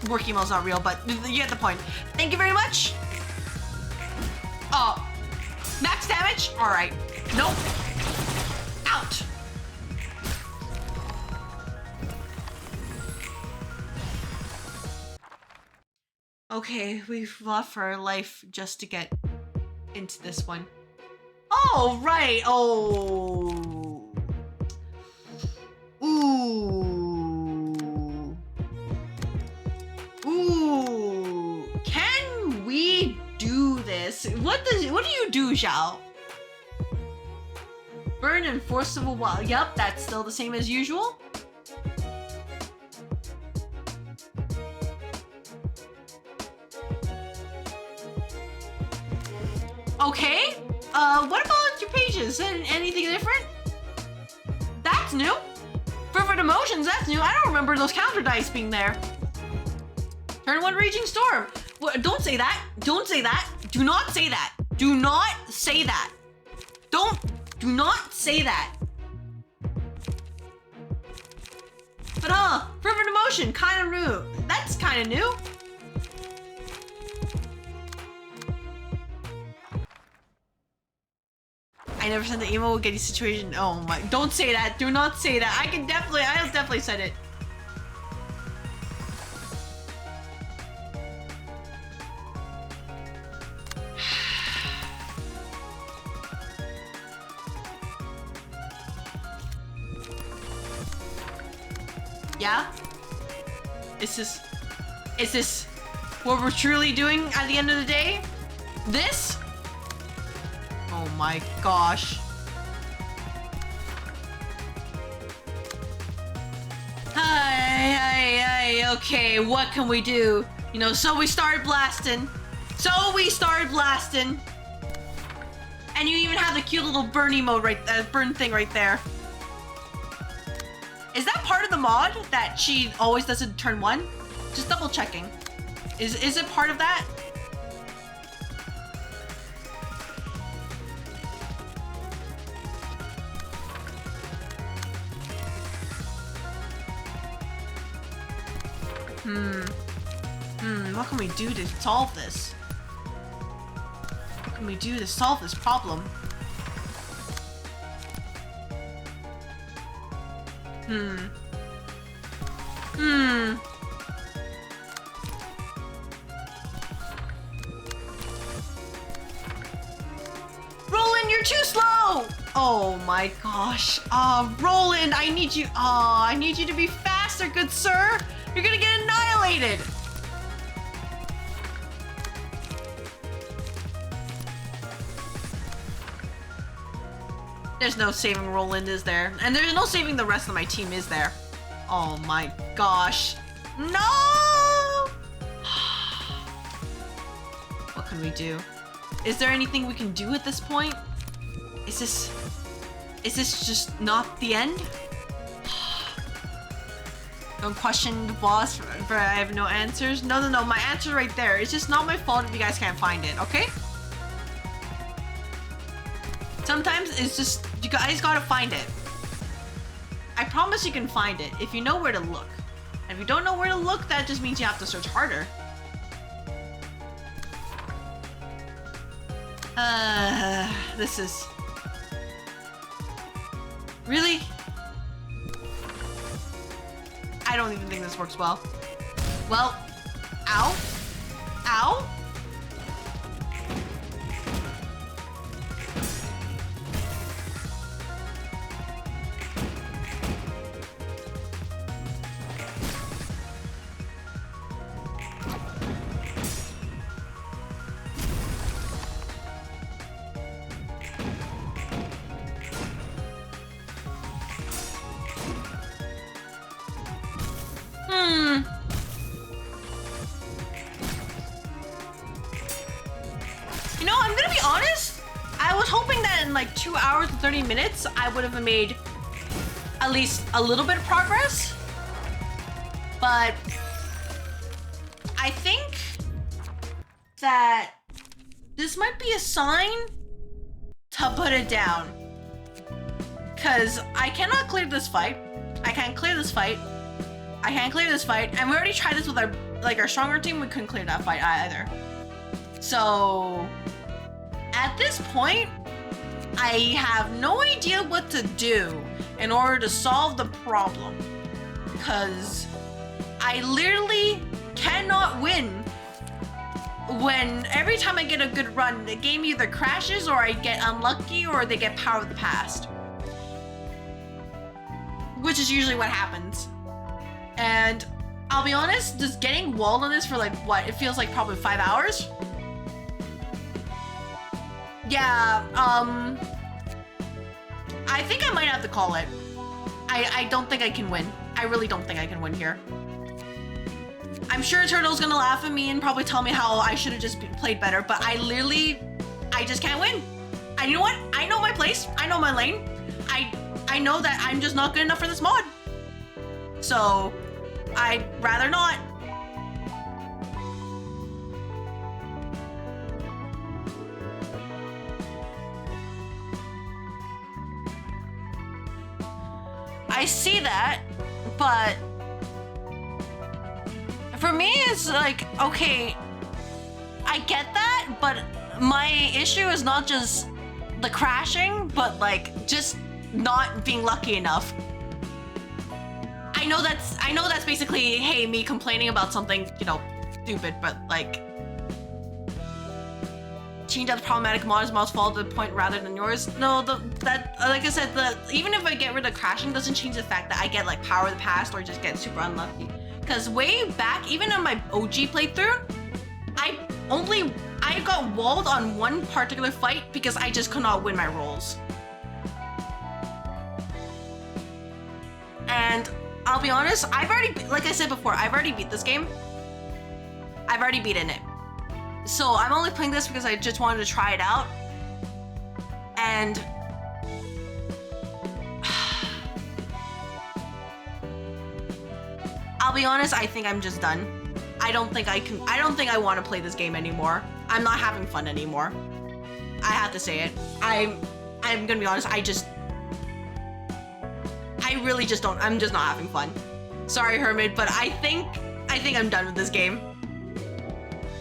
Work email's not real, but you get the point. Thank you very much. Oh, max damage? All right. Nope. Out. Okay, we've fought for our life just to get into this one. Oh, right. Oh. Ooh. Ooh. Can we do this? What do you do, Zhao? Burn and force of a while. Yep, that's still the same as usual. Okay. What about your pages? Anything different? That's new. Fervent emotions, that's new. I don't remember those counter dice being there. Turn 1 Raging Storm. What, don't say that. Don't say that. Do not say that. Do not say that. Do not say that. But fervent emotion, kind of new. That's kind of new. I never sent the email with Getty situation. Oh my, don't say that. Do not say that. I'll definitely send it. Yeah? Is this what we're truly doing at the end of the day? This? Oh my gosh. Okay, what can we do? You know, so we started blasting. And you even have the cute little burn mode burn thing right there. Is that part of the mod that she always does it turn 1? Just double checking. Is it part of that? What can we do to solve this? What can we do to solve this problem? Roland, you're too slow! Oh my gosh. Roland, I need you. I need you to be faster, good sir. You're gonna get annihilated. There's no saving Roland, is there? And there's no saving the rest of my team, is there? Oh my gosh. No! What can we do? Is there anything we can do at this point? Is this just not the end? Don't question the boss for I have no answers. No, my answer's right there. It's just not my fault if you guys can't find it, okay? Sometimes it's just, you guys gotta find it. I promise you can find it if you know where to look. And if you don't know where to look, that just means you have to search harder. This is... Really? I don't even think this works well. Well, ow. Ow. You know, I'm gonna be honest. I was hoping that in like 2 hours and 30 minutes, I would have made at least a little bit of progress. But I think that this might be a sign to put it down. Cause I cannot clear this fight. I can't clear this fight. I can't clear this fight. And we already tried this with our stronger team. We couldn't clear that fight either. So at this point, I have no idea what to do in order to solve the problem. Cause I literally cannot win when every time I get a good run, the game either crashes or I get unlucky or they get power of the past. Which is usually what happens. And I'll be honest, just getting walled on this for like, what? It feels like probably 5 hours? Yeah, I think I might have to call it. I don't think I can win. I really don't think I can win here. I'm sure Turtle's gonna laugh at me and probably tell me how I should have just played better, but I just can't win. And you know what? I know my place. I know my lane. I know that I'm just not good enough for this mod. So, I'd rather not. I see that, but for me, it's like, okay, I get that, but my issue is not just the crashing, but like just not being lucky enough. I know that's basically, hey, me complaining about something, you know, stupid, but like, change out the problematic mod's fault to the point rather than yours. No, like I said, even if I get rid of crashing, doesn't change the fact that I get like power of the past or just get super unlucky. Because way back, even in my OG playthrough, I got walled on one particular fight because I just could not win my rolls. And I'll be honest, like I said before, I've already beat this game. I've already beaten it. So I'm only playing this because I just wanted to try it out. And I'll be honest, I think I'm just done. I don't think I want to play this game anymore. I'm not having fun anymore. I have to say it. I'm gonna be honest, I really just don't. I'm just not having fun. Sorry, Hermit, but I think I'm done with this game.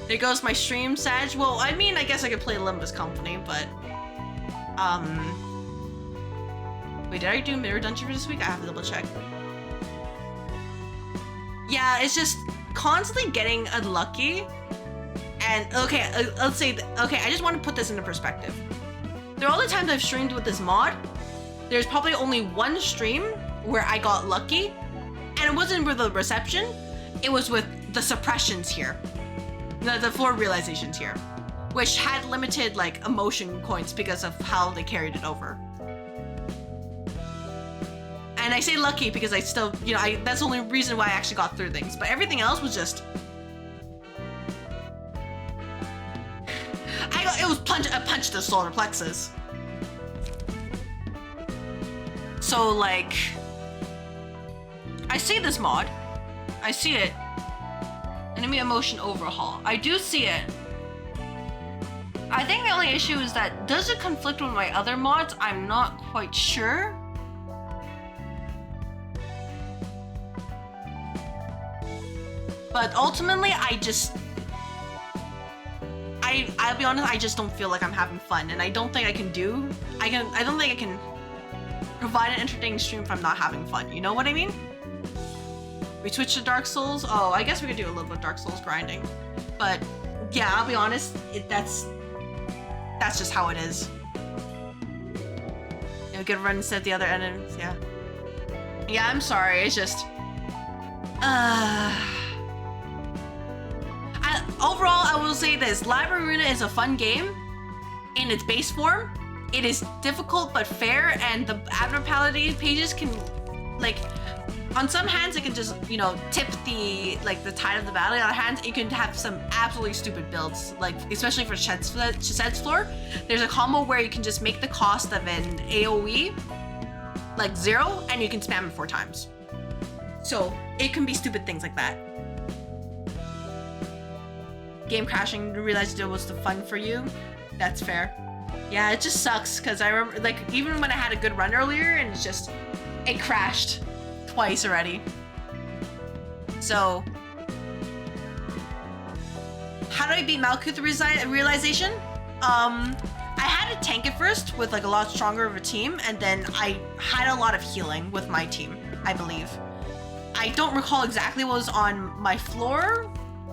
There goes my stream, Sag. Well, I mean, I guess I could play Limbus Company, but wait, did I do Mirror Dungeon for this week? I have to double check. Yeah, it's just constantly getting unlucky. And okay, let's say, okay, I just want to put this into perspective. There are all the times I've streamed with this mod. There's probably only one stream where I got lucky, and it wasn't with the reception, it was with the suppressions here. The floor realizations here, which had limited like emotion points because of how they carried it over. And I say lucky because I still, you know, that's the only reason why I actually got through things. But everything else was just, it was a punch to the solar plexus. So like, I see this mod, I see it. Enemy emotion overhaul. I do see it. I think the only issue is that, does it conflict with my other mods? I'm not quite sure. But ultimately, I'll be honest, I just don't feel like I'm having fun, and I don't think I don't think I can provide an entertaining stream if I'm not having fun. You know what I mean? We switched to Dark Souls. Oh, I guess we could do a little bit of Dark Souls grinding. But yeah, I'll be honest, that's just how it is. You know, get run instead of the other enemies, yeah. Yeah, I'm sorry, it's just... overall, I will say this. Library of Ruina is a fun game in its base form. It is difficult but fair, and the abnormality pages can, like, on some hands it can just, you know, tip the tide of the battle. On the other hand, it can have some absolutely stupid builds, like especially for Chessed's floor. There's a combo where you can just make the cost of an AoE like 0, and you can spam it 4 times. So it can be stupid things like that. Game crashing, realized it was the fun for you. That's fair. Yeah, it just sucks because I remember, like, even when I had a good run earlier, and it crashed twice already. So, how do I beat Malkuth realization? I had to tank it first with like a lot stronger of a team, and then I had a lot of healing with my team, I believe. I don't recall exactly what was on my floor.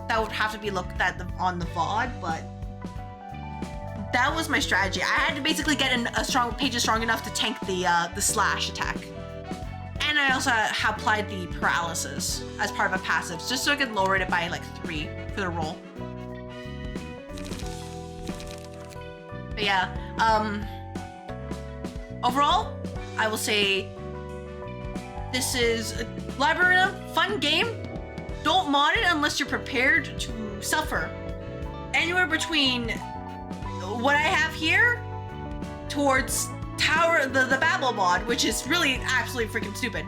That would have to be looked at on the VOD, but that was my strategy. I had to basically get pages strong enough to tank the slash attack. And I also applied the paralysis as part of a passive, just so I could lower it by like 3 for the roll. But yeah, overall, I will say this is Library of Ruina, fun game. Don't mod it unless you're prepared to suffer. Anywhere between what I have here towards the Babel mod, which is really absolutely freaking stupid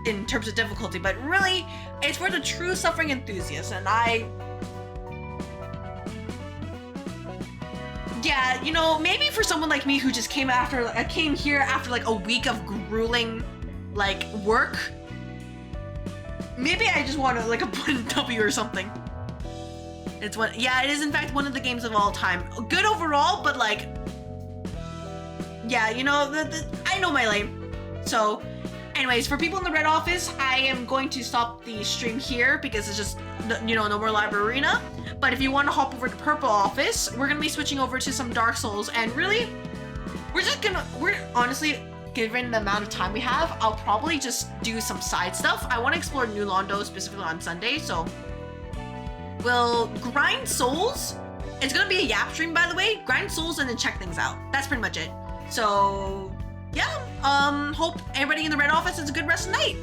in terms of difficulty, but really it's for the true suffering enthusiasts. And yeah, you know, maybe for someone like me who just came here after like a week of grueling like work, maybe I just want to like a W or something. It is in fact one of the games of all time. Good overall, but like, yeah, you know, I know my lane. So anyways, for people in the red office, I am going to stop the stream here because it's just, you know, no more Library of Ruina. But if you want to hop over to purple office, we're going to be switching over to some Dark Souls, and really, we're honestly, given the amount of time we have, I'll probably just do some side stuff. I want to explore New Londo specifically on Sunday, so we'll grind souls. It's gonna be a Yap stream, by the way. Grind souls and then check things out. That's pretty much it. So yeah, hope everybody in the red office has a good rest of the night.